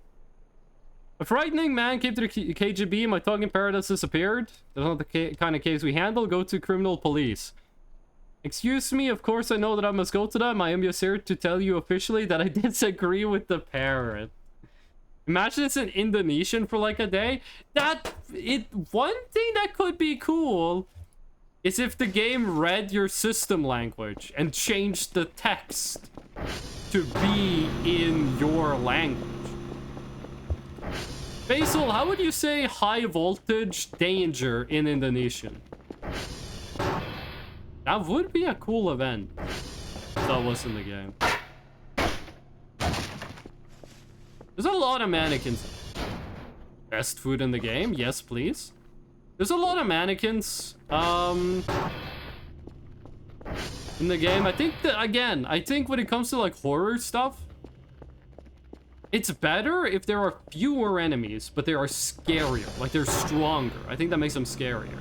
A frightening man came to the KGB, my talking parrot disappeared. That's not the kind of case we handle. Go to criminal police. Excuse me, of course I know that I must go to them. I am just here to tell you officially that I disagree with the parrot. Imagine it's in Indonesian for like a day. One thing that could be cool is if the game read your system language and changed the text to be in your language. Basil, how would you say high voltage danger in Indonesian? That would be a cool event if that was in the game. There's a lot of mannequins. Best food in the game? Yes, please. There's a lot of mannequins in the game. I think that, again, I think when it comes to like horror stuff, it's better if there are fewer enemies, but they are scarier. Like they're stronger. I think that makes them scarier.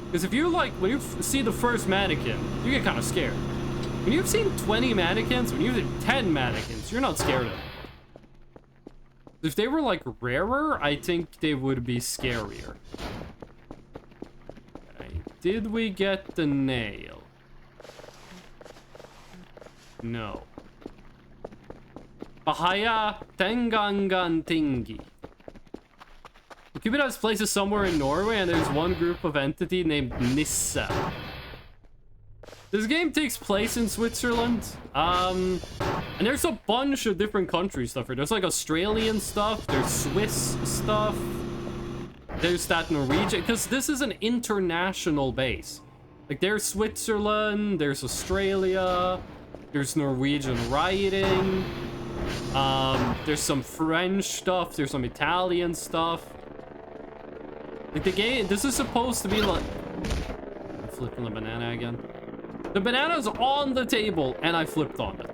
Because if you like, when you see the first mannequin, you get kind of scared. When you've seen 20 mannequins, when you've seen 10 mannequins, you're not scared of them. If they were like rarer, I think they would be scarier. Okay. Did we get the nail? No. Bahaya Tengangan Tingi. The Cupid has places somewhere in Norway, and there's one group of entity named Nissa. This game takes place in Switzerland, and there's a bunch of different country stuff here. There's like Australian stuff, there's Swiss stuff, there's that Norwegian, because this is an international base. Like there's Switzerland, there's Australia, there's Norwegian writing, there's some French stuff, there's some Italian stuff. Like the game, this is supposed to be like... I'm flipping the banana again. The banana's on the table, and I flipped on it.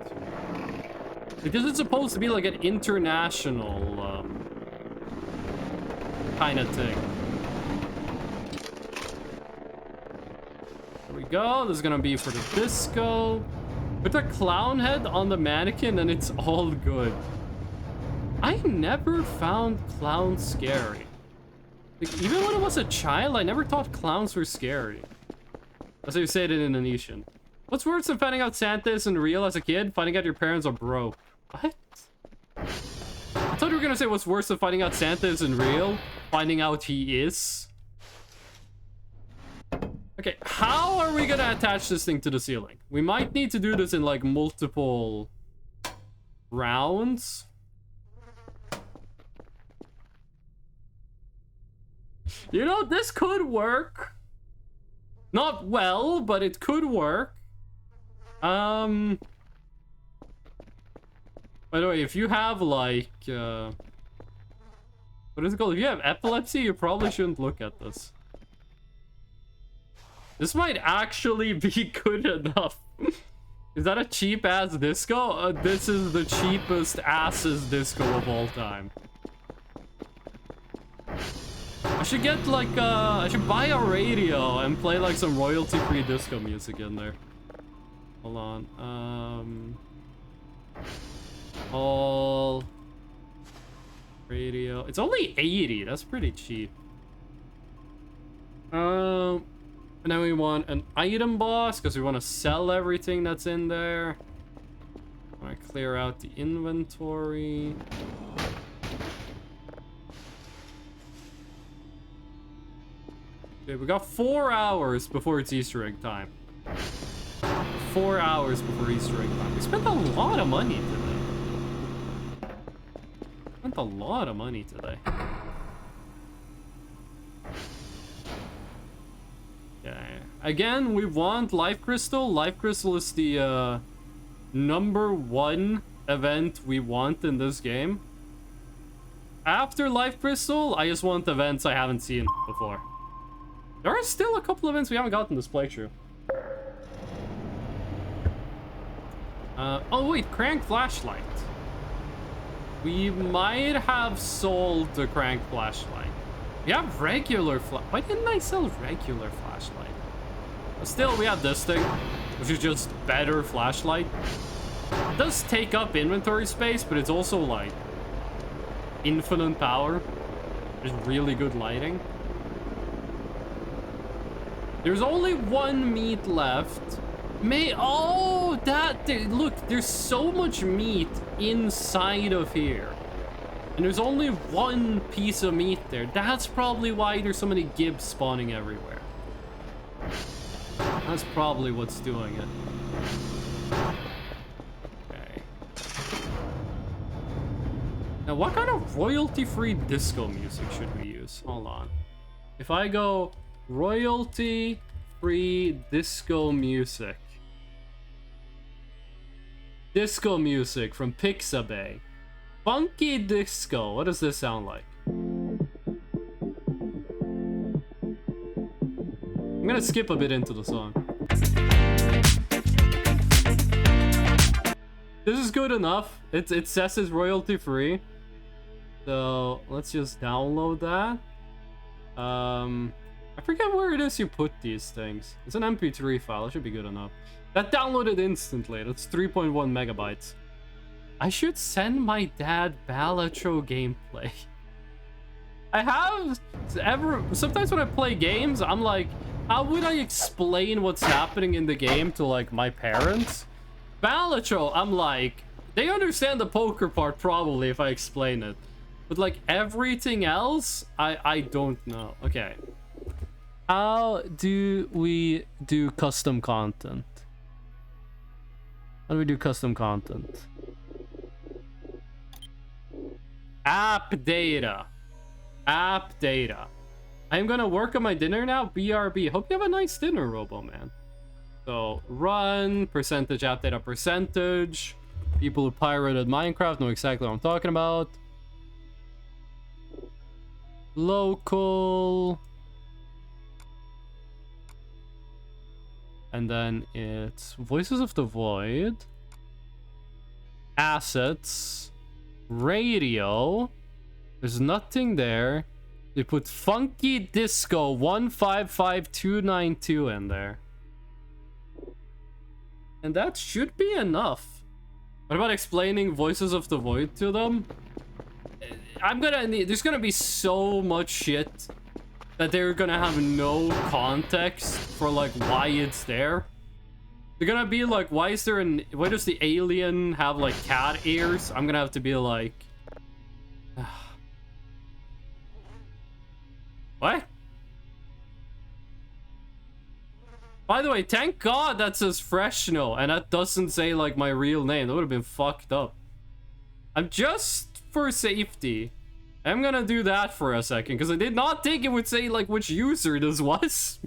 Like, this is supposed to be like an international, kind of thing. There we go. This is gonna be for the disco. Put a clown head on the mannequin, and it's all good. I never found clowns scary. Like, even when I was a child, I never thought clowns were scary. That's how you say it in Indonesian. What's worse than finding out Santa isn't real as a kid? Finding out your parents are broke. What? I thought you were gonna say what's worse than finding out Santa isn't real? Finding out he is. Okay, how are we gonna attach this thing to the ceiling? We might need to do this in like multiple rounds. You know, this could work. Not well, but it could work. By the way, if you have like, what is it called? If you have epilepsy, you probably shouldn't look at this. This might actually be good enough. Is that a cheap ass disco? This is the cheapest asses disco of all time. should get like I should buy a radio and play like some royalty-free disco music in there. Hold on. All radio. It's only 80. That's pretty cheap. And then we want an item boss because we want to sell everything that's in there. I want to clear out the inventory. Okay, we got 4 hours before it's Easter egg time. 4 hours before Easter egg time. We spent a lot of money today. Spent a lot of money today. Okay. Again, we want Life Crystal. Life Crystal is the #1 event we want in this game. After Life Crystal, I just want events I haven't seen before. There are still a couple events we haven't gotten this playthrough. Oh wait, crank flashlight. We might have sold the crank flashlight. We have regular why didn't I sell regular flashlight? But still, we have this thing, which is just better flashlight. It does take up inventory space, but it's also like infinite power. There's really good lighting. There's only 1 meat left. Look, there's so much meat inside of here. And there's only 1 piece of meat there. That's probably why there's so many gibbs spawning everywhere. That's probably what's doing it. Okay. Now, what kind of royalty-free disco music should we use? Hold on. If I go royalty-free disco music. Disco music from Pixabay. Funky disco. What does this sound like? I'm gonna skip a bit into the song. This is good enough. It says it's royalty-free. So let's just download that. I forget where it is you put these things. It's an MP3 file. It should be good enough. That downloaded instantly. That's 3.1 megabytes. I should send my dad Balatro gameplay. I have sometimes when I play games, I'm like, how would I explain what's happening in the game to like my parents? Balatro, I'm like, they understand the poker part probably if I explain it. But like everything else, I don't know. Okay. How do we do custom content? How do we do custom content? App data. App data. I'm gonna work on my dinner now. BRB. Hope you have a nice dinner, Robo Man. So run, percentage app data percentage. People who pirated Minecraft know exactly what I'm talking about. Local. And then it's Voices of the Void. Assets. Radio. There's nothing there. They put Funky Disco 155292 in there. And that should be enough. What about explaining Voices of the Void to them? There's gonna be so much shit that they're gonna have no context for like why it's there. They're gonna be like, why does the alien have like cat ears? I'm gonna have to be like, what? By the way, thank God that says Freshno and that doesn't say like my real name. That would have been fucked up. I'm just for safety. I'm gonna do that for a second because I did not think it would say like which user this was.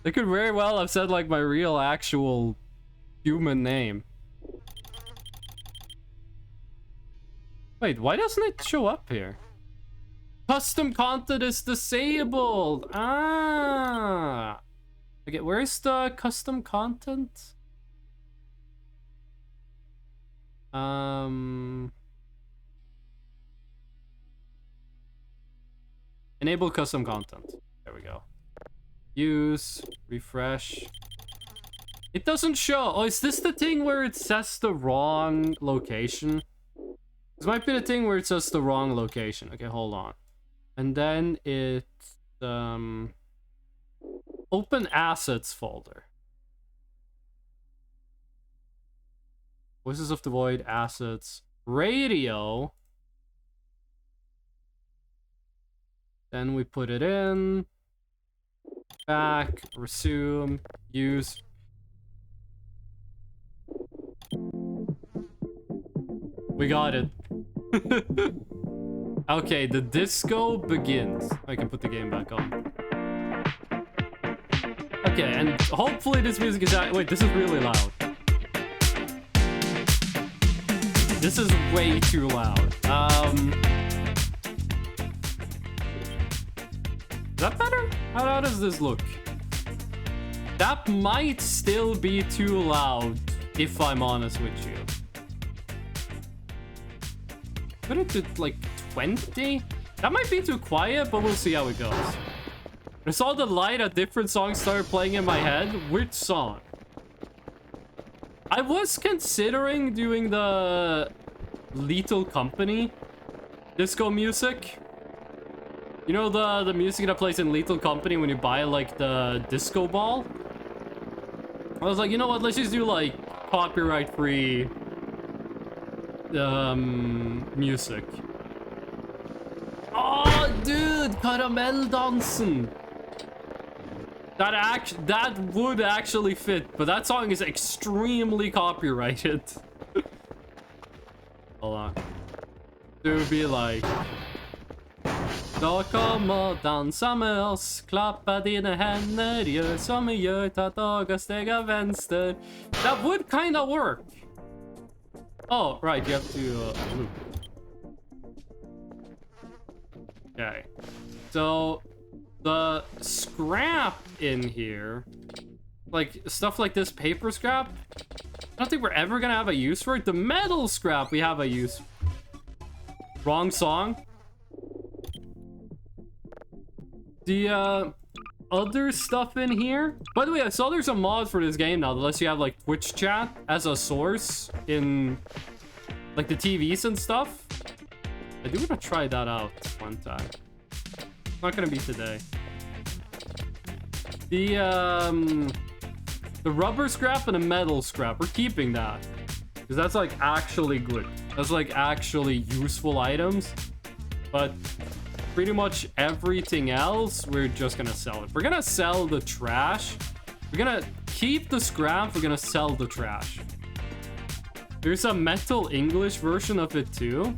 They could very well have said like my real actual human name. Wait, why doesn't it show up here? Custom content is disabled. Ah. Okay, where's the custom content? Enable custom content. There we go. Use, refresh. It doesn't show. Oh, is this the thing where it says the wrong location? This might be the thing where it says the wrong location. Okay, hold on. And then it's open assets folder. Voices of the Void, assets, radio. Then we put it in. Back, resume, use. We got it. Okay, the disco begins. I can put the game back on. Okay, and hopefully this music is out. Wait, this is really loud. This is way too loud. Is that better? How does this look? That might still be too loud, if I'm honest with you. Put it to like 20? That might be too quiet, but we'll see how it goes. I saw the light, a different song started playing in my head. Which song? I was considering doing the Lethal Company disco music. You know the music that plays in Lethal Company when you buy like the disco ball? I was like, you know what, let's just do like copyright-free music. Oh dude, Karamelldansen. That would actually fit, but that song is extremely copyrighted. Hold on. To be like, då kom och dansa med oss, klappa dina händer, gör som vi gör, ta tag och stega vänster. That would kind of work. Oh, right, you have to loop. Okay. So, the scrap in here, like stuff like this paper scrap, I don't think we're ever gonna have a use for it. The metal scrap, we have a use. Wrong song. The other stuff in here. By the way, I saw there's a mod for this game now that lets you have like Twitch chat as a source in like the TVs and stuff. I do want to try that out one time. Not gonna be today. The rubber scrap and the metal scrap, we're keeping that. Because that's like actually good. That's like actually useful items. But pretty much everything else, we're just gonna sell it. We're gonna sell the trash. We're gonna keep the scrap, we're gonna sell the trash. There's a metal English version of it too.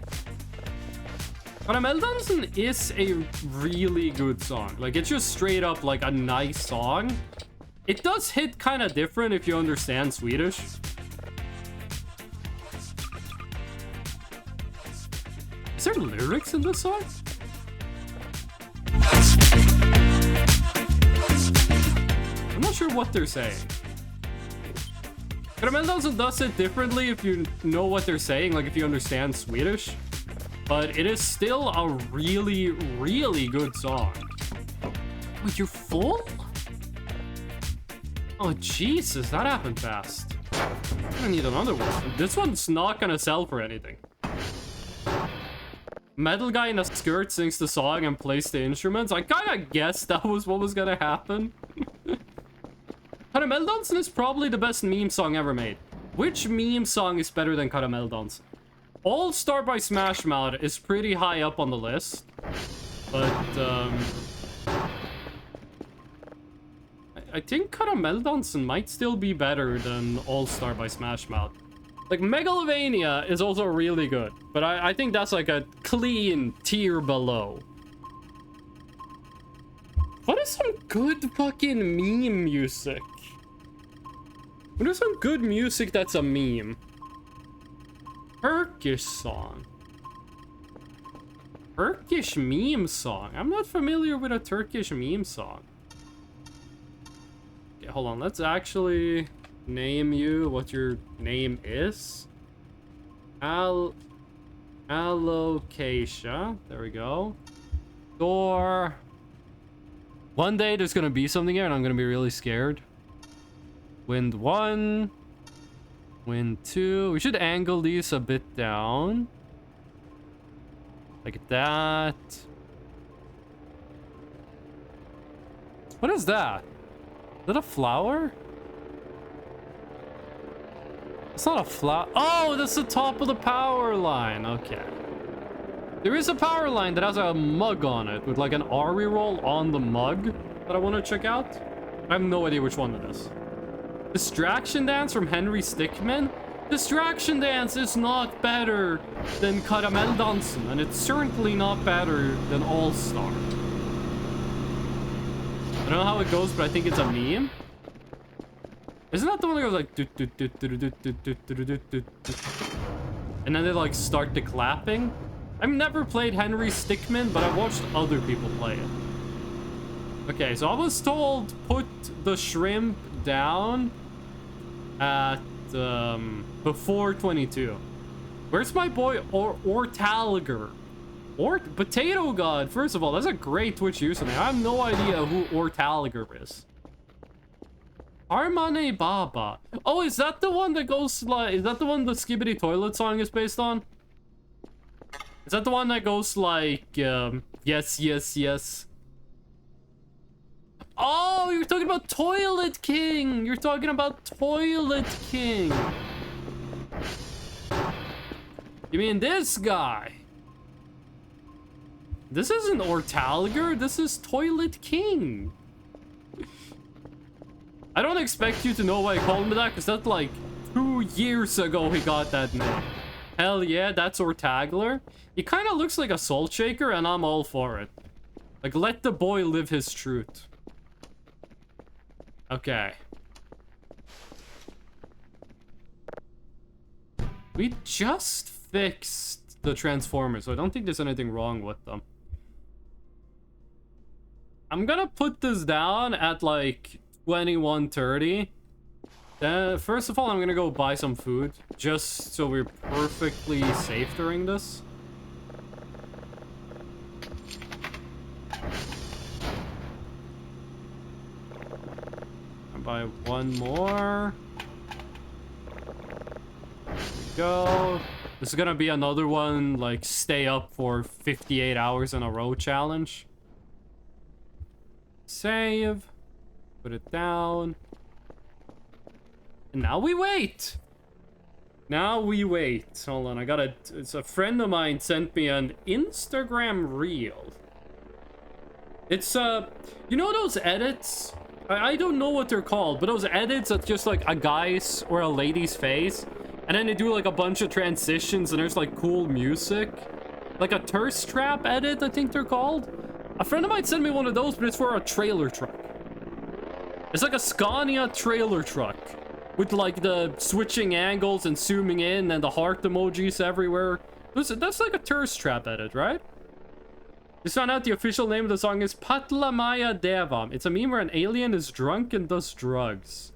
Karamelldansen is a really good song. Like, it's just straight up like a nice song. It does hit kind of different if you understand Swedish. Is there lyrics in this song? I'm not sure what they're saying. Karamelldansen does it differently if you know what they're saying, like if you understand Swedish. But it is still a really, really good song. Wait, you're full? Oh, Jesus, that happened fast. I'm gonna need another one. This one's not gonna sell for anything. Metal guy in a skirt sings the song and plays the instruments. I kinda guessed that was what was gonna happen. Karamelldansen is probably the best meme song ever made. Which meme song is better than Karamelldansen? All Star by Smash Mouth is pretty high up on the list. But, I think Karamelldansen might still be better than All Star by Smash Mouth. Like, Megalovania is also really good. But I think that's like a clean tier below. What is some good fucking meme music? What is some good music that's a meme? Turkish song. Turkish meme song. I'm not familiar with a Turkish meme song. Okay, hold on. Let's actually name you what your name is. Alocasia. There we go. Door. One day there's gonna be something here and I'm gonna be really scared. Wind 1. Wind 2. We should angle these a bit down. Like that. What is that? Is that a flower? It's not a flower. Oh, that's the top of the power line. Okay. There is a power line that has a mug on it with like an RE roll on the mug that I want to check out. I have no idea which one it is. Distraction Dance from Henry Stickmin? Distraction Dance is not better than Karamelldansen, and it's certainly not better than All Star. I don't know how it goes, but I think it's a meme. Isn't that the one that goes like... and then they like start the clapping? I've never played Henry Stickmin, but I watched other people play it. Okay, so I was told put the shrimp down at before 22. Where's my boy Ortaliger? Potato God. First of all, that's a great Twitch username. I have no idea who Ortaliger is. Armane Baba. Oh, is that the one that goes like... Is that the one the Skibbity Toilet song is based on? Is that the one that goes like... yes, yes, yes. Oh, you're talking about Toilet King. You're talking about Toilet King. You mean this guy? This isn't Ortaliger. This is Toilet King. I don't expect you to know why I called him that, because that's like 2 years ago he got that name. Hell yeah, that's Ortagler. He kind of looks like a salt shaker, and I'm all for it. Like, let the boy live his truth. Okay. We just fixed the Transformers, so I don't think there's anything wrong with them. I'm gonna put this down at like 21:30. First of all, I'm gonna go buy some food, just so we're perfectly safe during this. I'll buy one more. There we go. This is gonna be another one, like, stay up for 58 hours in a row challenge. Save. Put it down. And now we wait. Now we wait. Hold on, I gotta... It's a friend of mine sent me an Instagram reel. It's, you know those edits? I don't know what they're called, but those edits that's just like a guy's or a lady's face, and then they do like a bunch of transitions and there's like cool music. Like a thirst trap edit, I think they're called. A friend of mine sent me one of those, but it's for a trailer truck. It's like a Scania trailer truck with like the switching angles and zooming in and the heart emojis everywhere. That's like a thirst trap edit, right? Just found out the official name of the song is Patlamaya Devam. It's a meme where an alien is drunk and does drugs.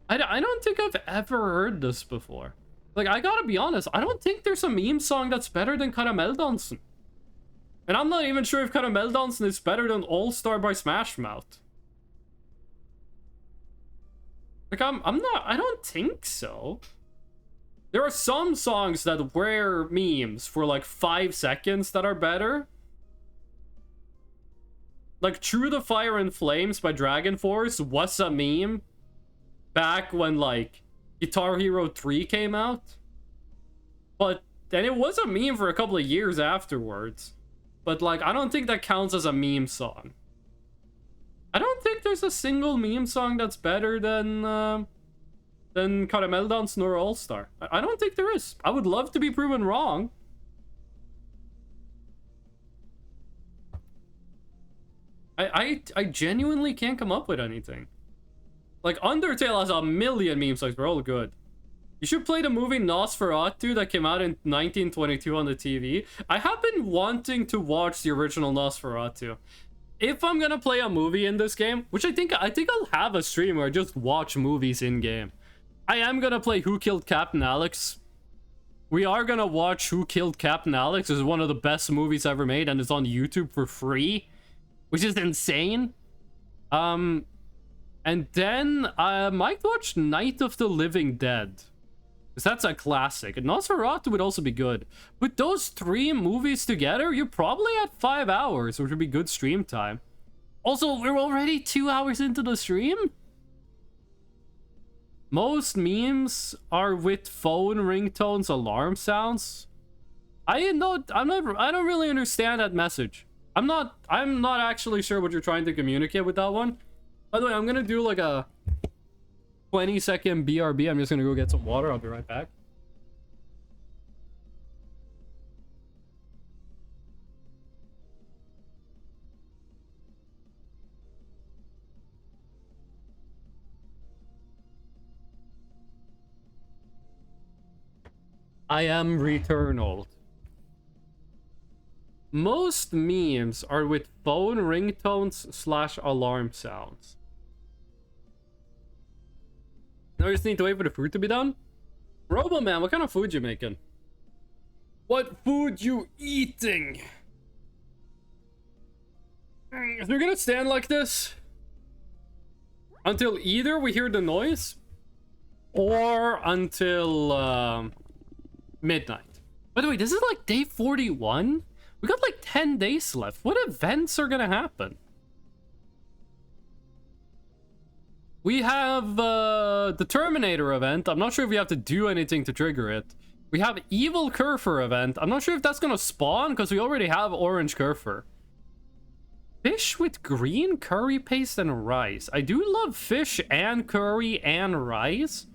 I don't think I've ever heard this before. Like, I gotta be honest, I don't think there's a meme song that's better than Karamelldansen. And I'm not even sure if Karamelldansen is better than All Star by Smash Mouth. Like, I don't think so. There are some songs that wear memes for like 5 seconds that are better. Like Through the Fire and Flames by Dragon Force was a meme back when like Guitar Hero 3 came out. But then it was a meme for a couple of years afterwards. But like, I don't think that counts as a meme song. I don't think there's a single meme song that's better than Karamelldansen or All Star. I don't think there is. I would love to be proven wrong. I genuinely can't come up with anything. Like, Undertale has a million meme songs, they're all good. You should play the movie Nosferatu that came out in 1922 on the TV. I have been wanting to watch the original Nosferatu. If I'm gonna play a movie in this game, which I think I'll have a stream where I just watch movies in game. I am gonna play Who Killed Captain Alex. We are gonna watch Who Killed Captain Alex. It's one of the best movies ever made, and it's on YouTube for free, which is insane. And then I might watch Night of the Living Dead, because that's a classic. And Nosferatu would also be good. With those 3 movies together, you're probably at 5 hours, which would be good stream time. Also, we're already 2 hours into the stream? Most memes are with phone ringtones, alarm sounds. I don't really understand that message. I'm not actually sure what you're trying to communicate with that one. By the way, I'm gonna do like a 20-second BRB. I'm just gonna go get some water. I'll be right back. I am returnal. Most memes are with phone ringtones / alarm sounds. Now you just need to wait for the food to be done? Robo Man, what kind of food you making? What food you eating? If we're gonna stand like this until either we hear the noise or until midnight. By the way, this is like day 41. We got like 10 days left. What events are gonna happen? We have the Terminator event. I'm not sure if we have to do anything to trigger it. We have Evil Curfer event. I'm not sure if that's gonna spawn because we already have Orange Curfer. Fish with green curry paste and rice. I do love fish and curry and rice.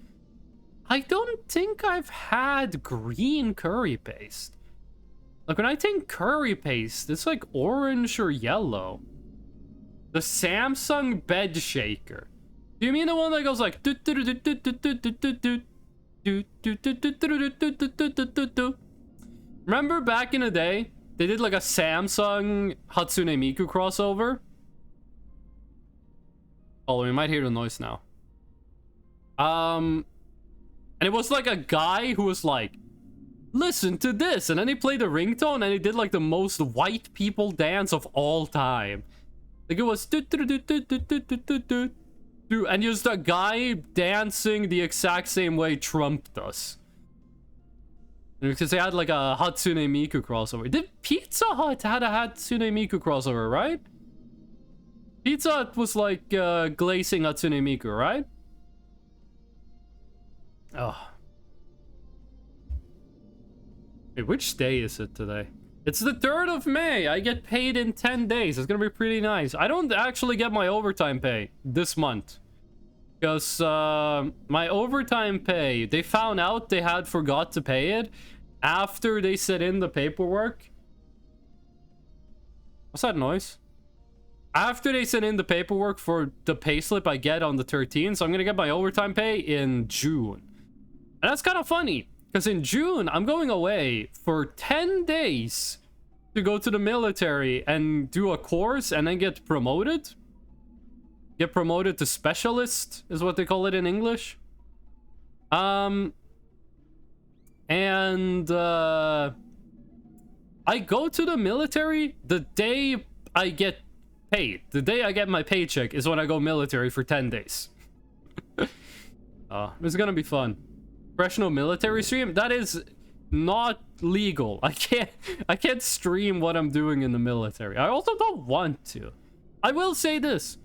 I don't think I've had green curry paste. Like, when I think curry paste, it's like orange or yellow. The Samsung bed shaker. Do you mean the one that goes like... Remember back in the day, they did like a Samsung Hatsune Miku crossover? Oh, we might hear the noise now. And it was like a guy who was like, listen to this. And then he played a ringtone and he did like the most white people dance of all time. Like it was... And just a guy dancing the exact same way Trump does. Because they had like a Hatsune Miku crossover. Did Pizza Hut had a Hatsune Miku crossover, right? Pizza Hut was like glazing Hatsune Miku, right? Oh. Wait, which day is it today? It's the 3rd of May. I get paid in 10 days. It's gonna be pretty nice. I don't actually get my overtime pay this month. Because my overtime pay, they found out they had forgot to pay it after they sent in the paperwork. What's that noise? After they sent in the paperwork for the payslip I get on the 13th, so I'm gonna get my overtime pay in June. And that's kind of funny, because in June, I'm going away for 10 days to go to the military and do a course and then get promoted. Get promoted to specialist, is what they call it in English. I go to the military the day I get paid. The day I get my paycheck is when I go military for 10 days. It's gonna be fun. Professional military stream? That is not legal. I can't stream what I'm doing in the military. I also don't want to. I will say this.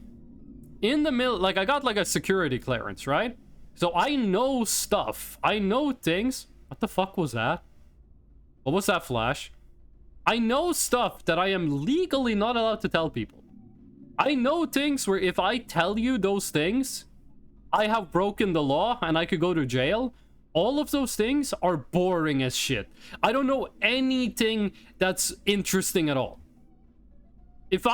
In the like I got like a security clearance, right? So I know stuff. I know things. What the fuck was that? What was that flash? I know stuff that I am legally not allowed to tell people. I know things where if I tell you those things, I have broken the law and I could go to jail. All of those things are boring as shit. I don't know anything that's interesting at all. If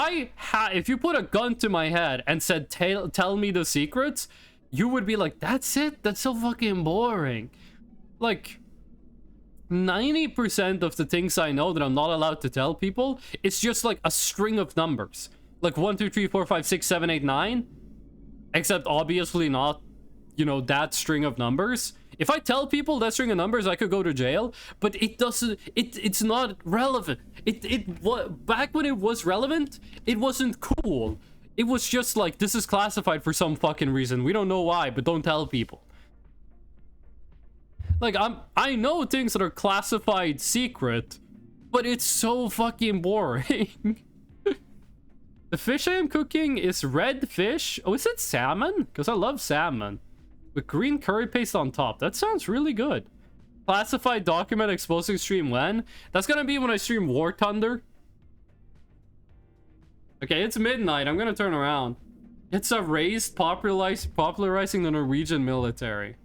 you put a gun to my head and said, tell me the secrets, you would be like, that's it? That's so fucking boring. Like, 90% of the things I know that I'm not allowed to tell people, it's just like a string of numbers. Like 1, 2, 3, 4, 5, 6, 7, 8, 9. Except obviously not you know, that string of numbers. If I tell people that string of numbers, I could go to jail, but it doesn't, it's not relevant. Back when it was relevant, it wasn't cool. It was just like, this is classified for some fucking reason. We don't know why, but don't tell people. Like, I know things that are classified secret, but it's so fucking boring. The fish I am cooking is red fish. Oh, is it salmon? Because I love salmon. With green curry paste on top. That sounds really good. Classified document exposing stream when? That's gonna be when I stream War Thunder. Okay, it's midnight. I'm gonna turn around. It's a raised popularizing the Norwegian military.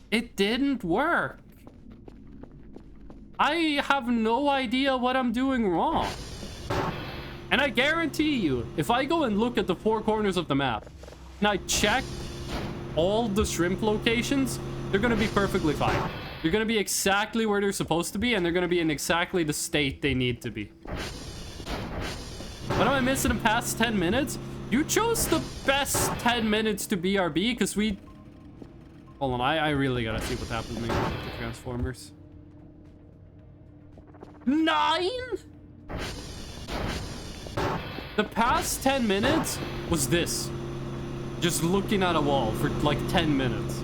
It didn't work. I have no idea what I'm doing wrong. And I guarantee you, if I go and look at the 4 corners of the map, and I check all the shrimp locations, they're gonna be perfectly fine. They're gonna be exactly where they're supposed to be, and they're gonna be in exactly the state they need to be. What am I missing in the past 10 minutes? You chose the best 10 minutes to BRB, because we... Hold on, I really gotta see what happens with the Transformers. 9? The past 10 minutes was this. Just looking at a wall for like 10 minutes.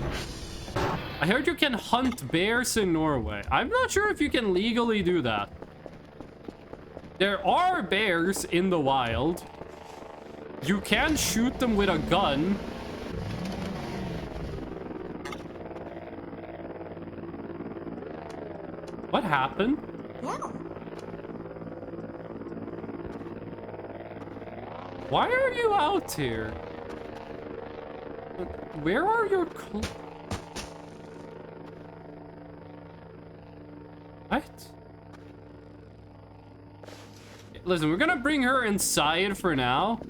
I heard you can hunt bears in Norway. I'm not sure if you can legally do that. There are bears in the wild. You can shoot them with a gun. What happened? Yeah. Why are you out here? Where are your clothes? What? Listen, we're gonna bring her inside for now.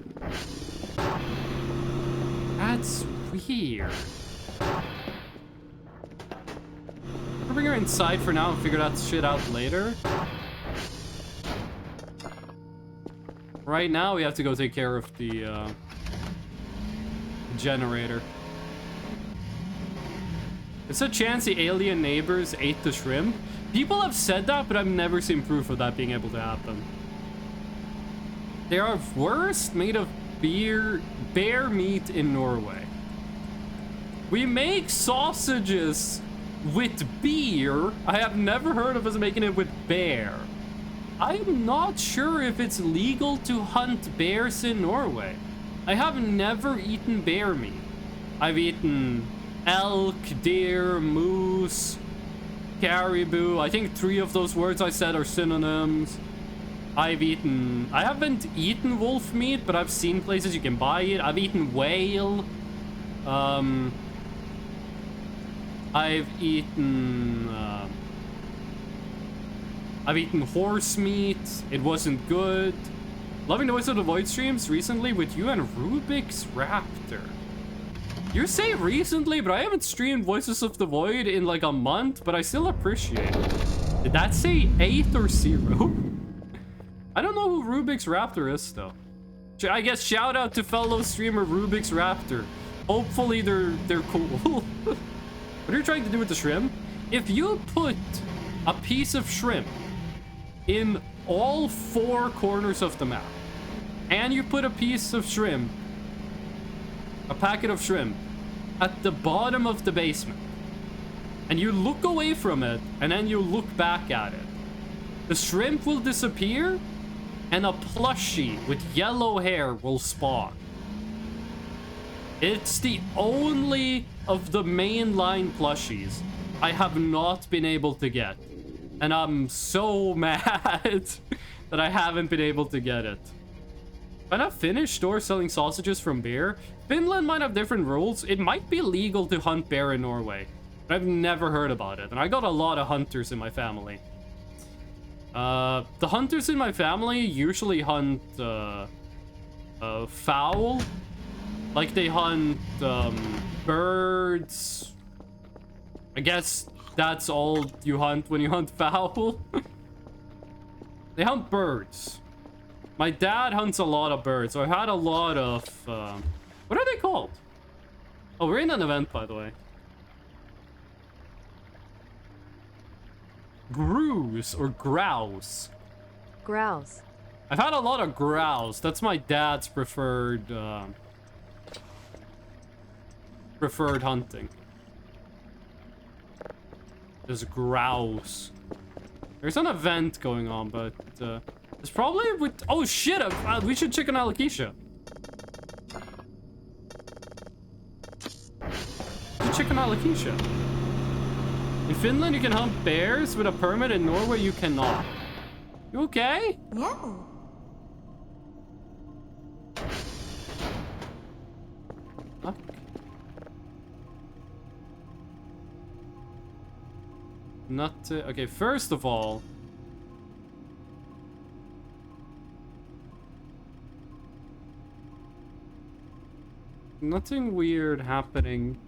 That's weird. I'll bring her inside for now and figure that shit out later. Right now, we have to go take care of the generator. It's a chance the alien neighbors ate the shrimp. People have said that, but I've never seen proof of that being able to happen. They are worst made of bear meat in Norway. We make sausages with beer. I have never heard of us making it with bear. I'm not sure if it's legal to hunt bears in Norway. I have never eaten bear meat. I've eaten elk, deer, moose, caribou. I think 3 of those words I said are synonyms. I haven't eaten wolf meat, but I've seen places you can buy it. I've eaten whale. I've eaten horse meat. It wasn't good. Loving the Voice of the Void streams recently with you and Rubik's Raptor. You say recently, but I haven't streamed Voices of the Void in like a month, but I still appreciate it. Did that say 8 or 0? I don't know who Rubik's Raptor is, though. I guess shout out to fellow streamer Rubik's Raptor. Hopefully they're cool. What are you trying to do with the shrimp? If you put a piece of shrimp in all 4 corners of the map, and you put a piece of shrimp, a packet of shrimp, at the bottom of the basement, and you look away from it, and then you look back at it, the shrimp will disappear, and a plushie with yellow hair will spawn. It's the only of the mainline plushies I have not been able to get. And I'm so mad that I haven't been able to get it. Why not Finnish store selling sausages from bear? Finland might have different rules. It might be legal to hunt bear in Norway, but I've never heard about it. And I got a lot of hunters in my family. The hunters in my family usually hunt fowl. Like they hunt birds. I guess that's all you hunt when you hunt fowl. They hunt birds. My dad hunts a lot of birds, so I've had a lot of... what are they called? Oh, we're in an event, by the way. Grouse or grouse. Grouse. I've had a lot of grouse. That's my dad's preferred hunting. There's grouse. There's an event going on, but it's probably with... Oh shit! We should check on Alopecia. Check on Alopecia. In Finland, you can hunt bears with a permit. In Norway, you cannot. You okay? No. Fuck. Not to... Okay, first of all... Nothing weird happening.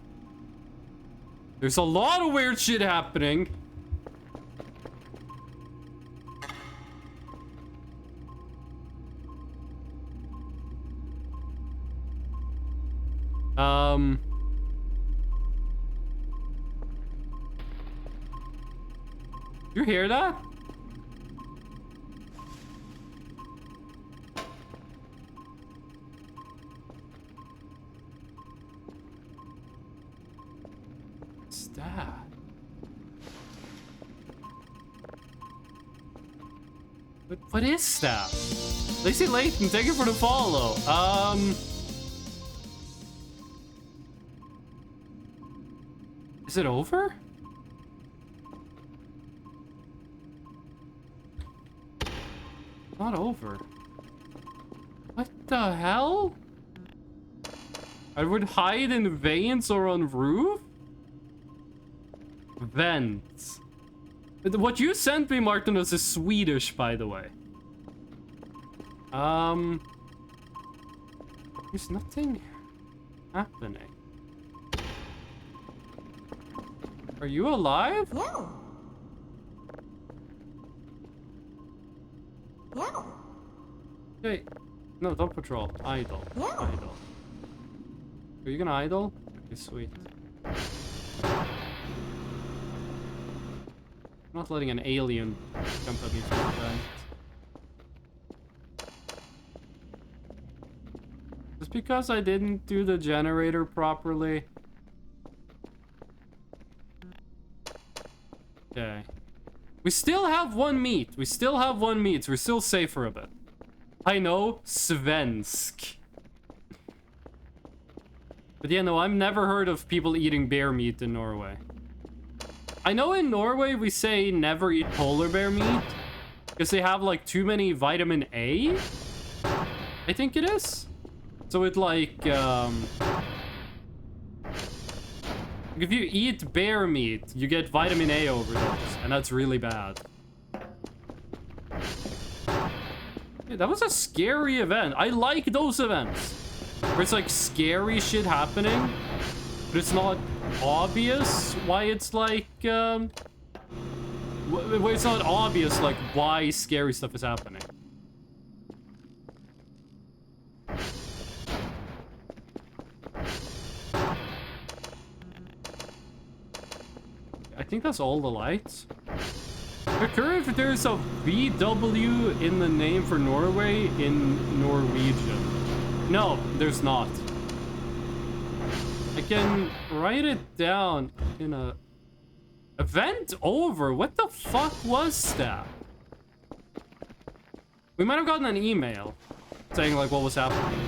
There's a lot of weird shit happening. You hear that? What's that? What is that? Lacey Layton, thank you for the follow. Is it over? Not over. What the hell? I would hide in veins or on roof? Vents. What you sent me, Martinus, is Swedish, by the way. There's nothing happening. Are you alive? No. No. Hey, no, don't patrol. Idle. No. Idle. Are you gonna idle? Okay, sweet. I'm not letting an alien jump at me from the vent. Just because I didn't do the generator properly. Okay. We still have one meat. We still have one meat. So we're still safe for a bit. I know, svensk. But yeah, no, I've never heard of people eating bear meat in Norway. I know in Norway we say never eat polar bear meat because they have like too many vitamin A. I think it is. So it like if you eat bear meat, you get vitamin A overdose, and that's really bad. Yeah, that was a scary event. I like those events where it's like scary shit happening, but it's not obvious why it's like where it's not obvious like why scary stuff is happening. I think that's all the lights. Occur if there's a VW in the name for Norway in Norwegian. No, there's not. I can write it down in a... Event over? What the fuck was that? We might have gotten an email saying like what was happening.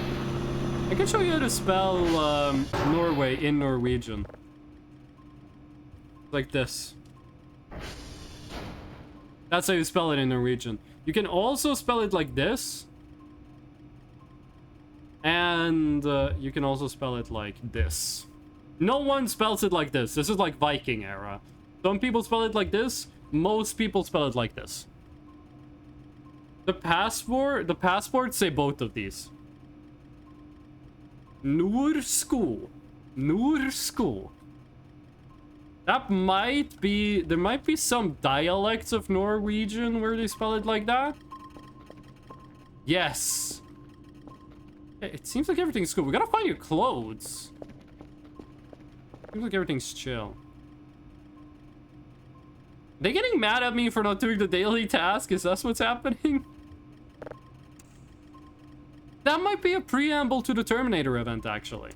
I can show you how to spell Norway in Norwegian. Like this. That's how you spell it in Norwegian. You can also spell it like this. And you can also spell it like this. No one spells it like this. This is like Viking era. Some people spell it like this. Most people spell it like this. The passports say both of these. Norsko. Norsko. That might be... There might be some dialects of Norwegian where they spell it like that. Yes. It seems like everything's good. We gotta find your clothes. Seems like everything's chill. They getting mad at me for not doing the daily task? Is that what's happening? That might be a preamble to the Terminator event, actually.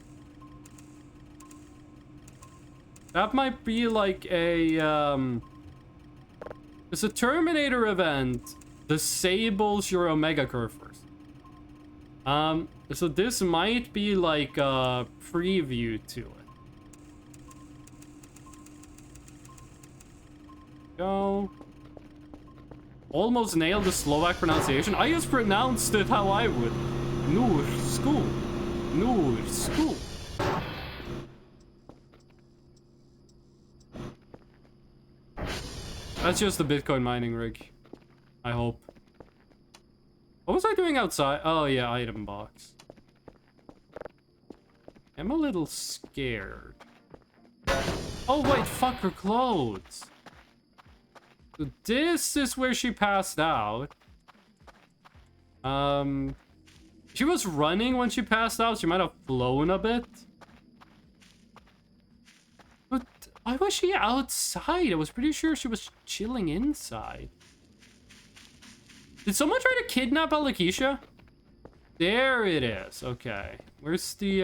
That might be like a, It's a Terminator event disables your Omega curve first. So this might be like a preview to it. Go. Almost nailed the Slovak pronunciation. I just pronounced it how I would. Nur school. Nur school. That's just the Bitcoin mining rig. I hope. What was I doing outside? Oh yeah, item box. I'm a little scared. Oh wait, fuck her clothes. So this is where she passed out. She was running when she passed out. She might have flown a bit. But why was she outside? I was pretty sure she was chilling inside. Did someone try to kidnap Alakisha? There it is. Okay. Where's the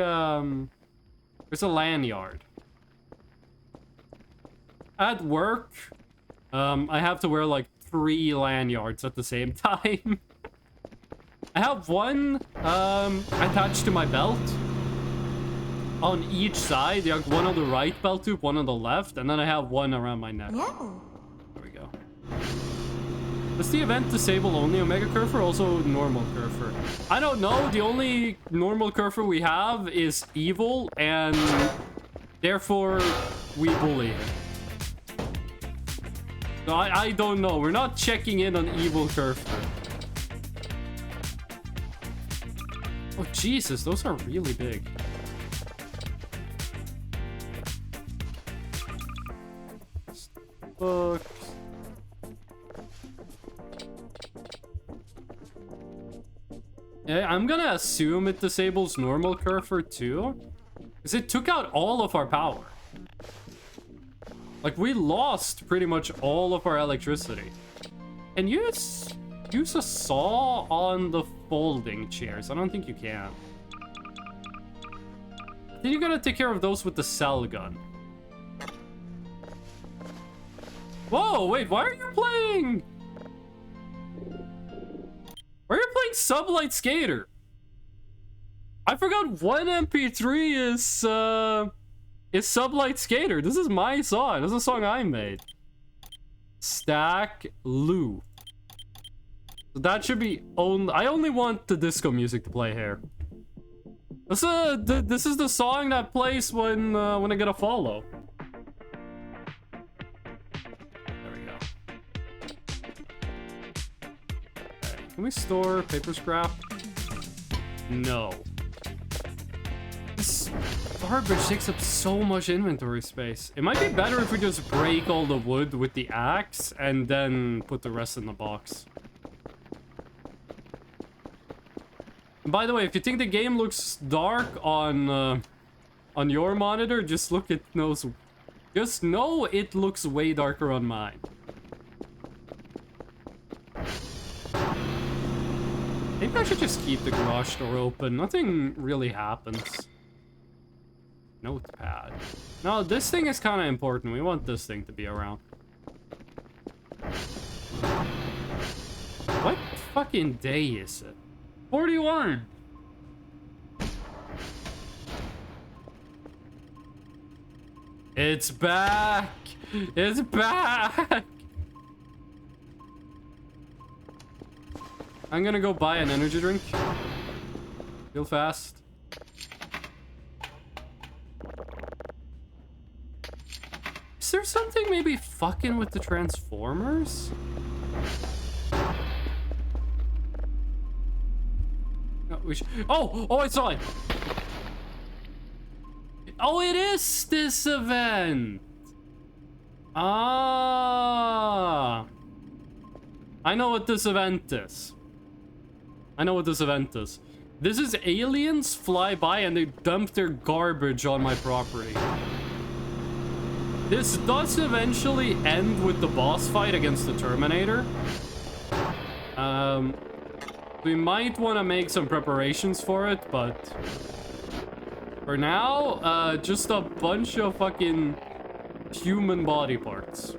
lanyard? At work, I have to wear like 3 lanyards at the same time. I have one attached to my belt on each side. Like one on the right belt loop, one on the left, and then I have one around my neck. No. There we go. Does the event disable only Omega Curve or also normal curve? I don't know. The only normal curve we have is evil, and therefore we bully him. So I don't know. We're not checking in on evil curve. Oh Jesus, those are really big. Books. Yeah, I'm gonna assume it disables normal curve too, because it took out all of our power. Like, we lost pretty much all of our electricity. Can you use a saw on the folding chairs? I don't think you can. Then you gotta take care of those with the cell gun. Whoa, wait, why are you playing? Why are you playing Sublight Skater? I forgot one MP3 is Sublight Skater. This is my song. This is a song I made. Stack Loop. So that should be only. I only want the disco music to play here. This is the song that plays when I get a follow. There we go. Okay. Can we store paper scrap? No. This garbage takes up so much inventory space. It might be better if we just break all the wood with the axe and then put the rest in the box. By the way, if you think the game looks dark on your monitor, just know it looks way darker on mine. Maybe I should just keep the garage door open. Nothing really happens. Notepad. No, this thing is kind of important. We want this thing to be around. What fucking day is it? 41. It's back. It's back. I'm gonna go buy an energy drink. Real fast. Is there something maybe fucking with the Transformers? No, we should... Oh, I saw it. Oh, it is this event. Ah. I know what this event is. I know what this event is. This is aliens fly by and they dump their garbage on my property. This does eventually end with the boss fight against the Terminator. We might want to make some preparations for it, but for now, just a bunch of fucking human body parts.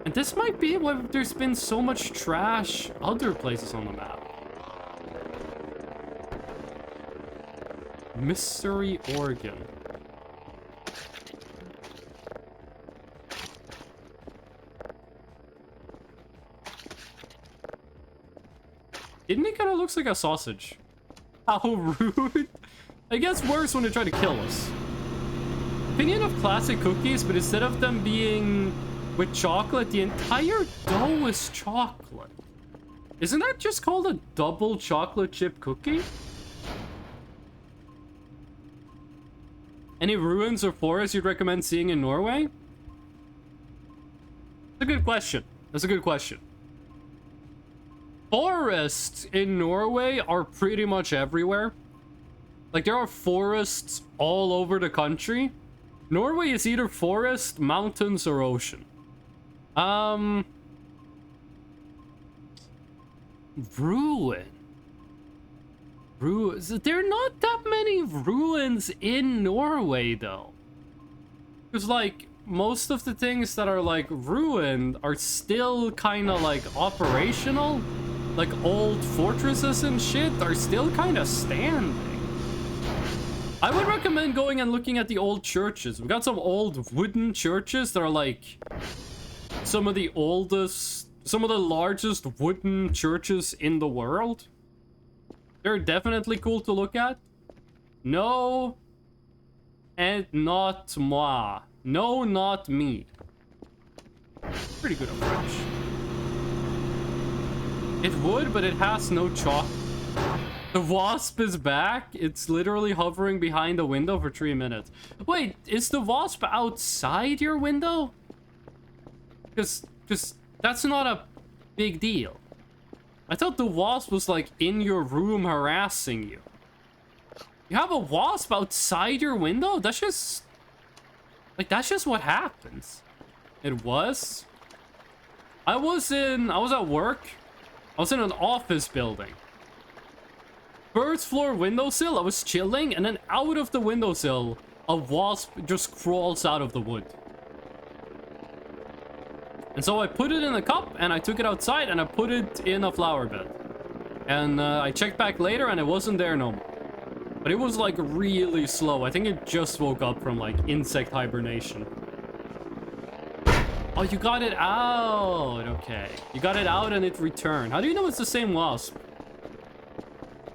And this might be why there's been so much trash other places on the map. Mystery organ. Isn't it kind of looks like a sausage? How rude. It gets worse when they try to kill us. Opinion of classic cookies, but instead of them being with chocolate, the entire dough is chocolate. Isn't that just called a double chocolate chip cookie? Any ruins or forests you'd recommend seeing in Norway? That's a good question. That's a good question. Forests in Norway are pretty much everywhere. Like, there are forests all over the country. Norway is either forest, mountains, or ocean. Ruins. There are not that many ruins in Norway, though. Because, like, most of the things that are, like, ruined are still kind of, like, operational. Like, old fortresses and shit are still kind of standing. I would recommend going and looking at the old churches. We got some old wooden churches that are, like, some of the oldest, some of the largest wooden churches in the world. They're definitely cool to look at. No, and not moi. No, not me. Pretty good at French. It would, but it has no chalk. The wasp is back. It's literally hovering behind the window for 3 minutes. Wait, is the wasp outside your window? Because that's not a big deal. I thought the wasp was, like, in your room harassing you. You have a wasp outside your window? That's just... like, that's just what happens. It was? I was at work. I was in an office building. First floor windowsill, I was chilling, and then out of the windowsill, a wasp just crawls out of the wood. And so I put it in a cup, and I took it outside, and I put it in a flower bed. And I checked back later, and it wasn't there no more. But it was, like, really slow. I think it just woke up from, like, insect hibernation. Oh, you got it out. Okay. You got it out, and it returned. How do you know it's the same wasp?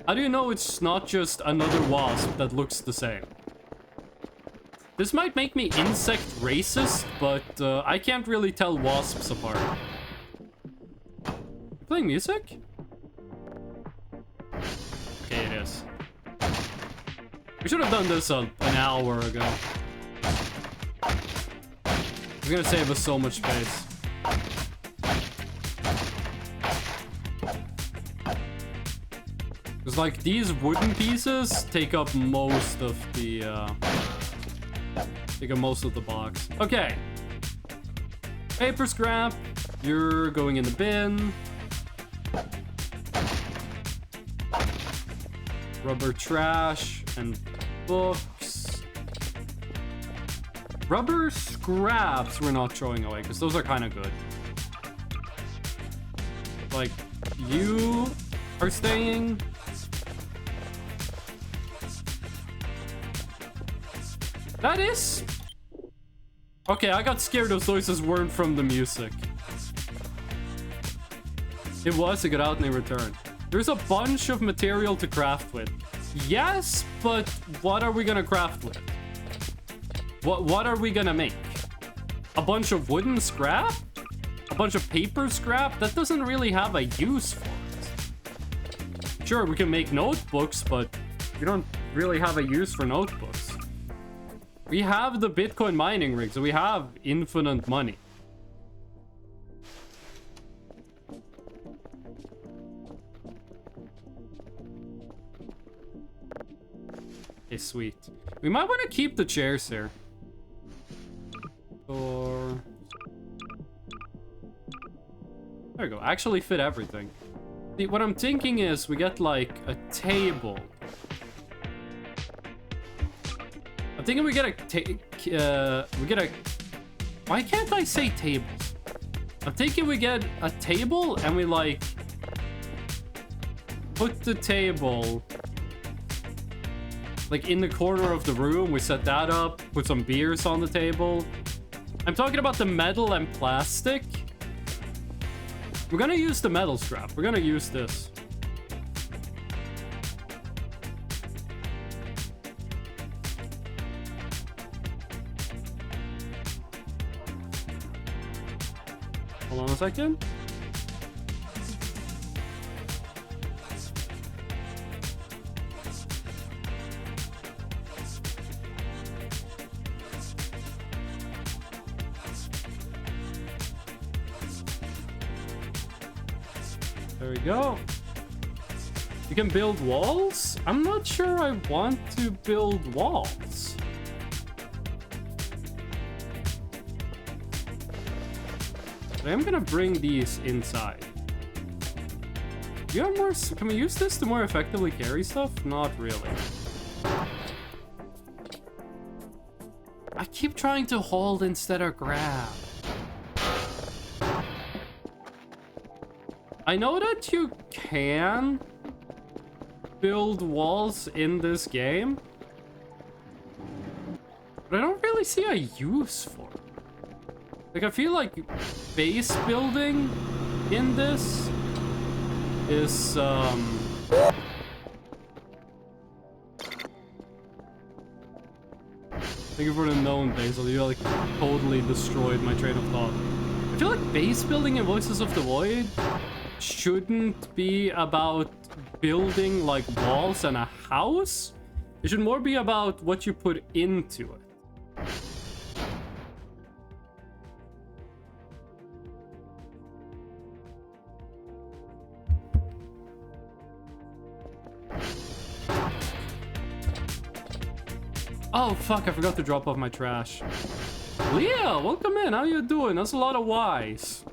How do you know it's not just another wasp that looks the same? This might make me insect racist, but I can't really tell wasps apart. You playing music? Okay, it is. We should have done this an hour ago. It's gonna save us so much space. Because, like, these wooden pieces take up most of the, box. Okay. Paper scrap. You're going in the bin. Rubber trash and books. Rubber scraps we're not throwing away, because those are kind of good. Like, you are staying. That is... okay, I got scared those noises weren't from the music. It was, to get out and they returned. There's a bunch of material to craft with. Yes, but what are we gonna craft with? What are we gonna make? A bunch of wooden scrap? A bunch of paper scrap? That doesn't really have a use for it. Sure, we can make notebooks, but we don't really have a use for notebooks. We have the Bitcoin mining rig, so we have infinite money. Okay, sweet. We might want to keep the chairs here. Or... There we go. Actually fit everything. See, what I'm thinking is we get, like, a table. I'm thinking we get a why can't I say tables? I'm thinking we get a table and we, like, put the table, like, in the corner of the room. We set that up, put some beers on the table. I'm talking about the metal and plastic. We're gonna use the metal strap. We're gonna use this. Hold on a second. There we go. You can build walls? I'm not sure I want to build walls. But I am gonna bring these inside. You have more... Can we use this to more effectively carry stuff? Not really. I keep trying to hold instead of grab. I know that you can build walls in this game, but I don't really see a use for it. Like, I feel like base building in this is, Thank you for the known, Basil. You, like, totally destroyed my train of thought. I feel like base building in Voices of the Void shouldn't be about building, like, walls and a house. It should more be about what you put into it. Oh, fuck, I forgot to drop off my trash. Leah, welcome in. How you doing? That's a lot of Y's.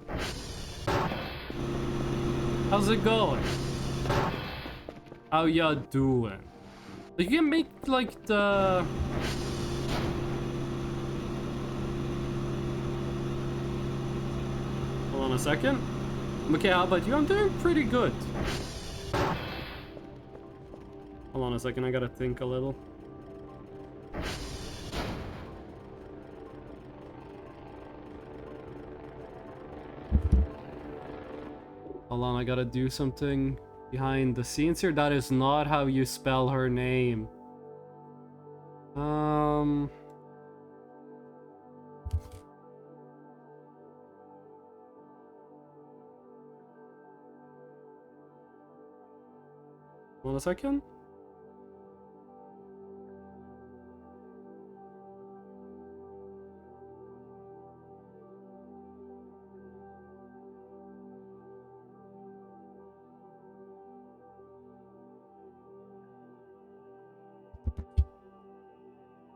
How's it going? How ya doing? You can make, like, the... Hold on a second. Okay, how about you? I'm doing pretty good. Hold on a second, I gotta think a little. Hold on, I gotta do something behind the scenes here. That is not how you spell her name. Hold on a second.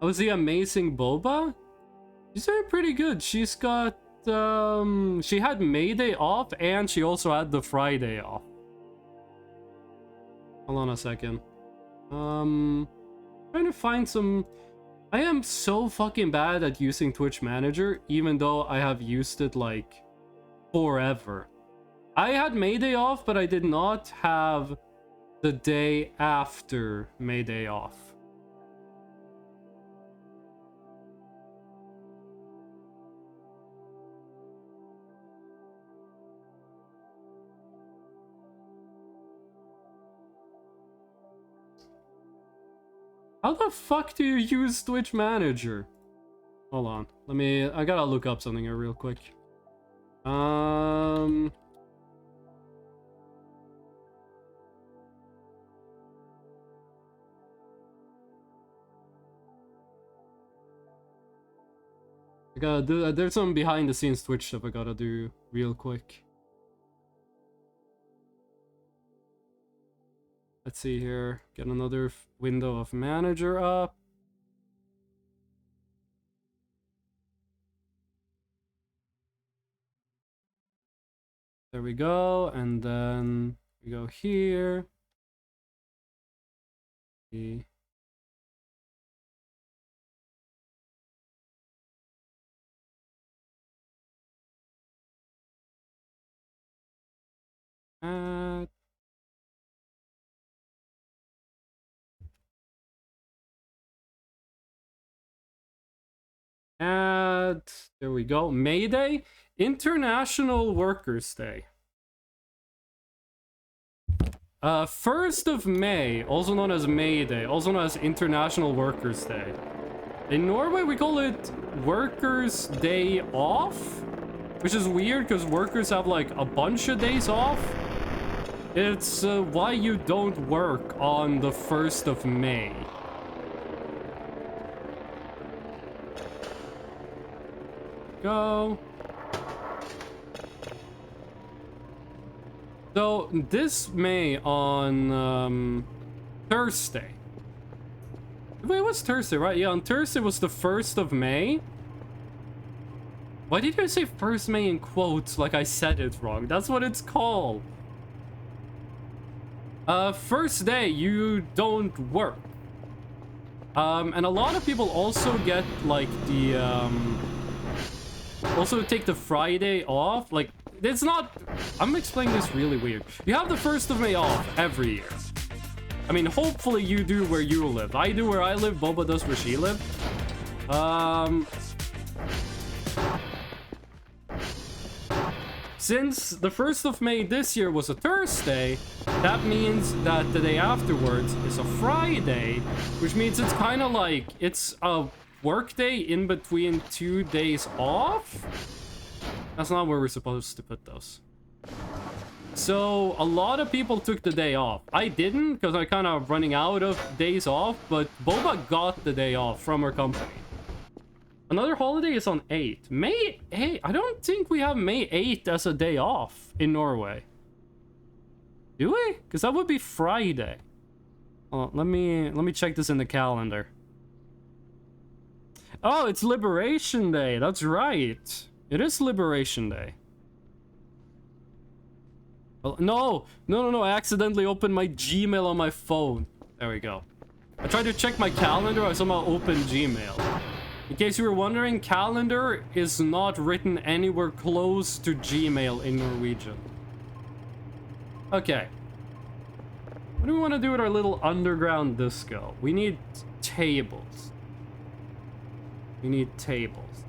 Oh, the amazing Boba? She's doing pretty good. She's got, she had Mayday off and she also had the Friday off. Hold on a second. Trying to find some... I am so fucking bad at using Twitch Manager, even though I have used it, like, forever. I had Mayday off, but I did not have the day after Mayday off. How the fuck do you use Twitch Manager? Hold on. I gotta look up something here real quick. I gotta do, there's some behind the scenes Twitch stuff I gotta do real quick. Let's see here. Get another window of manager up. There we go. And then we go here. Add. Add. There we go. May Day, International Workers' Day. 1st of May, also known as May Day, also known as International Workers' Day. In Norway, we call it Workers' Day Off, which is weird because workers have like a bunch of days off. It's why you don't work on the 1st of May. Go. So this May on Thursday. Wait, it was Thursday, right? Yeah, on Thursday was the 1st of May. Why did you say 1st May in quotes like I said it wrong? That's what it's called. First day, you don't work. And a lot of people also get like the also take the Friday off. Like, it's not, I'm explaining this really weird. You have the 1st of May off every year. I mean, hopefully you do where you live. I do where I live, Boba does where she lives. Since the 1st of May this year was a Thursday, that means that the day afterwards is a Friday, which means it's kind of like, it's a work day in between 2 days off? That's not where we're supposed to put those. So a lot of people took the day off. I didn't because I kind of running out of days off, but Boba got the day off from her company. Another holiday is on 8th. May 8th? I don't think we have May 8th as a day off in Norway. Do we? Because that would be Friday. Oh, let me check this in the calendar. Oh, it's Liberation Day. That's right. It is Liberation Day. Well, no. I accidentally opened my Gmail on my phone. There we go. I tried to check my calendar. I somehow opened Gmail. In case you were wondering, calendar is not written anywhere close to Gmail in Norwegian. Okay. What do we want to do with our little underground disco? We need tables. We need tables.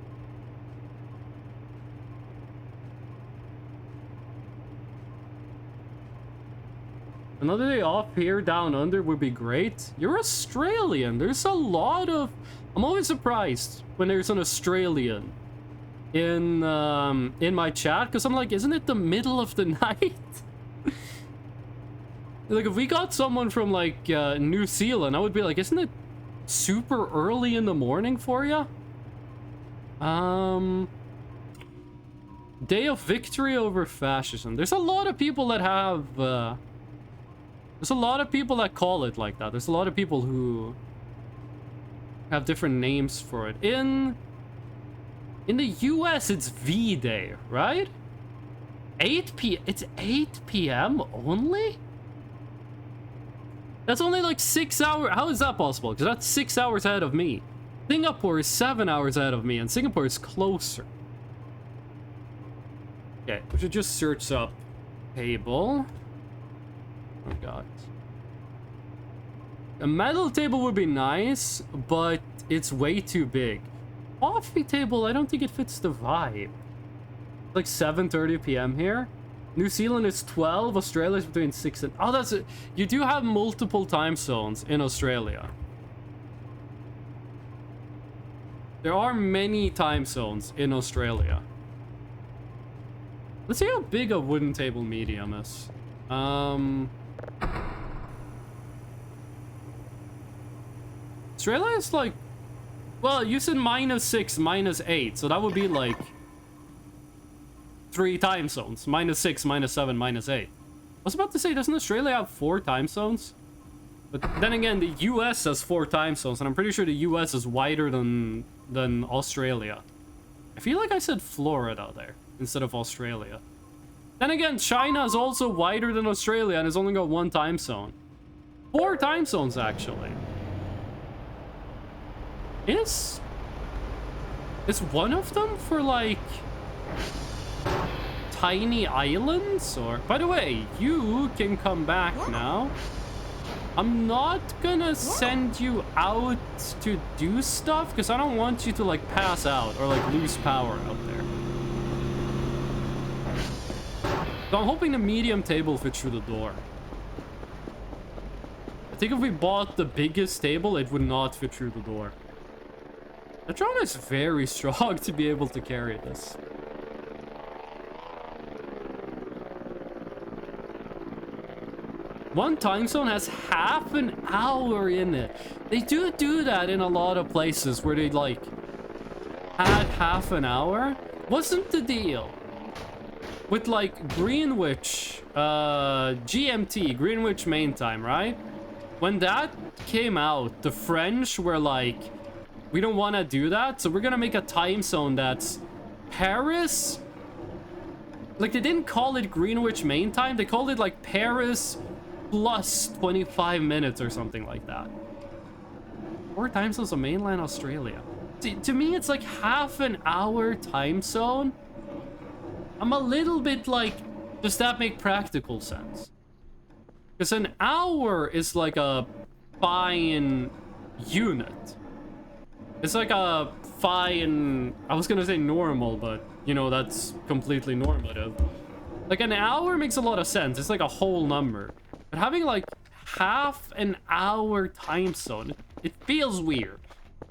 Another day off here down under would be great. You're Australian. There's a lot of... I'm always surprised when there's an Australian in my chat, because I'm like, isn't it the middle of the night? Like, if we got someone from like New Zealand, I would be like, isn't it super early in the morning for you? Day of victory over fascism. There's a lot of people that have there's a lot of people that call it like that. There's a lot of people who have different names for it. In the US, it's V-Day, right? 8 p.m. It's 8 p.m. only? That's only like 6 hours. How is that possible? Because that's 6 hours ahead of me. Singapore is 7 hours ahead of me, and Singapore is closer. Okay, we should just search up table. Oh god. A metal table would be nice, but it's way too big. Coffee table, I don't think it fits the vibe. It's like 7:30 p.m. here. New Zealand is 12, Australia is between 6 and... Oh, that's it. You do have multiple time zones in Australia. There are many time zones in Australia. Let's see how big a wooden table medium is. Australia is like... Well, you said -6, -8, so that would be like... 3 time zones. -6, -7, -8. I was about to say, doesn't Australia have 4 time zones? But then again, the US has 4 time zones, and I'm pretty sure the US is wider than Australia. I feel like I said Florida there instead of Australia. Then again, China is also wider than Australia and has only got 1 time zone. 4 time zones, actually. Is one of them for, like, tiny islands? Or, by the way, you can come back now. I'm not gonna send you out to do stuff because I don't want you to, like, pass out or, like, lose power out there. So I'm hoping the medium table fits through the door. I think if we bought the biggest table, it would not fit through the door. The drone is very strong to be able to carry this. One time zone has half an hour in it. They do that in a lot of places where they, like, add half an hour. Wasn't the deal with, like, Greenwich, GMT, Greenwich Main Time, right? When that came out, the French were like, we don't want to do that, so we're gonna make a time zone that's Paris. Like, they didn't call it Greenwich Main Time, they called it, like, Paris plus 25 minutes or something like that. 4 time zones of mainland Australia. To me, it's like half an hour time zone. I'm a little bit like, does that make practical sense? Because an hour is like a fine unit. It's like a fine, I was gonna say normal, but, you know, that's completely normative. Like, an hour makes a lot of sense. It's like a whole number. But having, like, half an hour time zone, it feels weird.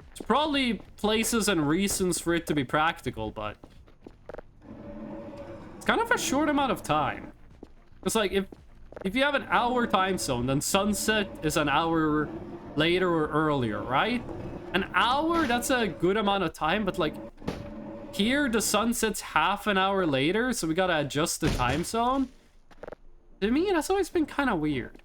There's probably places and reasons for it to be practical, but it's kind of a short amount of time. It's like, if you have an hour time zone, then sunset is an hour later or earlier, right? An hour, that's a good amount of time, but, like, here the sun sets half an hour later, so we gotta adjust the time zone. To me, that's always been kind of weird.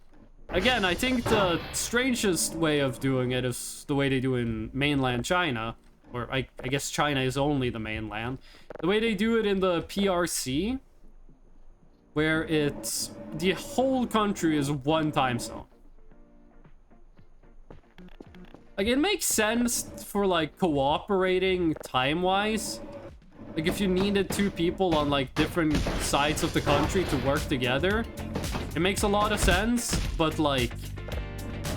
Again, I think the strangest way of doing it is the way they do in mainland China. Or I guess China is only the mainland. The way they do it in the PRC, where it's the whole country is 1 time zone. Like, it makes sense for, like, cooperating time-wise. Like, if you needed 2 people on, like, different sides of the country to work together, it makes a lot of sense, but, like,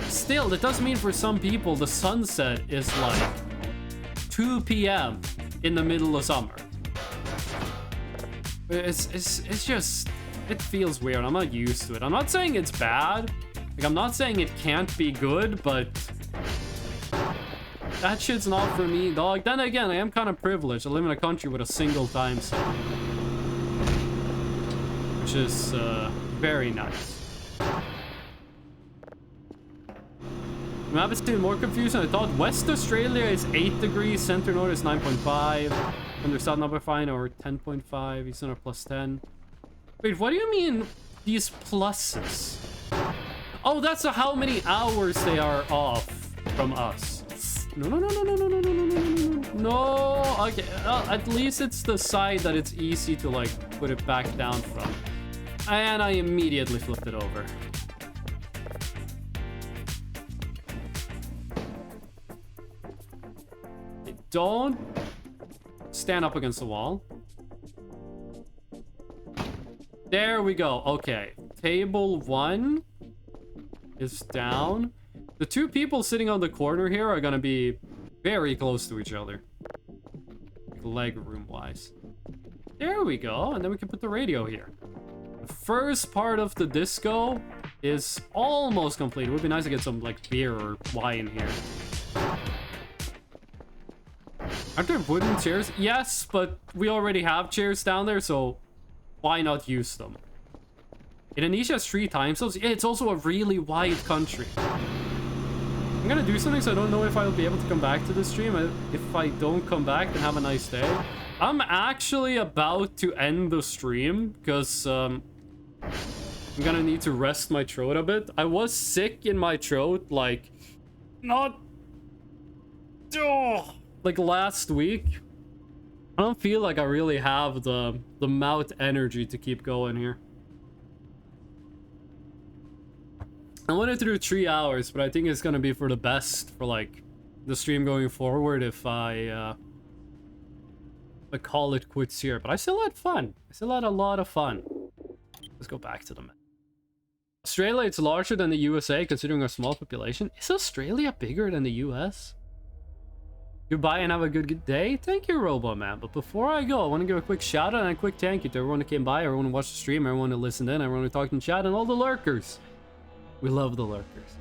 still, it does mean for some people the sunset is, like, 2 p.m. in the middle of summer. It's just, it feels weird. I'm not used to it. I'm not saying it's bad. Like, I'm not saying it can't be good, but that shit's not for me, dog. Then again, I am kind of privileged. I live in a country with a single time zone, which is very nice. The map is still more confusing. I thought West Australia is 8 degrees, Center North is 9.5, under South number 5 or 10.5, Eastern North plus 10. Wait, what do you mean these pluses? Oh, that's how many hours they are off from us. No. Okay, at least it's the side that it's easy to, like, put it back down from. And I immediately flipped it over. Don't stand up against the wall. There we go. Okay. Table 1 is down. The 2 people sitting on the corner here are gonna be very close to each other. Leg room wise. There we go. And then we can put the radio here. The first part of the disco is almost complete. It would be nice to get some, like, beer or wine here. Aren't there wooden chairs? Yes, but we already have chairs down there, so why not use them? Indonesia has 3 time zones. Yeah, it's also a really wide country. I'm gonna do something, so I don't know if I'll be able to come back to the stream. If I don't come back, then have a nice day. I'm actually about to end the stream because I'm I'm gonna need to rest my throat a bit. I was sick in my throat, like, not... Oh, like last week. I don't feel like I really have the mouth energy to keep going here. I wanted to do 3 hours, but I think it's gonna be for the best for like the stream going forward if I call it quits here. But I still had fun. I still had a lot of fun. Let's go back to the map. Australia, it's larger than the USA considering our small population. Is Australia bigger than the US? Goodbye and have a good day. Thank you, Robo Man. But before I go, I want to give a quick shout out and a quick thank you to everyone who came by, everyone who watched the stream, everyone who listened in, everyone who talked in chat, and all the lurkers. We love the lurkers.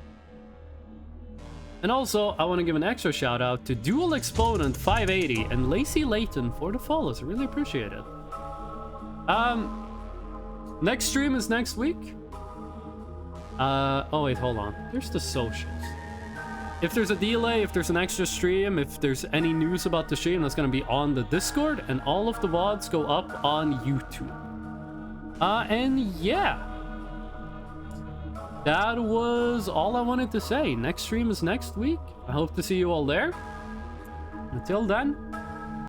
And also, I want to give an extra shout out to Dual Exponent 580 and Lacey Layton for the follows. I really appreciate it. Next stream is next week. Oh wait, hold on. There's the socials. If there's a delay, if there's an extra stream, if there's any news about the stream, that's going to be on the Discord, and all of the VODs go up on YouTube. And yeah. That was all I wanted to say. Next stream is next week. I hope to see you all there. Until then,